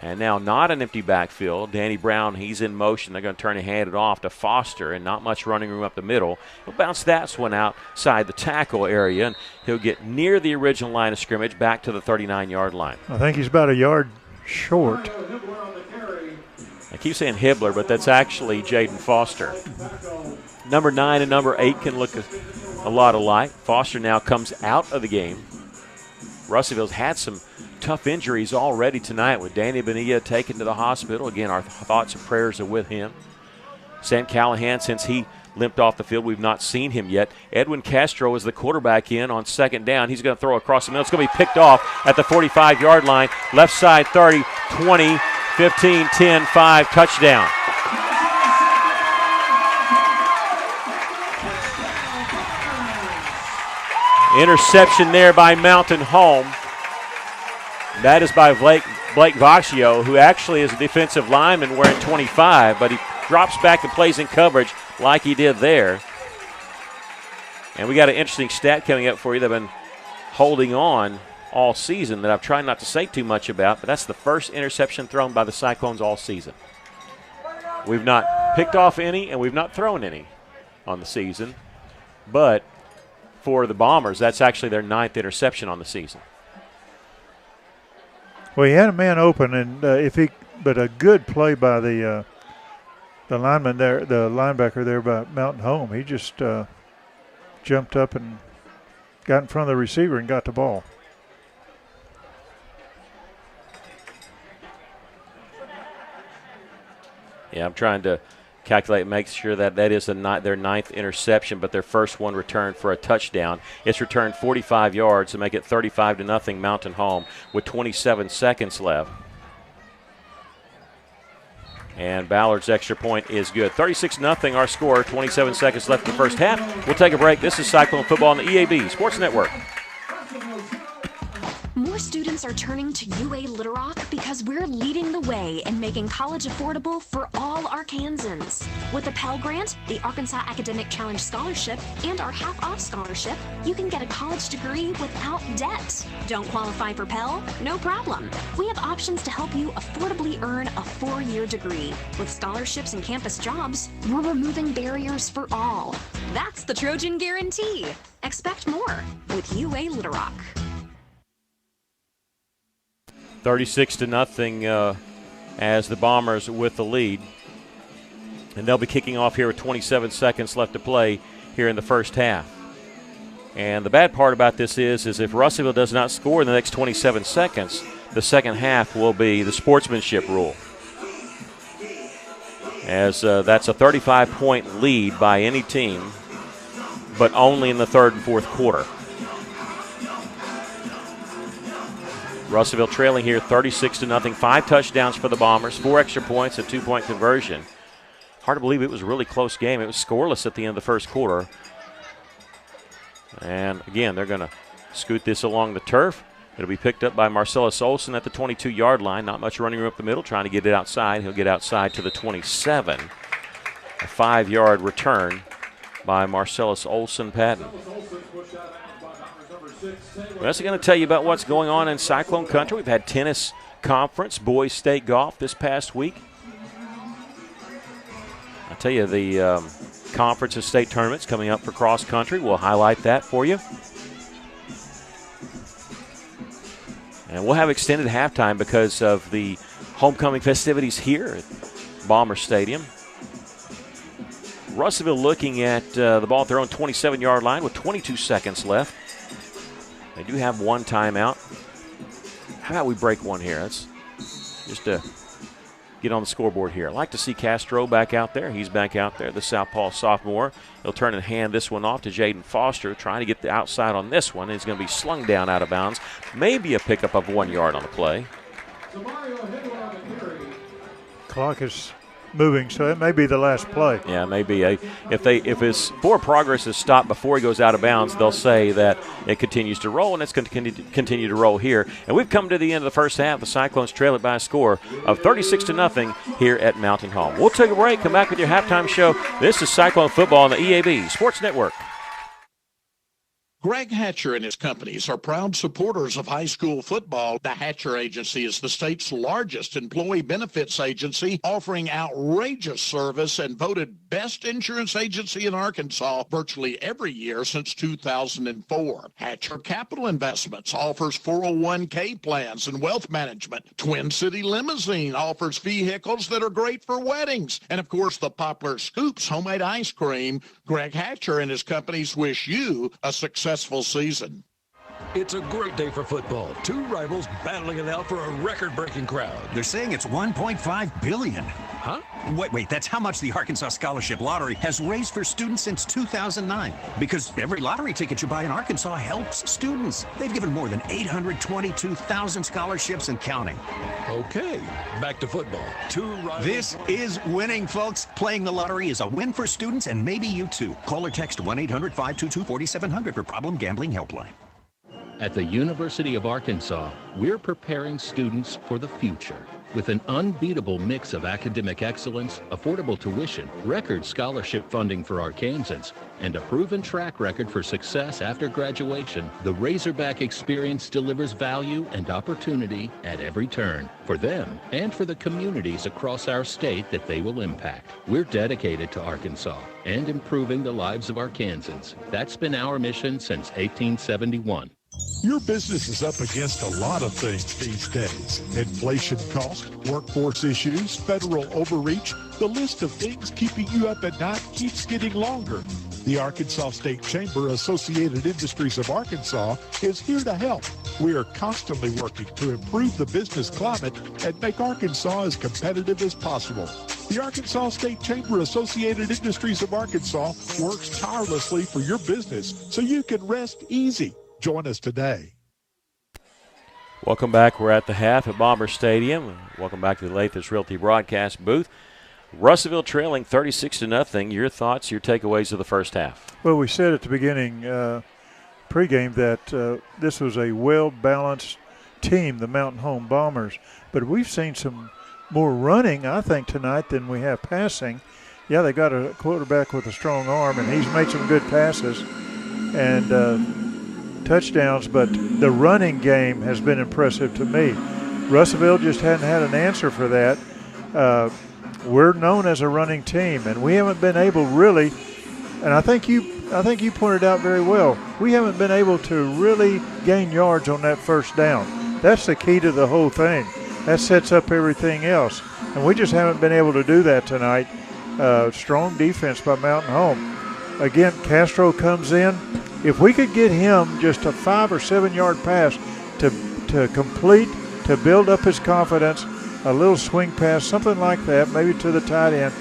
And now not an empty backfield. Danny Brown, he's in motion. They're going to turn and hand it off to Foster, and not much running room up the middle. He'll bounce that one outside the tackle area, and he'll get near the original line of scrimmage back to the 39-yard line. I think he's about a yard short. I keep saying Hibbler, but that's actually Jaden Foster. Number 9 and number 8 can look a lot alike. Foster now comes out of the game. Russellville's had some tough injuries already tonight with Danny Bonilla taken to the hospital. Again, our thoughts and prayers are with him. Sam Callahan, since he limped off the field, we've not seen him yet. Edwin Castro is the quarterback in on second down. He's going to throw across the middle. It's going to be picked off at the 45-yard line. Left side 30, 20, 15, 10, 5, touchdown. Interception there by Mountain Home. That is by Blake Vaccio, who actually is a defensive lineman wearing 25, but he drops back and plays in coverage like he did there. And we got an interesting stat coming up for you. They've been holding on all season that I've tried not to say too much about, but that's the first interception thrown by the Cyclones all season. We've not picked off any, and we've not thrown any on the season, but for the Bombers, that's actually their 9th interception on the season. Well, he had a man open, and but a good play by the lineman there, the linebacker there by Mtn Home. He just jumped up and got in front of the receiver and got the ball. Yeah, I'm trying to calculate and make sure that is their 9th interception, but their first one returned for a touchdown. It's returned 45 yards to make it 35-0 Mtn Home with 27 seconds left. And Ballard's extra point is good. 36-0 our score, 27 seconds left in the first half. We'll take a break. This is Cyclone Football on the EAB Sports Network. More students are turning to UA Little Rock because we're leading the way in making college affordable for all Arkansans. With the Pell Grant, the Arkansas Academic Challenge Scholarship, and our half-off scholarship, you can get a college degree without debt. Don't qualify for Pell? No problem. We have options to help you affordably earn a 4-year degree. With scholarships and campus jobs, we're removing barriers for all. That's the Trojan Guarantee. Expect more with UA Little Rock. 36-0 as the Bombers with the lead. And they'll be kicking off here with 27 seconds left to play here in the first half. And the bad part about this is if Russellville does not score in the next 27 seconds, the second half will be the sportsmanship rule. As that's a 35-point lead by any team, but only in the third and fourth quarter. Russellville trailing here 36-0, 5 touchdowns for the Bombers, 4 extra points, a 2-point conversion. Hard to believe it was a really close game. It was scoreless at the end of the first quarter. And again, they're going to scoot this along the turf. It'll be picked up by Marcellus Olson at the 22-yard line. Not much running room up the middle, trying to get it outside. He'll get outside to the 27. A 5-yard return by Marcellus Olson Patton. We're also going to tell you about what's going on in Cyclone Country. We've had tennis conference, boys state golf this past week. I'll tell you the conference and state tournaments coming up for cross country. We'll highlight that for you. And we'll have extended halftime because of the homecoming festivities here at Bomber Stadium. Russellville looking at the ball at their own 27-yard line with 22 seconds left. They do have one timeout. How about we break one here? Let's just get on the scoreboard here. I'd like to see Castro back out there. He's back out there, the southpaw sophomore. He'll turn and hand this one off to Jaden Foster, trying to get the outside on this one. He's going to be slung down out of bounds. Maybe a pickup of 1 yard on the play. Clock is moving, so it may be the last play. Yeah, maybe. If his forward progress is stopped before he goes out of bounds, they'll say that it continues to roll, and it's going to continue to roll here. And we've come to the end of the first half. The Cyclones trail it by a score of 36-0 here at Mtn Home. We'll take a break, come back with your halftime show. This is Cyclone Football on the EAB Sports Network. Greg Hatcher and his companies are proud supporters of high school football. The Hatcher Agency is the state's largest employee benefits agency, offering outrageous service and voted best insurance agency in Arkansas virtually every year since 2004. Hatcher Capital Investments offers 401k plans and wealth management. Twin City Limousine offers vehicles that are great for weddings. And of course, the popular Scoops homemade ice cream. Greg Hatcher and his companies wish you a successful season. It's a great day for football. Two rivals battling it out for a record-breaking crowd. They're saying it's $1.5 billion. Huh? Wait, that's how much the Arkansas Scholarship Lottery has raised for students since 2009. Because every lottery ticket you buy in Arkansas helps students. They've given more than 822,000 scholarships and counting. Okay, back to football. Two rivals. This is winning, folks. Playing the lottery is a win for students and maybe you too. Call or text 1-800-522-4700 for Problem Gambling Helpline. At the University of Arkansas, we're preparing students for the future. With an unbeatable mix of academic excellence, affordable tuition, record scholarship funding for Arkansans, and a proven track record for success after graduation, the Razorback experience delivers value and opportunity at every turn for them and for the communities across our state that they will impact. We're dedicated to Arkansas and improving the lives of Arkansans. That's been our mission since 1871. Your business is up against a lot of things these days. Inflation cost, workforce issues, federal overreach. The list of things keeping you up at night keeps getting longer. The Arkansas State Chamber Associated Industries of Arkansas is here to help. We are constantly working to improve the business climate and make Arkansas as competitive as possible. The Arkansas State Chamber Associated Industries of Arkansas works tirelessly for your business so you can rest easy. Join us today. Welcome back. We're at the half at Bomber Stadium. Welcome back to the Lathis Realty broadcast booth. Russellville trailing 36-0. Your thoughts, your takeaways of the first half? Well, we said at the beginning pregame that this was a well-balanced team, the Mountain Home Bombers. But we've seen some more running, I think, tonight than we have passing. Yeah, they got a quarterback with a strong arm, and he's made some good passes and touchdowns. But the running game has been impressive to me. Russellville just hadn't had an answer for that. We're known as a running team, and we haven't been able really, and I think you pointed out very well, we haven't been able to really gain yards on that first down. That's the key to the whole thing. That sets up everything else, and we just haven't been able to do that tonight. Strong defense by Mountain Home. Again, Castro comes in. If we could get him just a 5 or 7 yard pass to complete, to build up his confidence, a little swing pass, something like that, maybe to the tight end,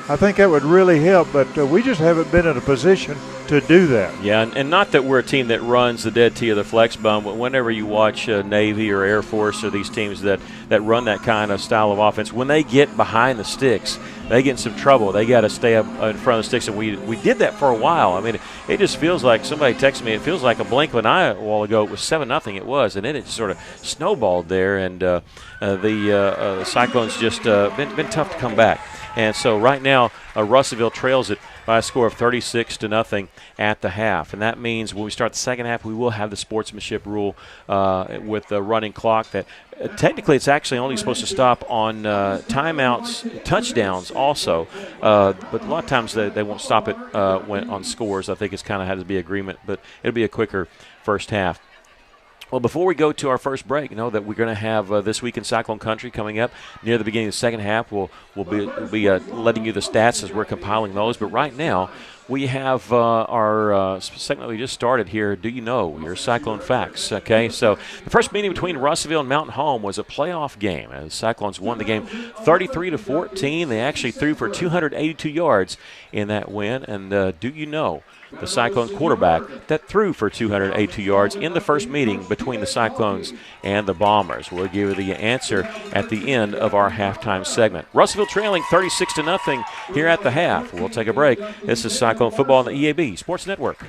I think that would really help, but we just haven't been in a position to do that. Yeah, and not that we're a team that runs the dead tee of the flex bum, but whenever you watch Navy or Air Force or these teams that run that kind of style of offense, when they get behind the sticks, they get in some trouble. They got to stay up in front of the sticks, and we did that for a while. I mean, it just feels like, somebody texted me, it feels like a blink of an eye a while ago. It was 7-0 it was, and then it just sort of snowballed there, and the Cyclones just been tough to come back. And so right now, Russellville trails it by a score of 36-0 at the half. And that means when we start the second half, we will have the sportsmanship rule with the running clock that technically it's actually only supposed to stop on timeouts, touchdowns also. But a lot of times they won't stop it when on scores. I think it's kind of had to be agreement, but it'll be a quicker first half. Well, before we go to our first break, you know that we're going to have This Week in Cyclone Country coming up near the beginning of the second half. We'll be letting you the stats as we're compiling those. But right now, we have our segment we just started here, Do You Know, Your Cyclone Facts. Okay, so the first meeting between Russellville and Mountain Home was a playoff game. And the Cyclones won the game 33-14. They actually threw for 282 yards in that win. And do you know the Cyclones quarterback that threw for 282 yards in the first meeting between the Cyclones and the Bombers? We'll give you the answer at the end of our halftime segment. Russellville trailing 36-0 here at the half. We'll take a break. This is Cyclone Football on the EAB Sports Network.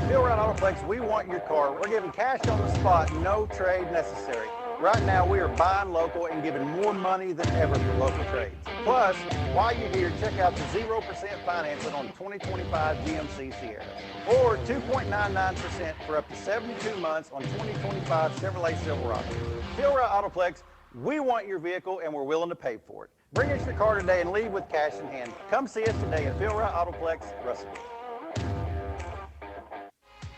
Bill Ryan Autoplex, we want your car. We're giving cash on the spot, no trade necessary. Right now, we are buying local and giving more money than ever for local trades. Plus, while you're here, check out the 0% financing on 2025 GMC Sierra or 2.99% for up to 72 months on 2025 Chevrolet Silverado. Bill Ryan Autoplex, we want your vehicle and we're willing to pay for it. Bring us your car today and leave with cash in hand. Come see us today at Bill Ryan Autoplex, Russellville.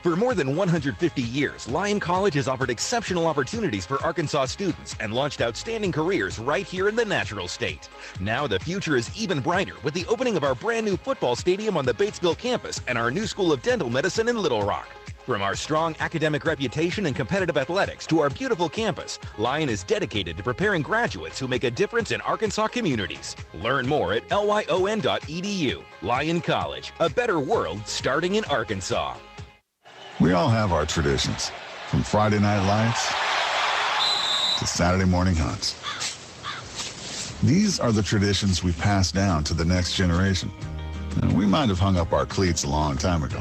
For more than 150 years, Lyon College has offered exceptional opportunities for Arkansas students and launched outstanding careers right here in the Natural State. Now the future is even brighter with the opening of our brand new football stadium on the Batesville campus and our new School of Dental Medicine in Little Rock. From our strong academic reputation and competitive athletics to our beautiful campus, Lyon is dedicated to preparing graduates who make a difference in Arkansas communities. Learn more at lyon.edu. Lyon College, a better world starting in Arkansas. We all have our traditions, from Friday night lights to Saturday morning hunts. These are the traditions we pass down to the next generation. And we might have hung up our cleats a long time ago,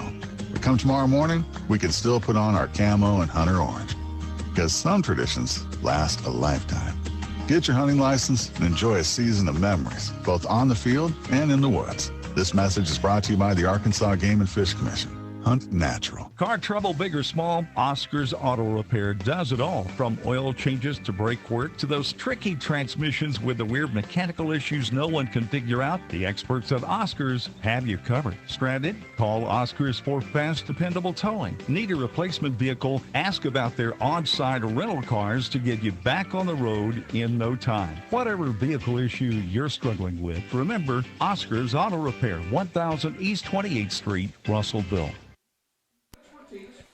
but come tomorrow morning, we can still put on our camo and hunter orange, because some traditions last a lifetime. Get your hunting license and enjoy a season of memories, both on the field and in the woods. This message is brought to you by the Arkansas Game and Fish Commission. Hunt Natural. Car trouble, big or small, Oscar's Auto Repair does it all. From oil changes to brake work to those tricky transmissions with the weird mechanical issues no one can figure out, the experts at Oscar's have you covered. Stranded? Call Oscar's for fast, dependable towing. Need a replacement vehicle? Ask about their on-site rental cars to get you back on the road in no time. Whatever vehicle issue you're struggling with, remember Oscar's Auto Repair, 1000 East 28th Street, Russellville.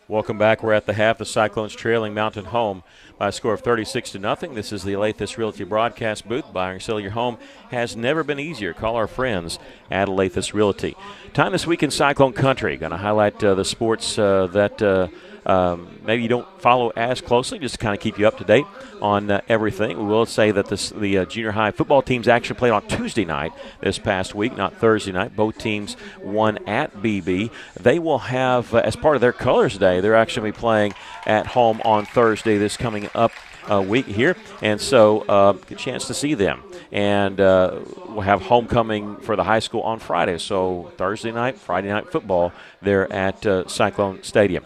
Welcome back. We're at the half. The Cyclones trailing Mtn Home by a score of 36-0. This is the Alathus Realty broadcast booth. Buying or selling your home has never been easier. Call our friends at Alathus Realty. Time this week in Cyclone Country. Going to highlight the sports that maybe you don't follow as closely, just to kind of keep you up to date on everything. We will say that the junior high football teams actually played on Tuesday night this past week, not Thursday night. Both teams won at BB. They will have, as part of their Colors Day, they're actually going to be playing at home on Thursday this coming up week here, and so good chance to see them. And we'll have homecoming for the high school on Friday, so Thursday night, Friday night football there at Cyclone Stadium.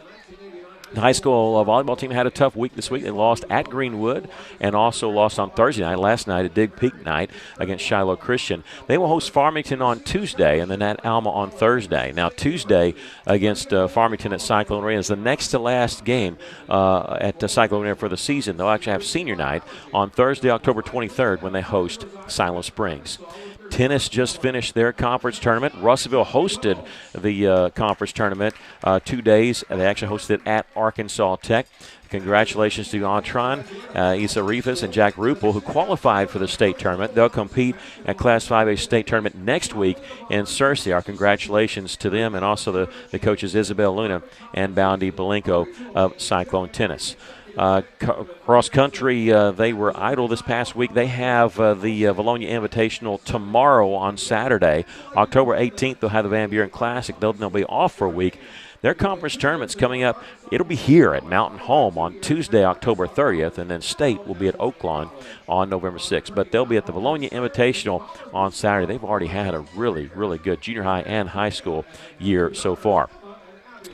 The high school volleyball team had a tough week this week. They lost at Greenwood and also lost on Thursday night. Last night, a Dig Peak night against Shiloh Christian. They will host Farmington on Tuesday and then at Alma on Thursday. Now, Tuesday against Farmington at Cyclone Arena is the next to last game at Cyclone Arena for the season. They'll actually have senior night on Thursday, October 23rd when they host Silent Springs. Tennis just finished their conference tournament. Russellville hosted the conference tournament 2 days. They actually hosted it at Arkansas Tech. Congratulations to Antron, Issa Rivas, and Jack Rupel, who qualified for the state tournament. They'll compete at Class 5A state tournament next week in Searcy. Our congratulations to them and also the coaches Isabel Luna and Boundy Belenko of Cyclone Tennis. Cross country, they were idle this past week. They have the Valonia Invitational tomorrow on Saturday. October 18th, they'll have the Van Buren Classic. They'll be off for a week. Their conference tournament's coming up. It'll be here at Mtn Home on Tuesday, October 30th, and then state will be at Oaklawn on November 6th. But they'll be at the Valonia Invitational on Saturday. They've already had a really, really good junior high and high school year so far.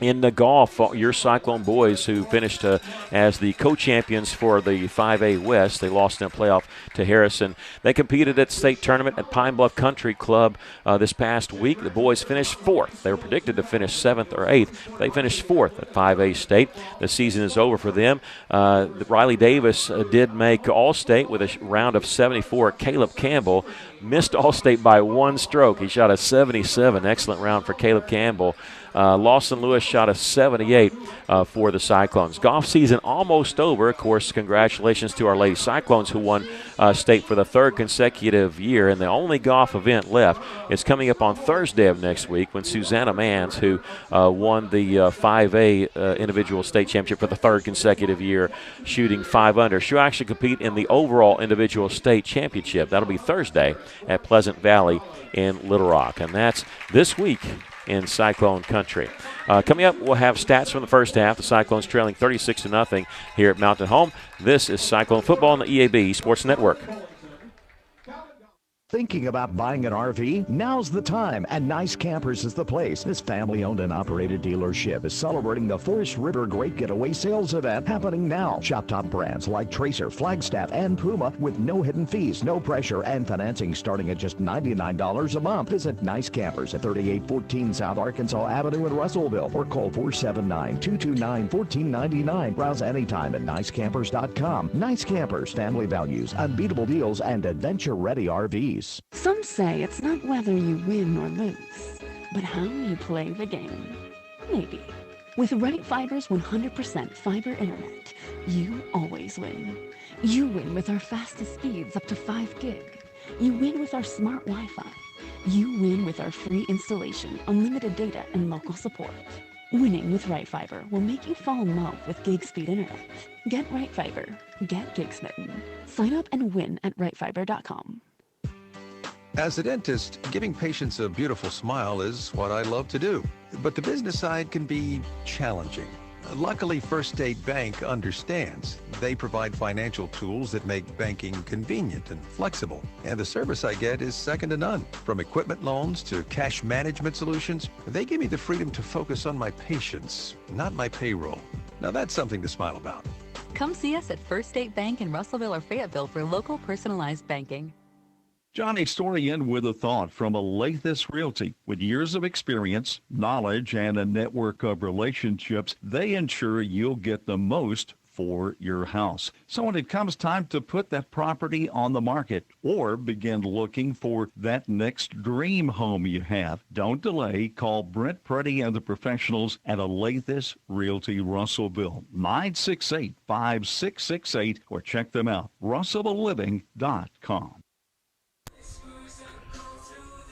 In the golf, your Cyclone boys who finished as the co-champions for the 5A West, they lost in a playoff to Harrison. They competed at the state tournament at Pine Bluff Country Club this past week. The boys finished fourth. They were predicted to finish 7th or 8th. They finished 4th at 5A state. The season is over for them. Riley Davis did make All-State with a round of 74. Caleb Campbell missed All-State by 1 stroke. He shot a 77. Excellent round for Caleb Campbell. Lawson Lewis shot a 78 for the Cyclones. Golf season almost over. Of course, congratulations to our Lady Cyclones who won state for the 3rd consecutive year. And the only golf event left is coming up on Thursday of next week when Susanna Mans, who won the 5A individual state championship for the 3rd consecutive year, shooting 5 under. She'll actually compete in the overall individual state championship. That'll be Thursday at Pleasant Valley in Little Rock. And that's this week in Cyclone Country. Coming up, we'll have stats from the first half. The Cyclones trailing 36-0 here at Mtn Home. This is Cyclone Football on the EAB Sports Network. Thinking about buying an RV? Now's the time, and Nice Campers is the place. This family-owned and operated dealership is celebrating the Forest River Great Getaway Sales Event happening now. Shop top brands like Tracer, Flagstaff, and Puma with no hidden fees, no pressure, and financing starting at just $99 a month. Visit Nice Campers at 3814 South Arkansas Avenue in Russellville or call 479-229-1499. Browse anytime at nicecampers.com. Nice Campers, family values, unbeatable deals, and adventure-ready RVs. Some say it's not whether you win or lose, but how you play the game. Maybe. With Right Fiber's 100% fiber internet, you always win. You win with our fastest speeds up to 5 gig. You win with our smart Wi-Fi. You win with our free installation, unlimited data, and local support. Winning with Right Fiber will make you fall in love with gig speed internet. Get Right Fiber. Get gig smitten. Sign up and win at rightfiber.com. As a dentist, giving patients a beautiful smile is what I love to do. But the business side can be challenging. Luckily, First State Bank understands. They provide financial tools that make banking convenient and flexible. And the service I get is second to none. From equipment loans to cash management solutions, they give me the freedom to focus on my patients, not my payroll. Now that's something to smile about. Come see us at First State Bank in Russellville or Fayetteville for local personalized banking. Johnny Storian with a thought from Alathus Realty. With years of experience, knowledge, and a network of relationships, they ensure you'll get the most for your house. So when it comes time to put that property on the market or begin looking for that next dream home you have, don't delay. Call Brent Preddy and the professionals at Alathus Realty Russellville, 968-5668, or check them out, russellvilleliving.com.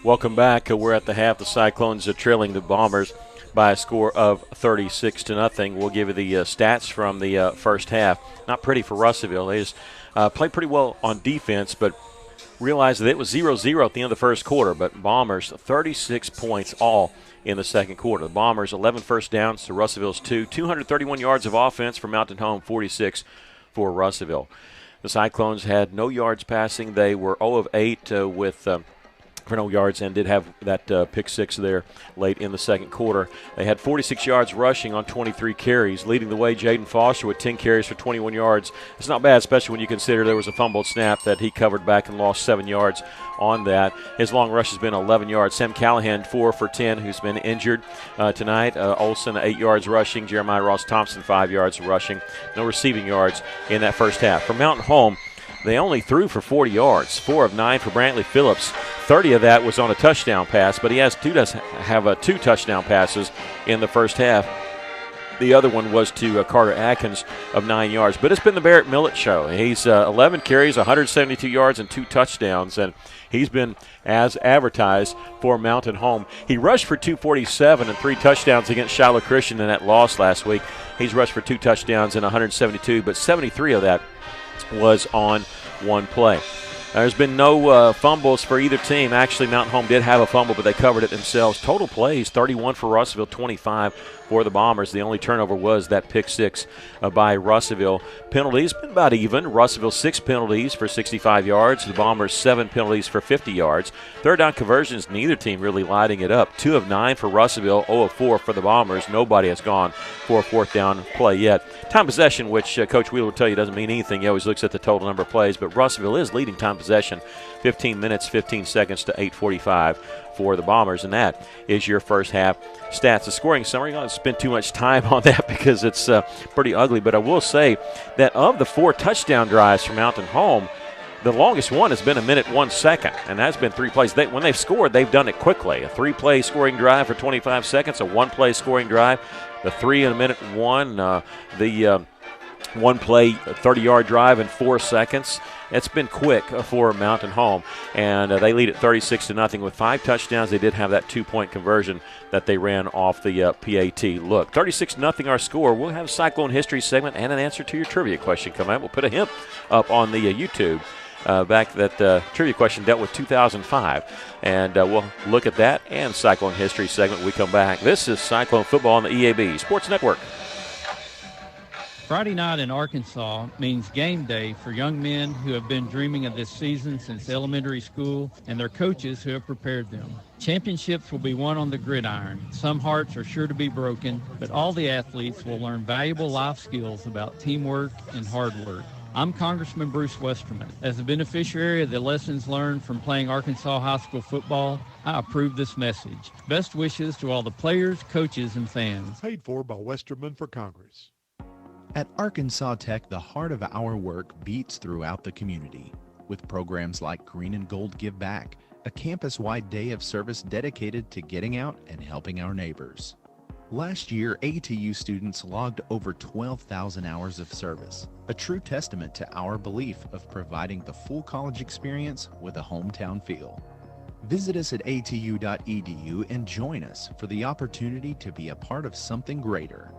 Welcome back. We're at the half. The Cyclones are trailing the Bombers by a score of 36-0. We'll give you the stats from the first half. Not pretty for Russellville. They just played pretty well on defense, but realized that it was 0-0 at the end of the first quarter. But Bombers, 36 points all in the second quarter. The Bombers, 11 first downs to Russellville's 2. 231 yards of offense for Mtn Home, 46 for Russellville. The Cyclones had no yards passing. They were 0 of 8 with for no yards and did have that pick six there late in the second quarter. They had 46 yards rushing on 23 carries. Leading the way, Jaden Foster with 10 carries for 21 yards. It's not bad, especially when you consider there was a fumbled snap that he covered back and lost 7 yards on that. His long rush has been 11 yards. Sam Callahan, 4 for 10, who's been injured tonight. Olsen, 8 yards rushing. Jeremiah Ross Thompson, 5 yards rushing. No receiving yards in that first half. For Mtn Home, they only threw for 40 yards, 4 of 9 for Brantley Phillips. 30 of that was on a touchdown pass, but he does have two touchdown passes in the first half. The other one was to Carter Atkins of 9 yards. But it's been the Barrett Millett show. He's 11 carries, 172 yards, and 2 touchdowns, and he's been as advertised for Mtn Home. He rushed for 247 and 3 touchdowns against Shiloh Christian in that loss last week. He's rushed for 2 touchdowns and 172, but 73 of that was on one play. There's been no fumbles for either team. Actually, Mtn Home did have a fumble, but they covered it themselves. Total plays, 31 for Russellville, 25 for the Bombers. The only turnover was that pick six by Russellville. Penalties been about even. Russellville 6 penalties for 65 yards. The Bombers 7 penalties for 50 yards. Third down conversions, neither team really lighting it up. 2 of 9 for Russellville, 0 of 4 for the Bombers. Nobody has gone for a fourth down play yet. Time possession, which Coach Wheeler will tell you doesn't mean anything. He always looks at the total number of plays, but Russellville is leading time possession. 15 minutes, 15 seconds to 8:45 for the Bombers, and that is your first half stats. The scoring summary, I'm not going to spend too much time on that because it's pretty ugly, but I will say that of the 4 touchdown drives from Mtn Home, the longest one has been 1 minute 1 second, and that's been 3 plays. When they've scored, they've done it quickly. A 3-play scoring drive for 25 seconds, a 1-play scoring drive, the 3 in 1 minute 1, the 1-play 30-yard drive in 4 seconds. It's been quick for Mtn Home, and they lead at 36-0 with 5 touchdowns. They did have that 2-point conversion that they ran off the PAT. Look, 36-0 our score. We'll have a Cyclone history segment and an answer to your trivia question coming up. We'll put a hint up on the YouTube. Back that trivia question dealt with 2005, and we'll look at that and Cyclone history segment when we come back. This is Cyclone football on the EAB Sports Network. Friday night in Arkansas means game day for young men who have been dreaming of this season since elementary school and their coaches who have prepared them. Championships will be won on the gridiron. Some hearts are sure to be broken, but all the athletes will learn valuable life skills about teamwork and hard work. I'm Congressman Bruce Westerman. As a beneficiary of the lessons learned from playing Arkansas high school football, I approve this message. Best wishes to all the players, coaches, and fans. Paid for by Westerman for Congress. At Arkansas Tech, the heart of our work beats throughout the community. With programs like Green and Gold Give Back, a campus-wide day of service dedicated to getting out and helping our neighbors. Last year, ATU students logged over 12,000 hours of service, a true testament to our belief of providing the full college experience with a hometown feel. Visit us at atu.edu and join us for the opportunity to be a part of something greater.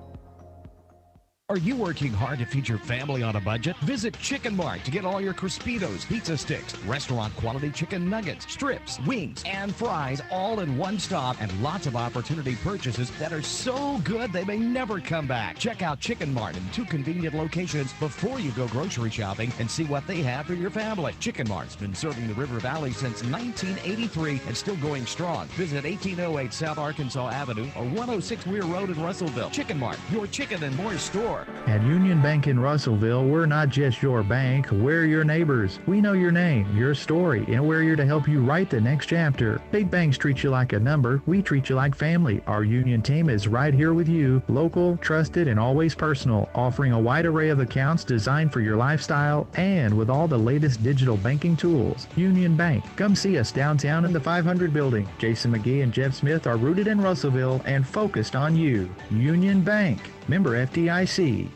Are you working hard to feed your family on a budget? Visit Chicken Mart to get all your Crispitos, pizza sticks, restaurant quality chicken nuggets, strips, wings, and fries all in one stop, and lots of opportunity purchases that are so good they may never come back. Check out Chicken Mart in 2 convenient locations before you go grocery shopping and see what they have for your family. Chicken Mart's been serving the River Valley since 1983 and still going strong. Visit 1808 South Arkansas Avenue or 106 Weir Road in Russellville. Chicken Mart, your chicken and more store. At Union Bank in Russellville, we're not just your bank, we're your neighbors. We know your name, your story, and we're here to help you write the next chapter. Big banks treat you like a number, we treat you like family. Our Union team is right here with you, local, trusted, and always personal, offering a wide array of accounts designed for your lifestyle and with all the latest digital banking tools. Union Bank. Come see us downtown in the 500 building. Jason McGee and Jeff Smith are rooted in Russellville and focused on you. Union Bank. Member FDIC.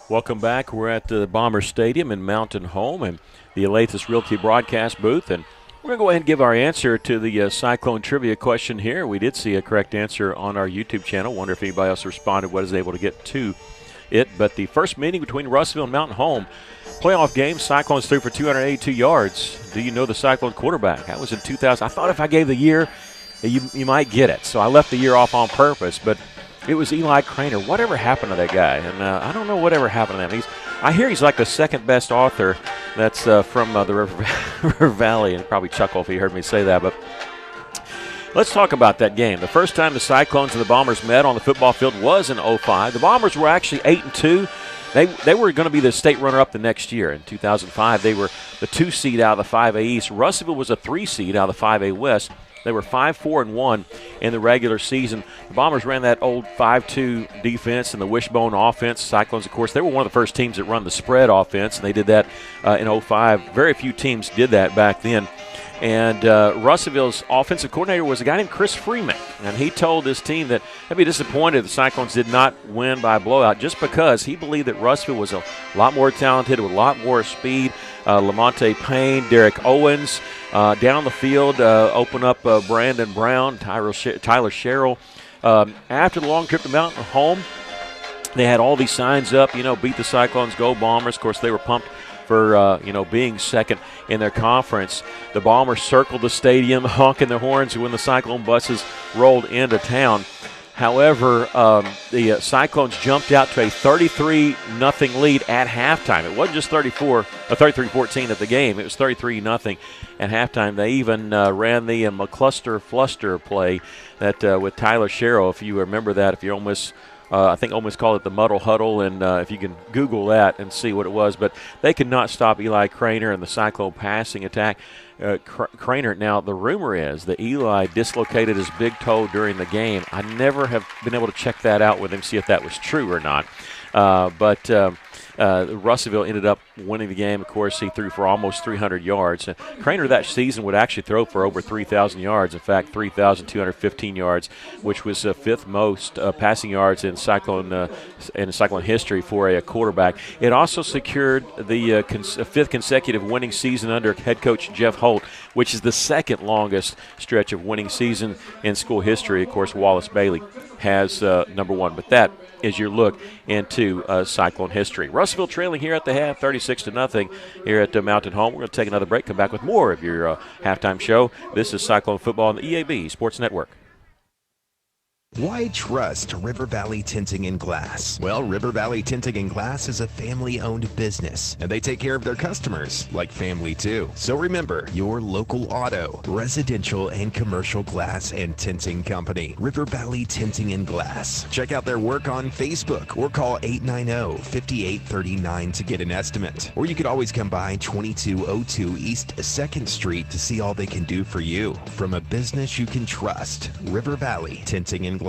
Welcome back. We're at the Bomber Stadium in Mtn Home and the Elathis Realty broadcast booth, and we're going to go ahead and give our answer to the Cyclone trivia question here. We did see a correct answer on our YouTube channel. Wonder if anybody else responded, was able to get to it. But the first meeting between Russellville and Mtn Home, playoff game, Cyclones threw for 282 yards. Do you know the Cyclone quarterback? That was in 2000. I thought if I gave the year, you might get it. So I left the year off on purpose, but it was Eli Craner. Whatever happened to that guy? And I don't know whatever happened to him. I hear he's like the second best author that's from the River Valley, and probably chuckle if he heard me say that. But let's talk about that game. The first time the Cyclones and the Bombers met on the football field was in 2005. The Bombers were actually 8-2. They were going to be the state runner-up the next year. In 2005, they were the 2 seed out of the 5A East. Russellville was a 3 seed out of the 5A West. They were 5-4-1 in the regular season. The Bombers ran that old 5-2 defense and the wishbone offense. Cyclones, of course, they were one of the first teams that run the spread offense, and they did that in 2005. Very few teams did that back then. And Russellville's offensive coordinator was a guy named Chris Freeman, and he told this team that they'd be disappointed the Cyclones did not win by a blowout just because he believed that Russellville was a lot more talented with a lot more speed. Lamonte Payne, Derek Owens down the field, open up Brandon Brown, Tyler Sherrill. After the long trip to Mtn Home, they had all these signs up, beat the Cyclones, go Bombers. Of course, they were pumped for being second in their conference. The Bombers circled the stadium, honking their horns when the Cyclone buses rolled into town. However, the Cyclones jumped out to a 33-0 lead at halftime. It wasn't just 33-14 at the game. It was 33-0 at halftime. They even ran the McCluster Fluster play that with Tyler Sherrill, if you remember that, if you're almost I think almost called it the Muddle Huddle, and if you can Google that and see what it was. But they could not stop Eli Craner and the Cyclone passing attack. Craner, now the rumor is that Eli dislocated his big toe during the game. I never have been able to check that out with him, see if that was true or not. But Russellville ended up winning the game. Of course, he threw for almost 300 yards. Craner that season would actually throw for over 3,000 yards. In fact, 3,215 yards, which was fifth most passing yards in Cyclone history for a quarterback. It also secured the fifth consecutive winning season under head coach Jeff Holt, which is the second longest stretch of winning season in school history. Of course, Wallace Bailey has number one. But that is your look into Cyclone history. Russellville trailing here at the half, 36-0 here at Mtn Home. We're going to take another break, come back with more of your halftime show. This is Cyclone Football on the EAB Sports Network. Why trust River Valley Tinting and Glass? Well, River Valley Tinting and Glass is a family-owned business, and they take care of their customers like family too. So remember, your local auto, residential, and commercial glass and tinting company, River Valley Tinting and Glass. Check out their work on Facebook or call 890-5839 to get an estimate. Or you could always come by 2202 East 2nd Street to see all they can do for you. From a business you can trust, River Valley Tinting and Glass.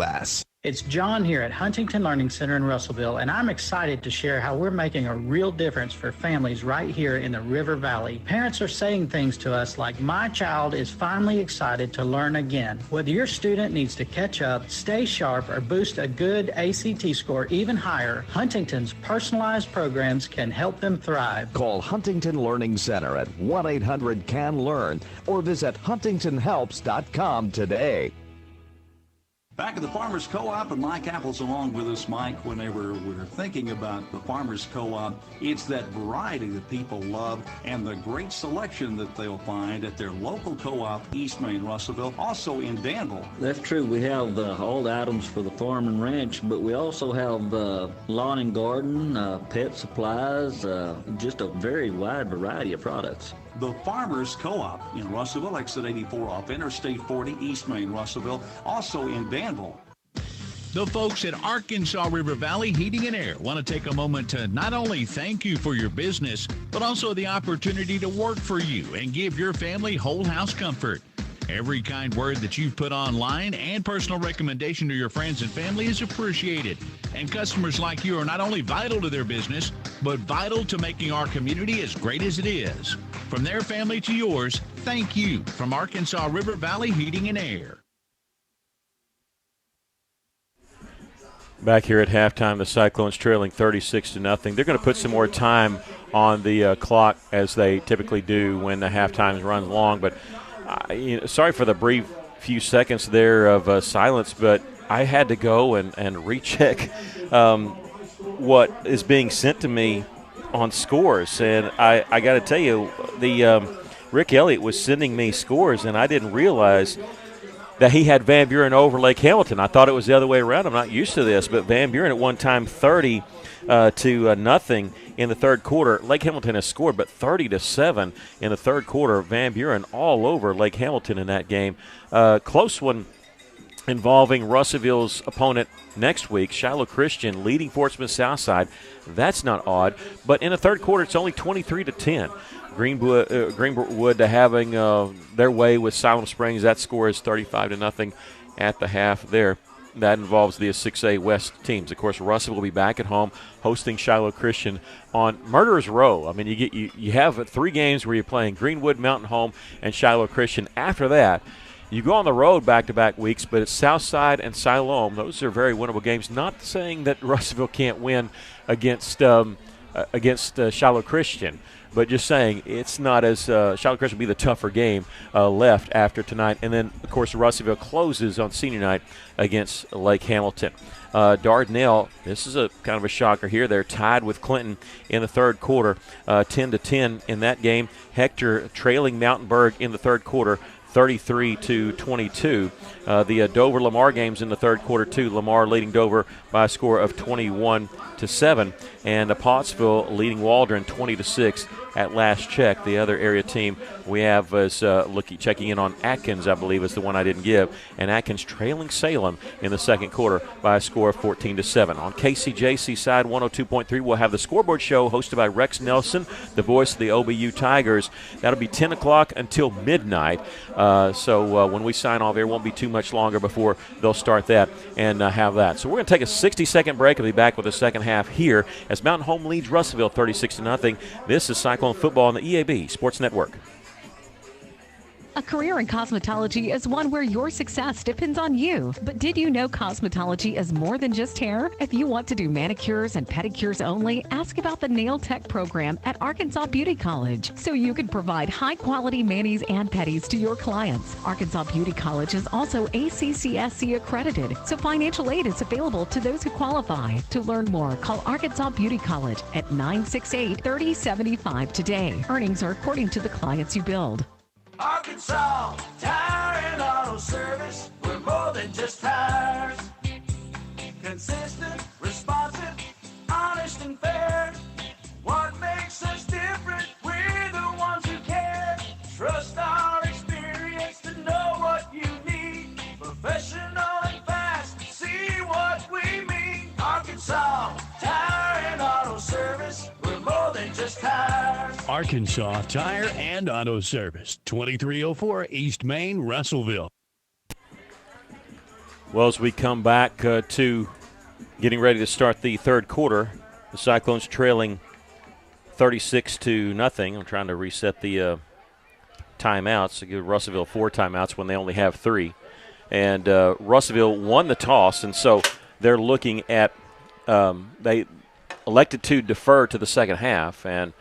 It's John here at Huntington Learning Center in Russellville, and I'm excited to share how we're making a real difference for families right here in the River Valley. Parents are saying things to us like, my child is finally excited to learn again. Whether your student needs to catch up, stay sharp, or boost a good ACT score even higher, Huntington's personalized programs can help them thrive. Call Huntington Learning Center at 1-800-CAN-LEARN or visit huntingtonhelps.com today. Back at the Farmers Co-op, and Mike Apple's along with us. Mike, whenever we're thinking about the Farmers Co-op, it's that variety that people love and the great selection that they'll find at their local co-op, East Main, Russellville, also in Danville. That's true. We have all the items for the farm and ranch, but we also have lawn and garden, pet supplies, just a very wide variety of products. The Farmers Co-op in Russellville, exit 84 off Interstate 40, East Main, Russellville, also in Danville. The folks at Arkansas River Valley Heating and Air want to take a moment to not only thank you for your business, but also the opportunity to work for you and give your family whole house comfort. Every kind word that you've put online and personal recommendation to your friends and family is appreciated. And customers like you are not only vital to their business, but vital to making our community as great as it is. From their family to yours, thank you from Arkansas River Valley Heating and Air. Back here at halftime, the Cyclones trailing 36-0. They're going to put some more time on the clock as they typically do when the halftime runs long. But sorry for the brief few seconds there of silence, but I had to go and recheck what is being sent to me on scores. And I got to tell you, the Rick Elliott was sending me scores, and I didn't realize that he had Van Buren over Lake Hamilton. I thought it was the other way around. I'm not used to this, but Van Buren at one time 30 to nothing in the third quarter. Lake Hamilton has scored, but 30-7 in the third quarter. Van Buren all over Lake Hamilton in that game. Close one involving Russellville's opponent next week, Shiloh Christian leading Portsmouth Southside. That's not odd, but in the third quarter it's only 23-10. Greenwood having their way with Siloam Springs. That score is 35-0 at the half there. That involves the 6A West teams. Of course, Russell will be back at home hosting Shiloh Christian on Murderers Row. I mean, you have 3 games where you're playing Greenwood, Mountain Home, and Shiloh Christian. After that, you go on the road back-to-back weeks, but it's Southside and Siloam. Those are very winnable games. Not saying that Russellville can't win against Shiloh Christian, but just saying it's not as Shiloh Christian will be the tougher game left after tonight. And then, of course, Russellville closes on senior night against Lake Hamilton. Dardanelle, this is a kind of a shocker here. They're tied with Clinton in the third quarter, 10-10 in that game. Hector trailing Mountainburg in the third quarter, 33-22. The Dover-Lamar games in the third quarter, too. Lamar leading Dover by a score of 21-7. And Pottsville leading Waldron 20-6 at last check. The other area team we have is checking in on Atkins, I believe, is the one I didn't give. And Atkins trailing Salem in the second quarter by a score of 14-7. On KCJC side 102.3, we'll have the scoreboard show hosted by Rex Nelson, the voice of the OBU Tigers. That'll be 10 o'clock until midnight. So when we sign off, there won't be too much longer before they'll start that and have that. So we're going to take a 60-second break and be back with the second half here as Mountain Home leads Russellville 36-0. This is Cyclone Football on the EAB Sports Network. A career in cosmetology is one where your success depends on you. But did you know cosmetology is more than just hair? If you want to do manicures and pedicures only, ask about the Nail Tech program at Arkansas Beauty College so you can provide high-quality manis and pedis to your clients. Arkansas Beauty College is also ACCSC accredited, so financial aid is available to those who qualify. To learn more, call Arkansas Beauty College at 968-3075 today. Earnings are according to the clients you build. Arkansas Tire and Auto Service, we're more than just tires. Consistent, responsive, honest and fair. What makes us different? We're the ones who care. Trust our experience to know what you need. Professional and fast, see what we mean. Arkansas Tire and Auto Service, we're more than just tires. Arkansas Tire and Auto Service, 2304 East Main, Russellville. Well, as we come back to getting ready to start the third quarter, the Cyclones trailing 36-0. I'm trying to reset the timeouts. I give Russellville 4 timeouts when they only have 3. And Russellville won the toss, and so they're looking at they elected to defer to the second half, and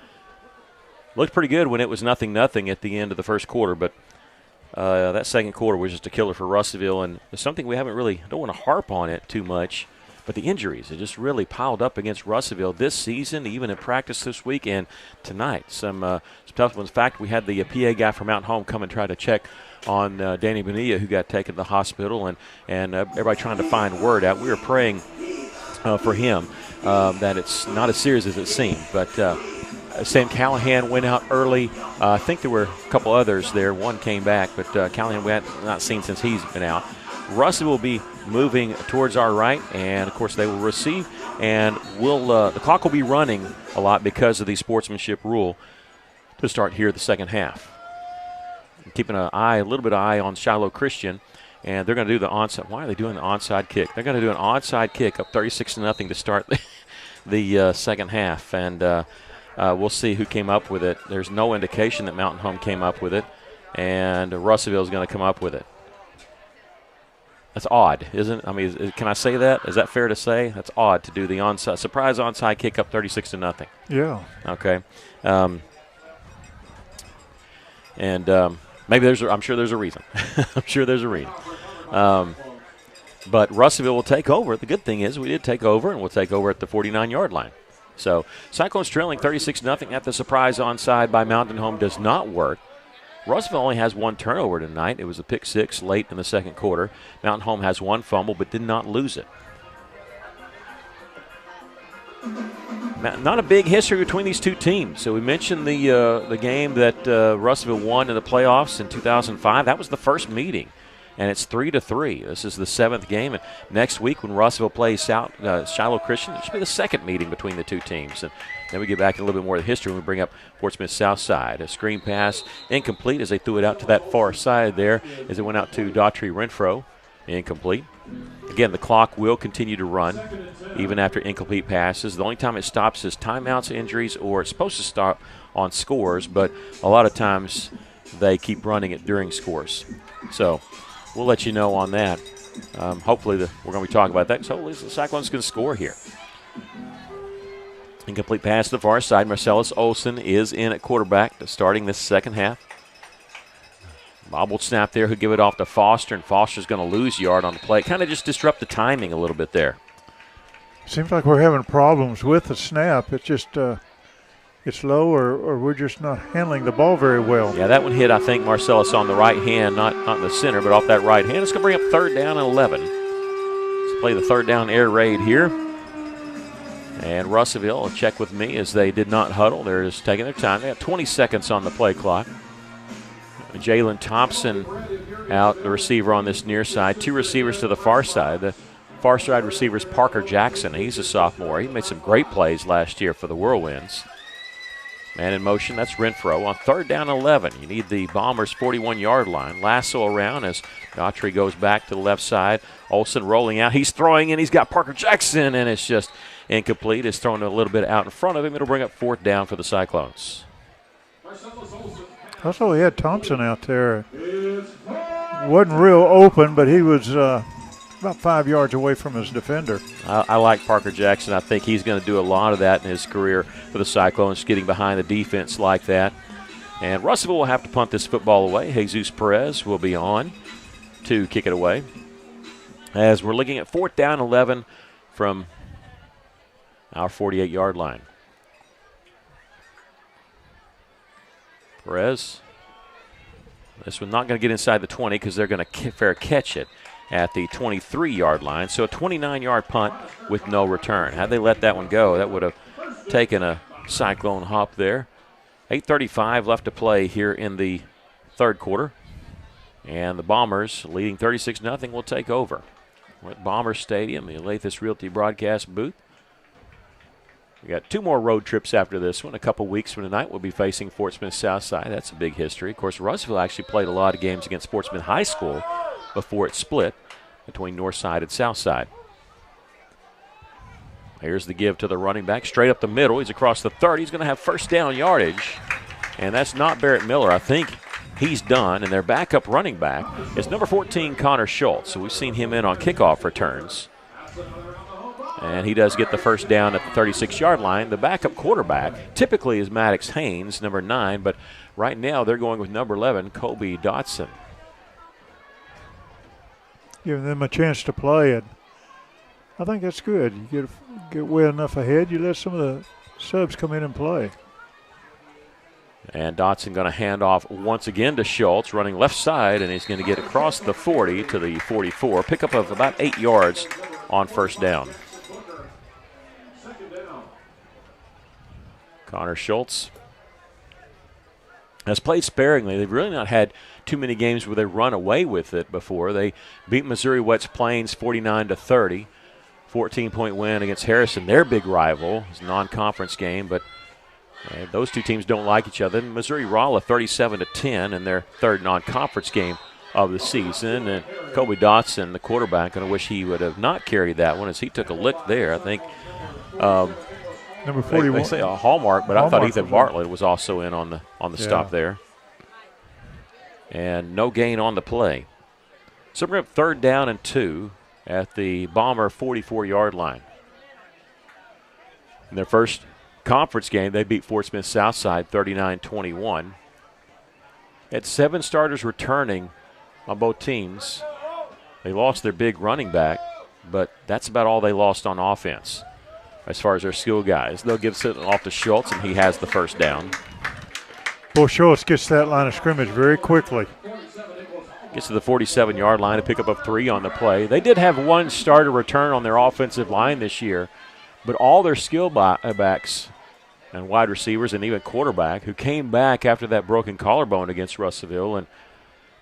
looked pretty good when it was 0-0 at the end of the first quarter, but that second quarter was just a killer for Russellville, and it's something we haven't really, don't want to harp on it too much, but the injuries, it just really piled up against Russellville this season, even in practice this week and tonight. Some tough ones. In fact, we had the PA guy from Mtn Home come and try to check on Danny Bonilla, who got taken to the hospital, and everybody trying to find word out. We were praying for him that it's not as serious as it seemed, but Sam Callahan went out early. I think there were a couple others there. One came back, but Callahan we had not seen since he's been out. Russell will be moving towards our right, and, of course, they will receive. And the clock will be running a lot because of the sportsmanship rule to start here the second half. Keeping a little bit of eye on Shiloh Christian, and they're going to do the onside. Why are they doing the onside kick? They're going to do an onside kick up 36-0 to start the second half, and we'll see who came up with it. There's no indication that Mtn Home came up with it, and Russellville is going to come up with it. That's odd, isn't it? I mean, can I say that? Is that fair to say? That's odd to do the surprise onside kick up 36-0. Yeah. Okay. Maybe I'm sure there's a reason. I'm sure there's a reason. But Russellville will take over. The good thing is we did take over, and we'll take over at the 49-yard line. So Cyclones trailing 36-0 at the surprise onside by Mtn Home does not work. Russellville only has one turnover tonight. It was a pick six late in the second quarter. Mtn Home has one fumble but did not lose it. Not a big history between these two teams. So we mentioned the game that Russellville won in the playoffs in 2005. That was the first meeting, and it's 3-3. This is the 7th game, and next week when Russellville plays Shiloh Christian, it should be the second meeting between the two teams. And then we get back in a little bit more of the history when we bring up Fort Smith Southside. A screen pass incomplete as they threw it out to that far side there as it went out to Daughtry Renfro. Incomplete. Again, the clock will continue to run even after incomplete passes. The only time it stops is timeouts, injuries, or it's supposed to stop on scores, but a lot of times they keep running it during scores. So we'll let you know on that. Hopefully we're going to be talking about that, so hopefully the Cyclones can score here. Incomplete pass to the far side. Marcellus Olson is in at quarterback starting this second half. Bobbled snap there, who'd give it off to Foster, and Foster's going to lose yard on the play. Kind of just disrupt the timing a little bit there. Seems like we're having problems with the snap. It's just it's low, or we're just not handling the ball very well. Yeah, that one hit, I think, Marcellus on the right hand, not in the center, but off that right hand. It's going to bring up 3rd down and 11. Let's play the 3rd down air raid here. And Russellville will check with me as they did not huddle. They're just taking their time. They have 20 seconds on the play clock. Jalen Thompson out, the receiver on this near side. 2 receivers to the far side. The far side receiver is Parker Jackson. He's a sophomore. He made some great plays last year for the Whirlwinds. Man in motion, that's Renfro. On 3rd down 11, you need the Bombers' 41-yard line. Lasso around as Daughtry goes back to the left side. Olson rolling out. He's throwing in. He's got Parker Jackson, and it's just incomplete. It's thrown a little bit out in front of him. It'll bring up 4th down for the Cyclones. I saw we had Thompson out there. Wasn't real open, but he was about 5 yards away from his defender. I like Parker Jackson. I think he's going to do a lot of that in his career for the Cyclones, getting behind the defense like that. And Russellville will have to punt this football away. Jesus Perez will be on to kick it away. As we're looking at 4th down 11 from our 48-yard line. Perez. This one's not going to get inside the 20 because they're going to fair catch it at the 23-yard line. So a 29-yard punt with no return. Had they let that one go, that would have taken a Cyclone hop there. 8:35 left to play here in the 3rd quarter. And the Bombers, leading 36-0, will take over. We're at Bomber Stadium, the Alathus Realty broadcast booth. We got 2 more road trips after this one. A couple weeks from tonight, we'll be facing Fort Smith Southside. That's a big history. Of course, Russellville actually played a lot of games against Fort Smith High School before it split between Northside and Southside. Here's the give to the running back, straight up the middle. He's across the 30. He's going to have 1st down yardage, and that's not Barrett Miller. I think he's done, and their backup running back is number 14, Connor Schultz. So we've seen him in on kickoff returns. And he does get the 1st down at the 36-yard line. The backup quarterback typically is Maddox Haynes, number 9, but right now they're going with number 11, Kobe Dotson. giving them a chance to play, and I think that's good. You get well enough ahead, you let some of the subs come in and play. And Dotson going to hand off once again to Schultz, running left side, and he's going to get across the 40 to the 44. Pickup of about 8 yards on first down. Connor Schultz has played sparingly. They've really not had too many games where they run away with it before. They beat Missouri West Plains 49-30. 14-point win against Harrison, their big rival. It's a non-conference game, but those two teams don't like each other. Missouri-Rolla 37-10 in their third non-conference game of the season. And Kobe Dotson, the quarterback, going to wish he would have not carried that one as he took a lick there. I think number 41. They say a hallmark, but I thought Ethan Bartlett was also in on the stop there. And no gain on the play. So we're up 3rd down and 2 at the Bomber 44-yard line. In their first conference game, they beat Fort Smith Southside 39-21. Had 7 starters returning on both teams. They lost their big running back, but that's about all they lost on offense as far as their skill guys. They'll give it off to Schultz, and he has the first down. Well, Schultz gets to that line of scrimmage very quickly. Gets to the 47-yard line, a pickup of 3 on the play. They did have 1 starter return on their offensive line this year, but all their skill backs and wide receivers and even quarterback who came back after that broken collarbone against Russellville and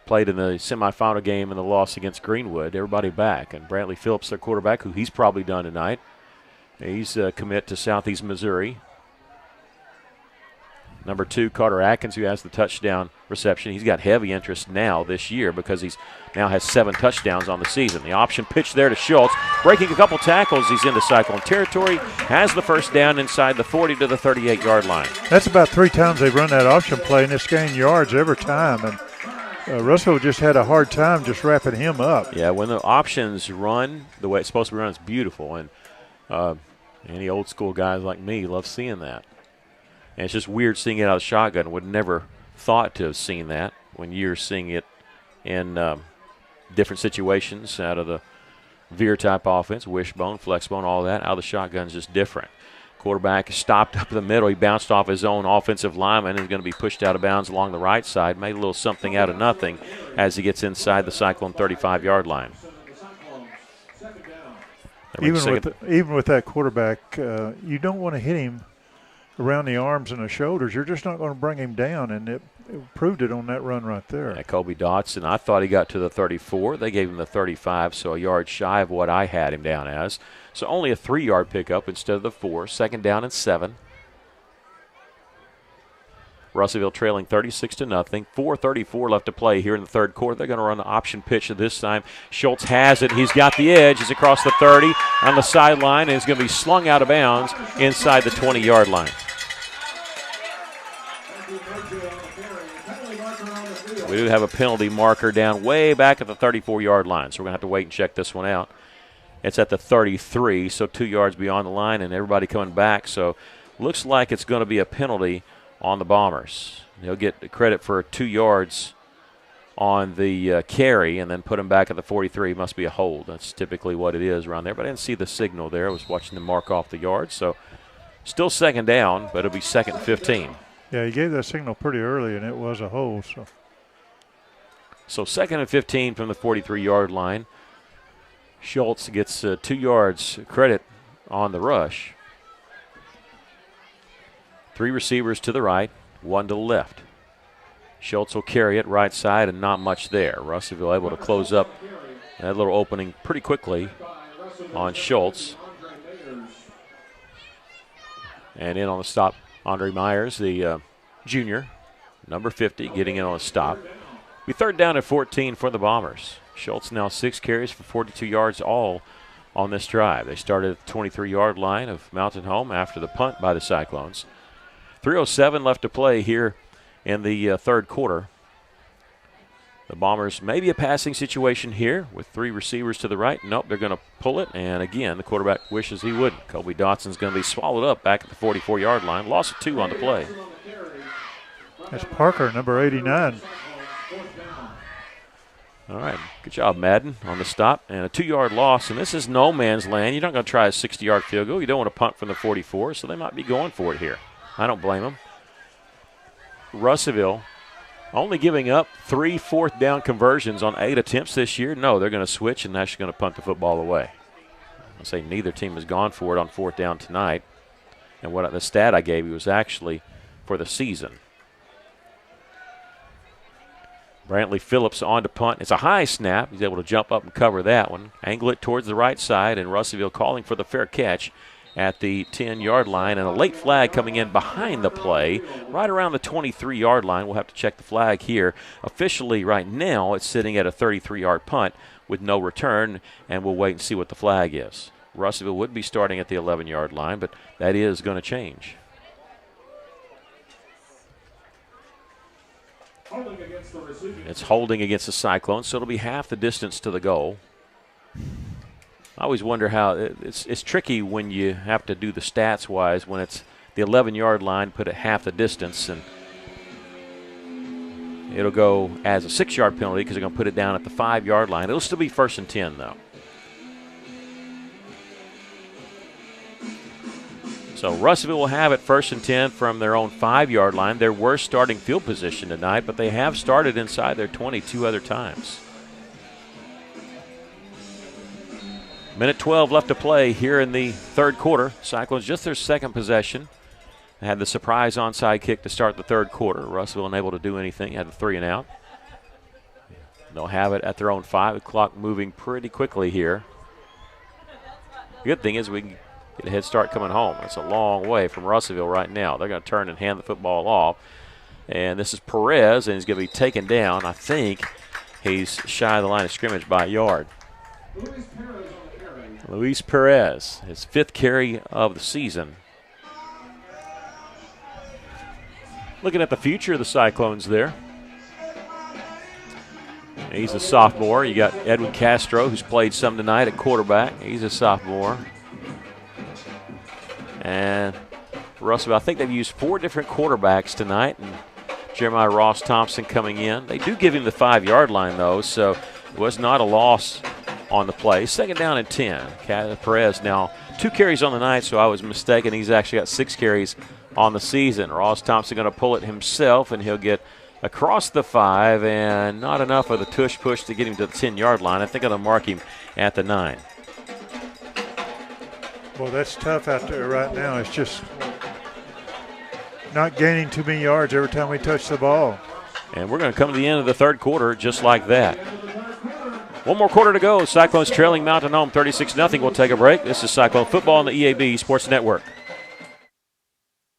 played in the semifinal game in the loss against Greenwood, everybody back. And Brantley Phillips, their quarterback, who he's probably done tonight. He's a commit to Southeast Missouri. Number 2, Carter Atkins, who has the touchdown reception. He's got heavy interest now this year because he's now has 7 touchdowns on the season. The option pitch there to Schultz. Breaking a couple tackles, he's into Cyclone territory. Has the first down inside the 40 to the 38-yard line. That's about 3 times they've run that option play, and it's gained yards every time. And Russell just had a hard time just wrapping him up. Yeah, when the options run the way it's supposed to be run, it's beautiful. And any old school guys like me love seeing that. And it's just weird seeing it out of the shotgun. Would never thought to have seen that when you're seeing it in different situations out of the veer-type offense, wishbone, flexbone, all that. Out of the shotgun is just different. Quarterback is stopped up in the middle. He bounced off his own offensive lineman and is going to be pushed out of bounds along the right side. Made a little something out of nothing as he gets inside the Cyclone 35-yard line. Even with that quarterback, you don't want to hit him around the arms and the shoulders. You're just not going to bring him down, and it proved it on that run right there. Yeah, Kobe Dotson, I thought he got to the 34. They gave him the 35, so a yard shy of what I had him down as. So only a 3-yard pickup instead of the 4. 2nd down and 7. Russellville trailing 36-0. 4:34 left to play here in the third quarter. They're going to run the option pitch this time. Schultz has it. He's got the edge. He's across the 30 on the sideline, and he's going to be slung out of bounds inside the 20-yard line. We do have a penalty marker down way back at the 34-yard line, so we're going to have to wait and check this one out. It's at the 33, so 2 yards beyond the line, and everybody coming back. So looks like it's going to be a penalty on the Bombers. He'll get credit for 2 yards on the carry and then put him back at the 43. Must be a hold. That's typically what it is around there. But I didn't see the signal there. I was watching them mark off the yards. So still 2nd down, but it'll be 2nd and 15. Yeah, he gave that signal pretty early, and it was a hold. So 2nd and 15 from the 43-yard line. Schultz gets 2 yards credit on the rush. 3 receivers to the right, 1 to the left. Schultz will carry it right side and not much there. Russellville able to close up that little opening pretty quickly on Schultz. And in on the stop, Andre Myers, the junior, number 50, getting in on a stop. Be 3rd down and 14 for the Bombers. Schultz now 6 carries for 42 yards all on this drive. They started at the 23-yard line of Mtn Home after the punt by the Cyclones. 3:07 left to play here in the third quarter. The Bombers maybe a passing situation here with 3 receivers to the right. Nope, they're going to pull it. And again, the quarterback wishes he wouldn't. Kobe Dotson's going to be swallowed up back at the 44-yard line. Loss of 2 on the play. That's Parker, number 89. All right, good job, Madden, on the stop. And a 2-yard loss, and this is no man's land. You're not going to try a 60-yard field goal. You don't want to punt from the 44, so they might be going for it here. I don't blame them. Russellville only giving up 3 fourth-down conversions on 8 attempts this year. No, they're going to switch and actually going to punt the football away. I'll say neither team has gone for it on 4th down tonight. And what the stat I gave you was actually for the season. Brantley Phillips on to punt. It's a high snap. He's able to jump up and cover that one. Angle it towards the right side, and Russellville calling for the fair catch at the 10-yard line. And a late flag coming in behind the play, right around the 23-yard line. We'll have to check the flag here. Officially right now it's sitting at a 33-yard punt with no return, and we'll wait and see what the flag is. Russellville would be starting at the 11-yard line, but that is going to change. It's holding against the Cyclones, so it'll be half the distance to the goal. I always wonder how it's tricky when you have to do the stats-wise when it's the 11-yard line, put it half the distance, and it'll go as a 6-yard penalty because they're going to put it down at the 5-yard line. It'll still be 1st and 10, though. So Russellville will have it 1st and 10 from their own 5-yard line. Their worst starting field position tonight, but they have started inside their 22 other times. Minute 12 left to play here in the 3rd quarter. Cyclones just their 2nd possession. They had the surprise onside kick to start the 3rd quarter. Russellville unable to do anything, had the 3 and out. They'll have it at their own 5. The clock moving pretty quickly here. The good thing is we can get a head start coming home. That's a long way from Russellville right now. They're going to turn and hand the football off. And this is Perez, and he's going to be taken down. I think he's shy of the line of scrimmage by a yard. Luis Perez, his 5th carry of the season. Looking at the future of the Cyclones there. He's a sophomore. You got Edwin Castro, who's played some tonight at quarterback. He's a sophomore. And Russellville, I think they've used 4 different quarterbacks tonight, and Jeremiah Ross Thompson coming in. They do give him the 5-yard line, though, so it was not a loss on the play. 2nd down and 10. Perez now 2 carries on the night, so I was mistaken. He's actually got 6 carries on the season. Ross Thompson going to pull it himself, and he'll get across the 5, and not enough of the tush push to get him to the 10-yard line. I think I'm going to mark him at the 9. Well, that's tough out there right now. It's just not gaining too many yards every time we touch the ball. And we're going to come to the end of the 3rd quarter just like that. 1 more quarter to go. Cyclones trailing Mtn Home 36-0. We'll take a break. This is Cyclone Football on the EAB Sports Network.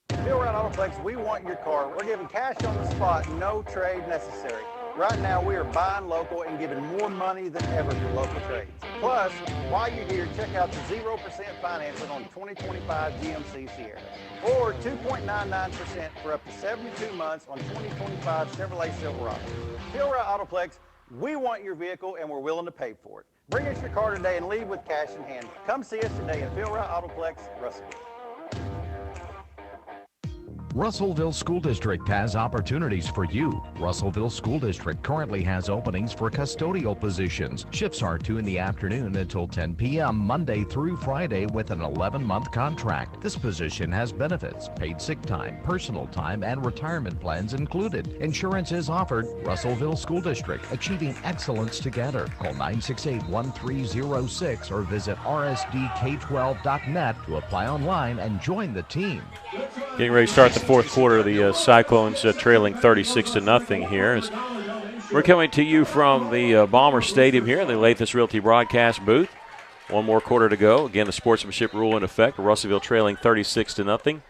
Bill Ryan Autoplex, we want your car. We're giving cash on the spot, no trade necessary. Right now, we are buying local and giving more money than ever for local trades. Plus, while you're here, check out the 0% financing on 2025 GMC Sierra, or 2.99% for up to 72 months on 2025 Chevrolet Silverado. Bill Ryan Autoplex, we want your vehicle and we're willing to pay for it. Bring us your car today and leave with cash in hand. Come see us today at Bill Ryan Autoplex, Russellville. Russellville School District has opportunities for you. Russellville School District currently has openings for custodial positions. Shifts are 2 in the afternoon until 10 p.m. Monday through Friday with an 11-month contract. This position has benefits, paid sick time, personal time, and retirement plans included. Insurance is offered. Russellville School District, achieving excellence together. Call 968-1306 or visit rsdk12.net to apply online and join the team. Getting ready to start the 4th quarter. The Cyclones trailing 36-0 here. As we're coming to you from the Balmer Stadium here in the Lathis Realty broadcast booth. 1 more quarter to go. Again, the sportsmanship rule in effect. Russellville trailing 36-0.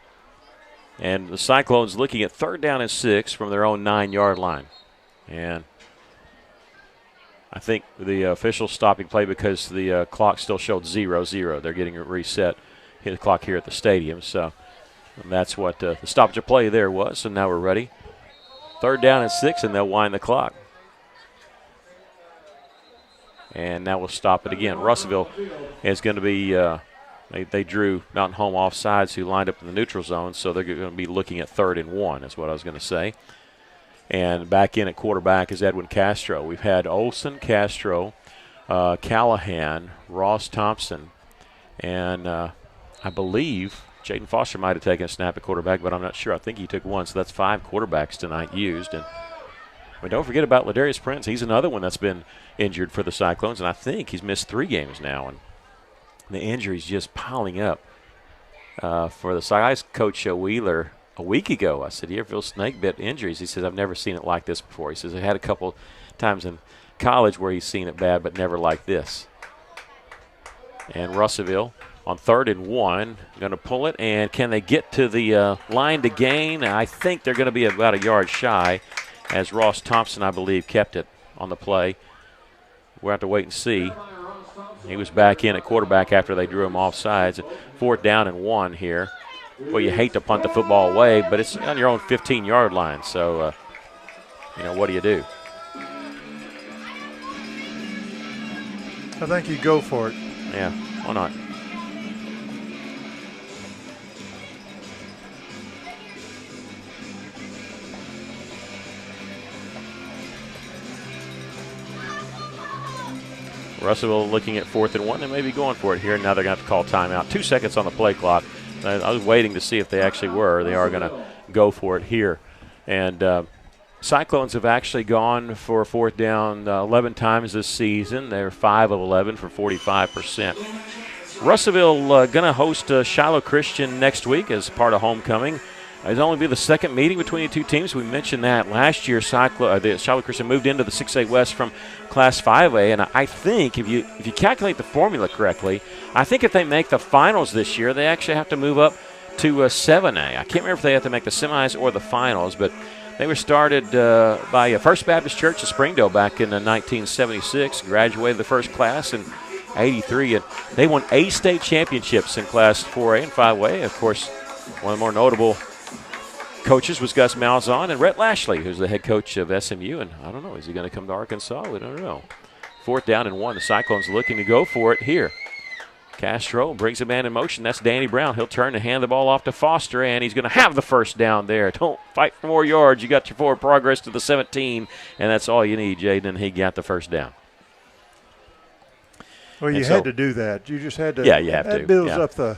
And the Cyclones looking at 3rd down and 6 from their own 9-yard line. And I think the officials stopping play because the clock still showed 0-0. They're getting it reset. Hit the clock here at the stadium. So that's what the stoppage of play there was. So now we're ready. 3rd down and 6, and they'll wind the clock. And now we'll stop it again. Russellville is going to be, they drew Mtn Home offsides who lined up in the neutral zone, so they're going to be looking at 3rd and 1 is what I was going to say. And back in at quarterback is Edwin Castro. We've had Olson, Castro, Callahan, Ross Thompson, and I believe Jaden Foster might have taken a snap at quarterback, but I'm not sure. I think he took one, so that's 5 quarterbacks tonight used. And don't forget about Ladarius Prince. He's another one that's been injured for the Cyclones, and I think he's missed 3 games now. And the injuries just piling up for the Cyclones. Coach Wheeler a week ago, I said, "You ever feel snake bit injuries?" He says, "I've never seen it like this before." He says, "I had a couple times in college where he's seen it bad, but never like this." And Russellville on 3rd and 1, going to pull it, and can they get to the line to gain? I think they're going to be about a yard shy, as Ross Thompson, I believe, kept it on the play. We'll have to wait and see. He was back in at quarterback after they drew him off sides. 4th down and 1 here. Well, you hate to punt the football away, but it's on your own 15-yard line, so, what do you do? I think you go for it. Yeah, why not? Russellville looking at 4th and 1. They may be going for it here. Now they're going to have to call timeout. 2 seconds on the play clock. I was waiting to see if they actually were. They are going to go for it here. And Cyclones have actually gone for 4th down 11 times this season. They're 5 of 11 for 45%. Russellville going to host Shiloh Christian next week as part of homecoming. It'll only be the second meeting between the two teams. We mentioned that last year the Shiloh Christian moved into the 6A West from Class 5A, and I think if you calculate the formula correctly, I think if they make the finals this year, they actually have to move up to 7A. I can't remember if they have to make the semis or the finals, but they were started by First Baptist Church of Springdale back in 1976, graduated the first class in 83, and they won 8 state championships in Class 4A and 5A. Of course, one of the more notable coaches was Gus Malzahn and Rhett Lashley, who's the head coach of SMU. And I don't know, is he going to come to Arkansas? We don't know. 4th down and 1. The Cyclones looking to go for it here. Castro brings a man in motion. That's Danny Brown. He'll turn and hand the ball off to Foster, and he's going to have the first down there. Don't fight for more yards. You got your forward progress to the 17, and that's all you need, Jaden, and he got the first down. Well, you had to do that. You just had to. Yeah, you have to. That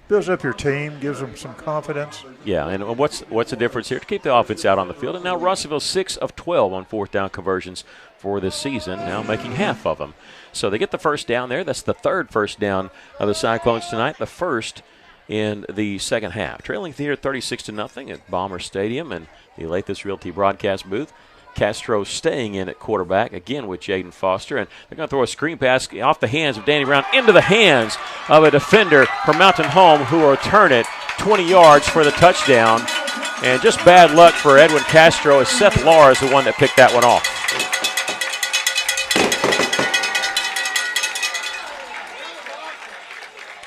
builds up your team, gives them some confidence. Yeah, and what's the difference here? To keep the offense out on the field. And now Russellville 6 of 12 on 4th down conversions for this season, now making half of them. So they get the first down there. That's the 3rd first down of the Cyclones tonight, the first in the second half. Trailing here 36-0 at Bomber Stadium and the Lathis Realty broadcast booth. Castro staying in at quarterback, again with Jaden Foster. And they're going to throw a screen pass off the hands of Danny Brown into the hands of a defender from Mtn Home, who will return it 20 yards for the touchdown. And just bad luck for Edwin Castro, as Seth Lahr is the one that picked that one off.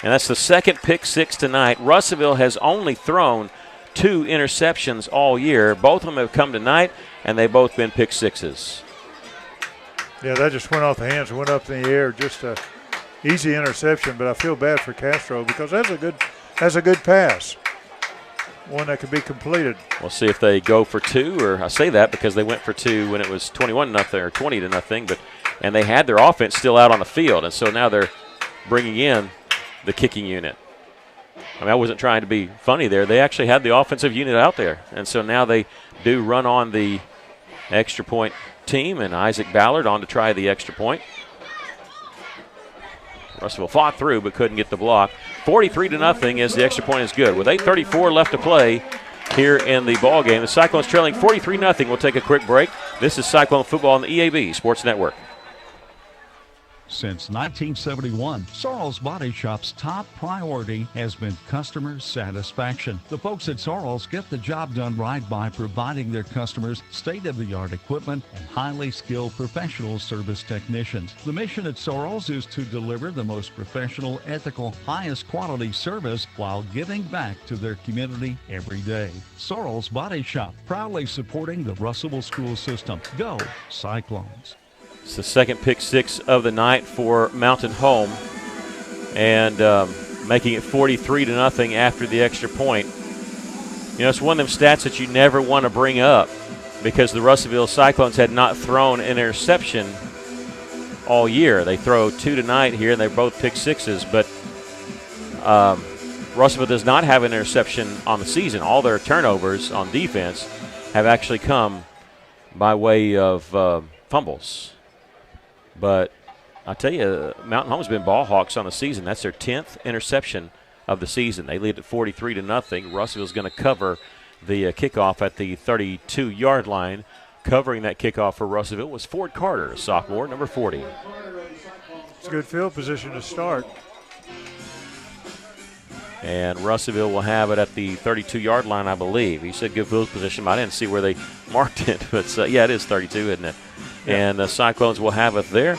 And that's the second pick 6 tonight. Russellville has only thrown 2 interceptions all year. Both of them have come tonight, and they've both been pick 6s. Yeah, that just went off the hands, went up in the air. Just a easy interception, but I feel bad for Castro because that's a good pass, one that could be completed. We'll see if they go for 2, or I say that because they went for 2 when it was 21-0 or 20-0, and they had their offense still out on the field, and so now they're bringing in the kicking unit. I mean, I wasn't trying to be funny there. They actually had the offensive unit out there, and so now they do run on the extra point team, and Isaac Ballard on to try the extra point. Russellville fought through but couldn't get the block. 43-0 as the extra point is good. With 8:34 left to play here in the ball game, the Cyclones trailing 43-0. We'll take a quick break. This is Cyclone football on the EAB Sports Network. Since 1971, Sorrell's Body Shop's top priority has been customer satisfaction. The folks at Sorrell's get the job done right by providing their customers state-of-the-art equipment and highly skilled professional service technicians. The mission at Sorrell's is to deliver the most professional, ethical, highest quality service while giving back to their community every day. Sorrell's Body Shop, proudly supporting the Russellville school system. Go Cyclones. It's the second pick 6 of the night for Mtn Home, and making it 43-0 after the extra point. You know, it's one of them stats that you never want to bring up, because the Russellville Cyclones had not thrown an interception all year. They throw 2 tonight here, and they both pick sixes, but Russellville does not have an interception on the season. All their turnovers on defense have actually come by way of fumbles. But I tell you, Mountain Home's been ball hawks on the season. That's their 10th interception of the season. They lead at 43-0. Russellville's going to cover the kickoff at the 32-yard line. Covering that kickoff for Russellville was Ford Carter, a sophomore, number 40. It's a good field position to start. And Russellville will have it at the 32-yard line, I believe. He said good field position, but I didn't see where they marked it. But, yeah, it is 32, isn't it? Yeah. And the Cyclones will have it there.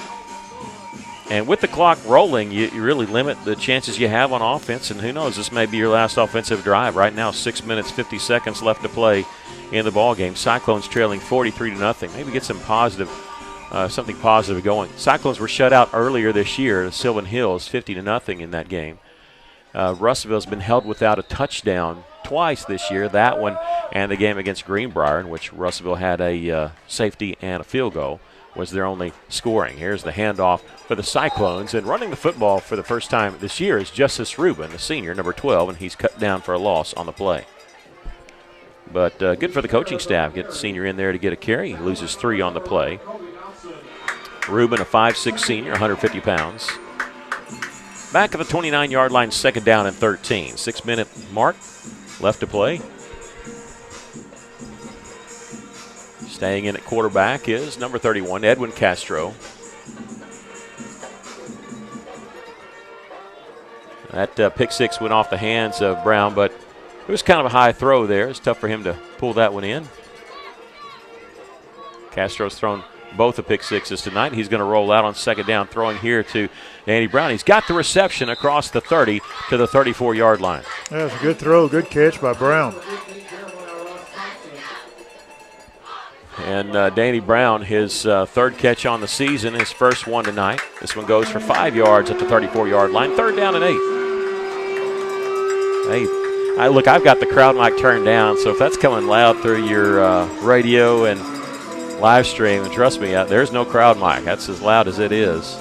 And with the clock rolling, you really limit the chances you have on offense. And who knows, this may be your last offensive drive. Right now, 6 minutes, 50 seconds left to play in the ball game. Cyclones trailing 43-0. Maybe get some positive, something positive going. Cyclones were shut out earlier this year to Sylvan Hills, 50-0 in that game. Russellville's been held without a touchdown twice this year. That one and the game against Greenbrier, in which Russellville had a safety and a field goal, was their only scoring. Here's the handoff for the Cyclones, and running the football for the first time this year is Justice Rubin, the senior, number 12, and he's cut down for a loss on the play. But good for the coaching staff. Get the senior in there to get a carry. He loses 3 on the play. Rubin, a 5'6" senior, 150 pounds. Back at the 29-yard line, 2nd down and 13. 6-minute mark left to play. Staying in at quarterback is number 31, Edwin Castro. That pick six went off the hands of Brown, but it was kind of a high throw there. It's tough for him to pull that one in. Castro's thrown both the pick sixes tonight. He's going to roll out on 2nd down, throwing here to Danny Brown. He's got the reception across the 30 to the 34-yard line. That's a good throw, good catch by Brown. And Danny Brown, his 3rd catch on the season, his first one tonight. This one goes for 5 yards at the 34-yard line. 3rd down and 8. Hey, look, I've got the crowd mic turned down, so if that's coming loud through your radio and live stream, and trust me, there's no crowd mic. That's as loud as it is.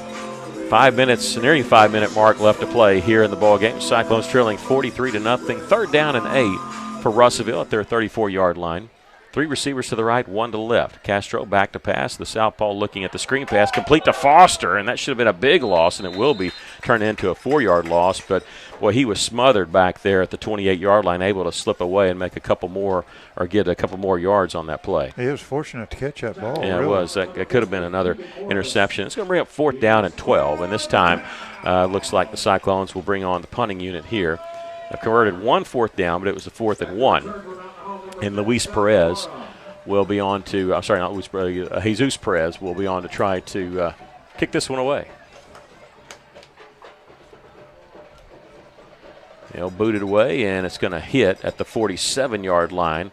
5 minutes, nearing 5-minute mark left to play here in the ball game. Cyclones trailing 43-0. 3rd down and 8 for Russellville at their 34-yard line. 3 receivers to the right, 1 to the left. Castro back to pass. The southpaw looking at the screen pass, complete to Foster, and that should have been a big loss, and it will be turned into a 4-yard loss. But, boy, he was smothered back there at the 28-yard line, able to slip away and make a couple more or get a couple more yards on that play. He was fortunate to catch that ball. Yeah, really. It was. It could have been another interception. It's going to bring up 4th down and 12, and this time looks like the Cyclones will bring on the punting unit here. They've converted 1 4th down, but it was a 4th and 1. And Luis Perez will be on to, I'm sorry, not Luis Perez, Jesus Perez will be on to try to kick this one away. They'll boot it away, and it's going to hit at the 47-yard line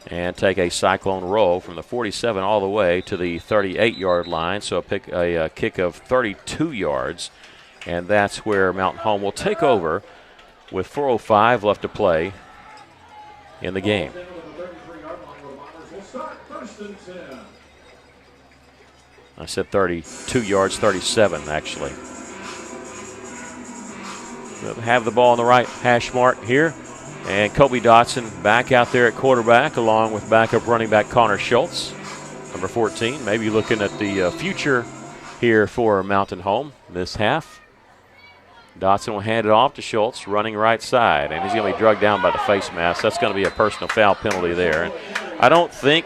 and take a Cyclone roll from the 47 all the way to the 38-yard line. So a kick of 32 yards, and that's where Mountain Home will take over with 4:05 left to play in the game. I said 32 yards, 37 actually. We'll have the ball on the right hash mark here. And Kobe Dotson back out there at quarterback along with backup running back Connor Schultz, number 14. Maybe looking at the future here for Mountain Home this half. Dotson will hand it off to Schultz, running right side, and he's going to be drugged down by the face mask. That's going to be a personal foul penalty there. And I don't think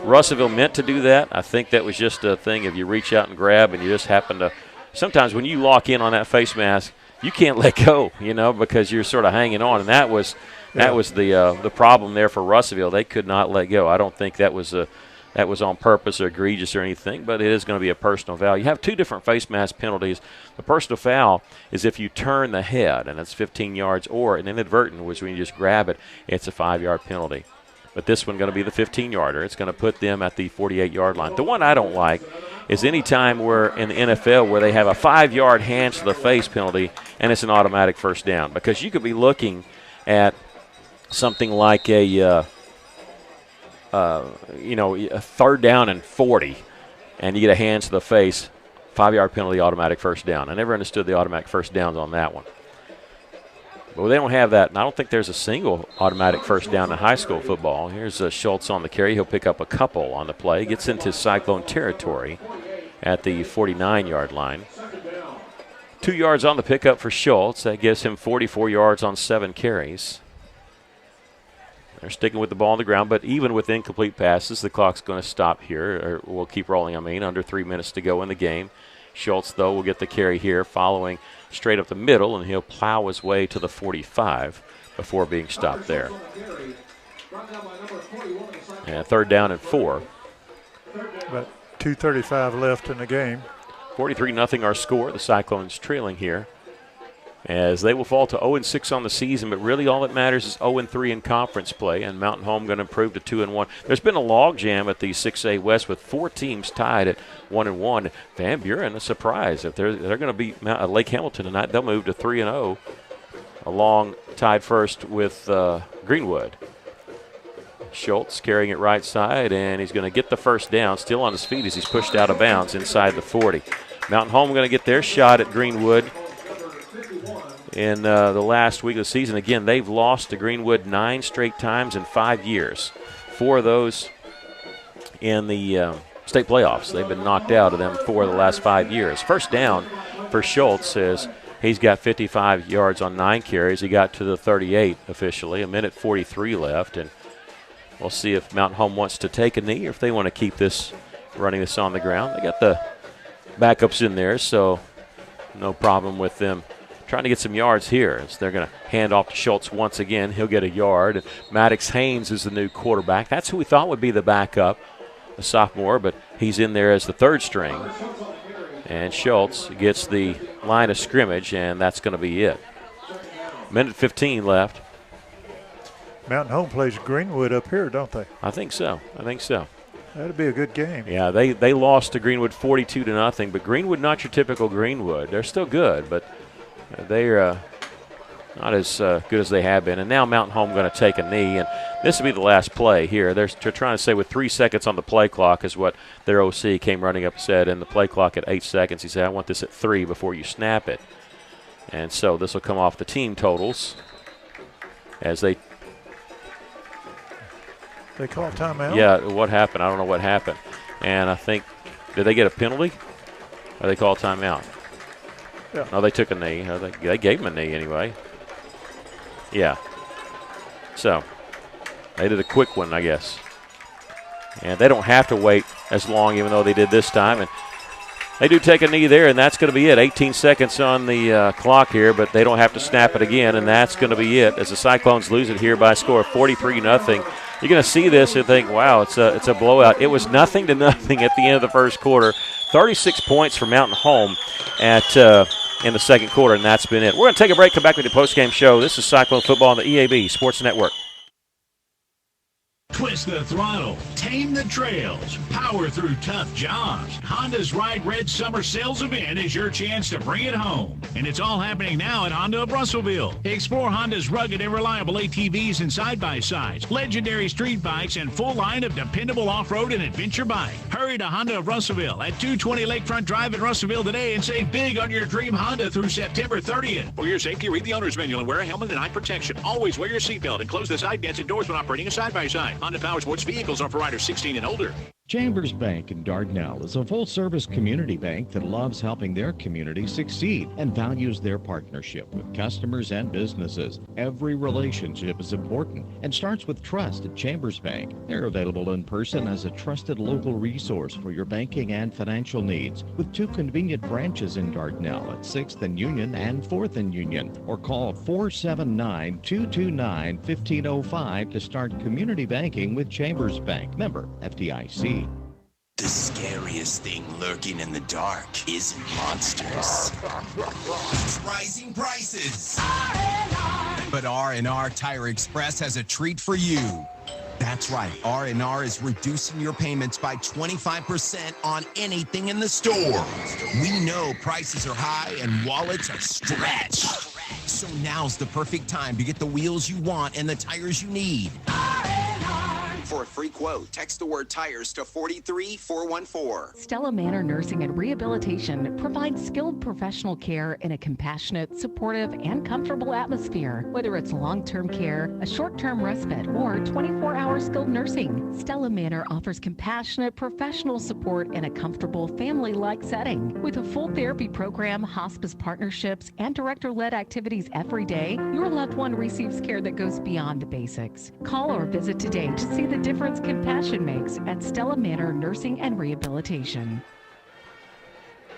Russellville meant to do that. I think that was just a thing if you reach out and grab and you just happen to – sometimes when you lock in on that face mask, you can't let go, because you're sort of hanging on. And that was the problem there for Russellville. They could not let go. I don't think that was on purpose or egregious or anything, but it is going to be a personal foul. You have 2 different face mask penalties. The personal foul is if you turn the head, and that's 15 yards, or an inadvertent, which when you just grab it, it's a 5-yard penalty. But this one going to be the 15-yarder. It's going to put them at the 48-yard line. The one I don't like is any time where in the NFL where they have a 5-yard hands to the face penalty and it's an automatic first down, because you could be looking at something like a a third down and 40, and you get a hands to the face, 5-yard penalty, automatic first down. I never understood the automatic first downs on that one. But they don't have that, and I don't think there's a single automatic first down in high school football. Here's Schultz on the carry. He'll pick up a couple on the play. Gets into Cyclone territory at the 49-yard line. 2 yards on the pickup for Schultz. That gives him 44 yards on 7 carries. They're sticking with the ball on the ground, but even with incomplete passes, the clock's going to stop here, or will keep rolling, under 3 minutes to go in the game. Schultz, though, will get the carry here, following straight up the middle, and he'll plow his way to the 45 before being stopped there. And third down and 4. About 2:35 left in the game. 43-0 our score. The Cyclones trailing here, as they will fall to 0-6 on the season, but really all that matters is 0-3 in conference play, and Mountain Home going to improve to 2-1. There's been a logjam at the 6A West with 4 teams tied at 1-1. Van Buren, a surprise. If they're going to beat Lake Hamilton tonight, they'll move to 3-0, along tied first with Greenwood. Schultz carrying it right side, and he's going to get the first down, still on his feet as he's pushed out of bounds inside the 40. Mountain Home going to get their shot at Greenwood in the last week of the season. Again, they've lost to Greenwood 9 straight times in 5 years. 4 of those in the state playoffs. They've been knocked out of them 4 of the last 5 years. First down for Schultz is he's got 55 yards on 9 carries. He got to the 38 officially, 1:43 left, and we'll see if Mountain Home wants to take a knee or if they want to keep this, running this on the ground. They got the backups in there, so no problem with them trying to get some yards here. As they're going to hand off to Schultz once again. He'll get a yard. And Maddox Haynes is the new quarterback. That's who we thought would be the backup, a sophomore, but he's in there as the third string. And Schultz gets the line of scrimmage, and that's going to be it. 1:15 left. Mountain Home plays Greenwood up here, don't they? I think so. That'd be a good game. Yeah, they lost to Greenwood 42-0, but Greenwood not your typical Greenwood. They're still good, but they're not as good as they have been. And now Mountain Home going to take a knee, and this will be the last play here. They're trying to say with 3 seconds on the play clock is what their OC came running up and said, and the play clock at 8 seconds. He said, I want this at 3 before you snap it. And so this will come off the team totals as they call timeout? Yeah, what happened? I don't know what happened. And I think, did they get a penalty? Or they call timeout? Yeah. No, they took a knee. They gave him a knee anyway. Yeah. So, they did a quick one, I guess. And they don't have to wait as long, even though they did this time. And they do take a knee there, and that's going to be it. 18 seconds on the clock here, but they don't have to snap it again, and that's going to be it as the Cyclones lose it here by a score of 43-0. You're going to see this and think, wow, it's a blowout. It was 0-0 at the end of the first quarter. 36 points for Mountain Home in the second quarter, and that's been it. We're going to take a break, come back with the postgame show. This is Cyclone Football on the EAB Sports Network. Twist the throttle, tame the trails, power through tough jobs. Honda's Ride Red Summer Sales Event is your chance to bring it home. And it's all happening now at Honda of Russellville. Explore Honda's rugged and reliable ATVs and side-by-sides, legendary street bikes, and full line of dependable off-road and adventure bike. Hurry to Honda of Russellville at 220 Lakefront Drive in Russellville today and save big on your dream Honda through September 30th. For your safety, read the owner's manual and wear a helmet and eye protection. Always wear your seatbelt and close the side vents indoors when operating a side-by-side. Honda Power Sports vehicles are for riders 16 and older. Chambers Bank in Dardanelle is a full-service community bank that loves helping their community succeed and values their partnership with customers and businesses. Every relationship is important and starts with trust at Chambers Bank. They're available in person as a trusted local resource for your banking and financial needs, with 2 convenient branches in Dardanelle at 6th and Union and 4th and Union, or call 479-229-1505 to start community banking with Chambers Bank. Member FDIC. The scariest thing lurking in the dark isn't monsters. It's rising prices. But R&R Tire Express has a treat for you. That's right, R&R is reducing your payments by 25% on anything in the store. We know prices are high and wallets are stretched. So now's the perfect time to get the wheels you want and the tires you need. For a free quote. Text the word tires to 43414. Stella Manor Nursing and Rehabilitation provides skilled professional care in a compassionate, supportive, and comfortable atmosphere. Whether it's long-term care, a short-term respite, or 24-hour skilled nursing, Stella Manor offers compassionate, professional support in a comfortable, family-like setting. With a full therapy program, hospice partnerships, and director-led activities every day, your loved one receives care that goes beyond the basics. Call or visit today to see the difference compassion makes at Stella Manor Nursing and Rehabilitation.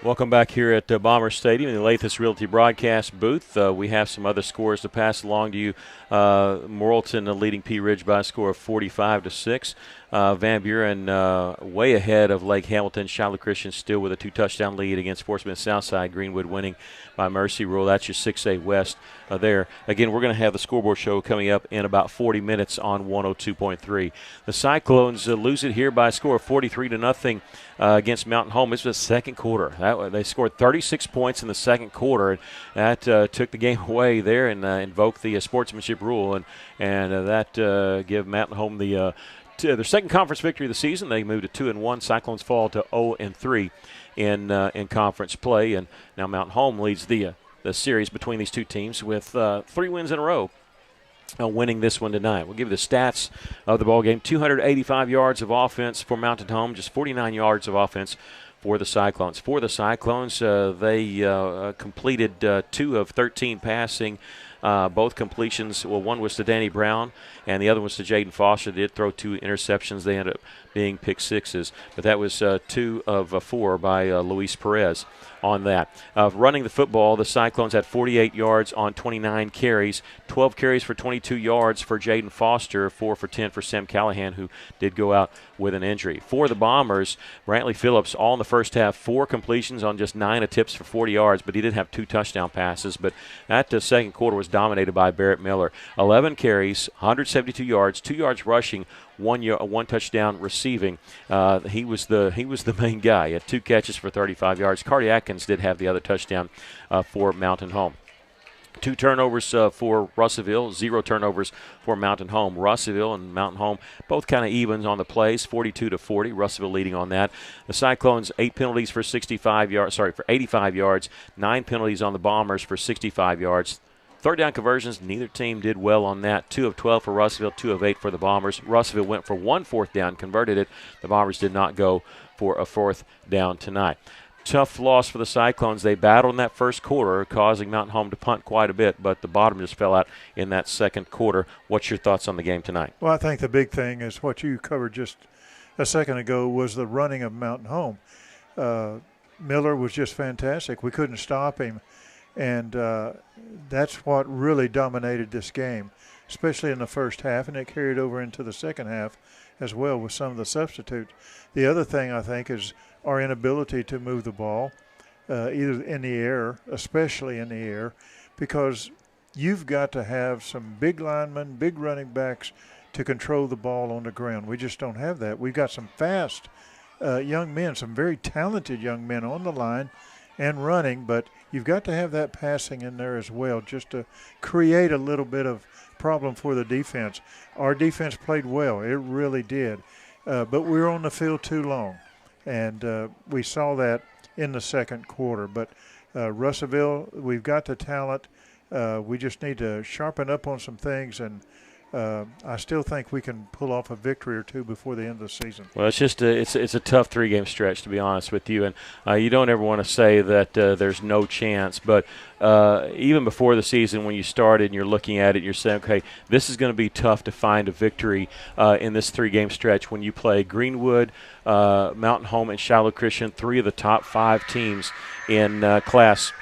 Welcome back here at Bomber Stadium in the Lathis Realty broadcast booth. We have some other scores to pass along to you. Morrilton leading Pea Ridge by a score of 45-6. Van Buren way ahead of Lake Hamilton. Shiloh Christian still with a 2-touchdown lead against Fort Smith Southside. Greenwood winning by mercy rule. That's your 6A West there. Again, we're going to have the scoreboard show coming up in about 40 minutes on 102.3. The Cyclones lose it here by a score of 43-0 against Mountain Home. This was the second quarter. They scored 36 points in the second quarter. That took the game away there and invoked the sportsmanship rule, and that give Mountain Home their second conference victory of the season. They moved to 2-1. Cyclones fall to 0-3 in conference play, and now Mountain Home leads the series between these two teams with 3 wins in a row. Winning this one tonight. We'll give you the stats of the ball game. 285 yards of offense for Mountain Home, just 49 yards of offense for the Cyclones. For the Cyclones, they completed 2 of 13 passing. Both completions, well, one was to Danny Brown and the other was to Jaden Foster. They did throw 2 interceptions. They ended up being pick sixes, but that was 2 of 4 by Luis Perez on that. Running the football, the Cyclones had 48 yards on 29 carries, 12 carries for 22 yards for Jaden Foster, 4 for 10 for Sam Callahan, who did go out with an injury. For the Bombers, Brantley Phillips, all in the first half, 4 completions on just 9 attempts for 40 yards, but he did have 2 touchdown passes. But that second quarter was dominated by Barrett Miller. 11 carries, 172 yards, 2 yards rushing, 1 touchdown receiving. He was the main guy. He had 2 catches for 35 yards. Cardi Atkins did have the other touchdown for Mountain Home. 2 turnovers for Russellville, 0 turnovers for Mountain Home. Russellville and Mountain Home both kind of evens on the plays, 42-40. Russellville leading on that. The Cyclones 8 penalties for 85 yards, 9 penalties on the Bombers for 65 yards. Third down conversions, neither team did well on that. 2 of 12 for Russellville, 2 of 8 for the Bombers. Russellville went for 1 fourth down, converted it. The Bombers did not go for a 4th down tonight. Tough loss for the Cyclones. They battled in that first quarter, causing Mountain Home to punt quite a bit, but the bottom just fell out in that second quarter. What's your thoughts on the game tonight? Well, I think the big thing is what you covered just a second ago was the running of Mountain Home. Miller was just fantastic. We couldn't stop him. And that's what really dominated this game, especially in the first half, and it carried over into the second half as well with some of the substitutes. The other thing, I think, is our inability to move the ball, either in the air, especially in the air, because you've got to have some big linemen, big running backs to control the ball on the ground. We just don't have that. We've got some fast young men, some very talented young men on the line and running, but you've got to have that passing in there as well just to create a little bit of problem for the defense. Our defense played well. It really did. But we were on the field too long, and we saw that in the second quarter. But Russellville, we've got the talent. We just need to sharpen up on some things, and I still think we can pull off a victory or two before the end of the season. Well, it's just it's a tough 3-game stretch, to be honest with you, and you don't ever want to say that there's no chance. But even before the season, when you started and you're looking at it, you're saying, okay, this is going to be tough to find a victory in this 3-game stretch when you play Greenwood, Mountain Home, and Shiloh Christian, 3 of the top 5 teams in Class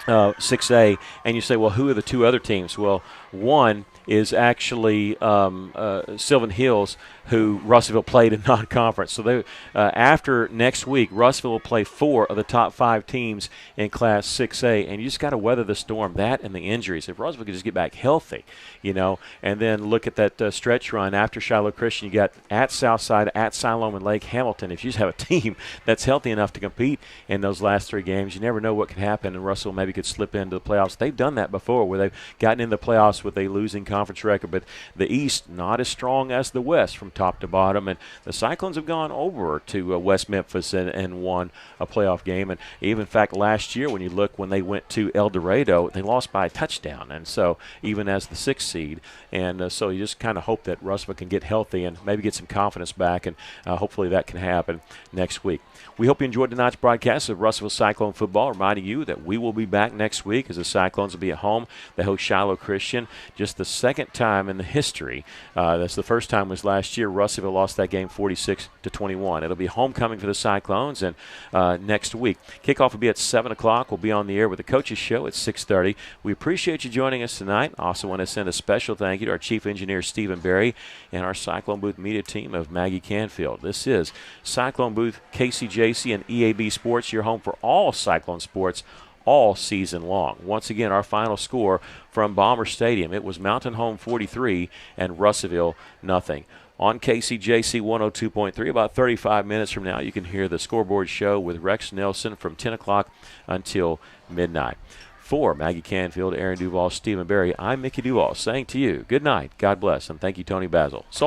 6A, and you say, well, who are the 2 other teams? Well, one is actually Sylvan Hills, who Russellville played in non-conference. So they, after next week, Russellville will play 4 of the top 5 teams in Class 6A, and you just got to weather the storm, that and the injuries. If Russellville could just get back healthy, and then look at that stretch run after Shiloh Christian, you got at Southside, at Siloam, and Lake Hamilton. If you just have a team that's healthy enough to compete in those last 3 games, you never know what could happen, and Russellville maybe could slip into the playoffs. They've done that before, where they've gotten in the playoffs with a losing conference record, but the East not as strong as the West from top to bottom. And the Cyclones have gone over to West Memphis and won a playoff game. And even, in fact, last year when you look, when they went to El Dorado, they lost by a touchdown. And so even as the 6th seed, and so you just kind of hope that Russellville can get healthy and maybe get some confidence back, and hopefully that can happen next week. We hope you enjoyed tonight's broadcast of Russellville Cyclone football, reminding you that we will be back next week as the Cyclones will be at home. They host Shiloh Christian. Just the second time in the history. That's the first time was last year. Russellville lost that game 46-21. It'll be homecoming for the Cyclones and next week. Kickoff will be at 7 o'clock. We'll be on the air with the Coaches Show at 6:30. We appreciate you joining us tonight. Also want to send a special thank you to our Chief Engineer, Stephen Berry, and our Cyclone Booth media team of Maggie Canfield. This is Cyclone Booth, KCJC, and EAB Sports, your home for all Cyclone sports all season long. Once again, our final score from Bomber Stadium, it was Mtn Home 43 and Russellville nothing. On KCJC 102.3, about 35 minutes from now, you can hear the Scoreboard Show with Rex Nelson from 10 o'clock until midnight. For Maggie Canfield, Aaron Duval, Stephen Berry, I'm Mickey Duval saying to you, good night, God bless, and thank you, Tony Basil. So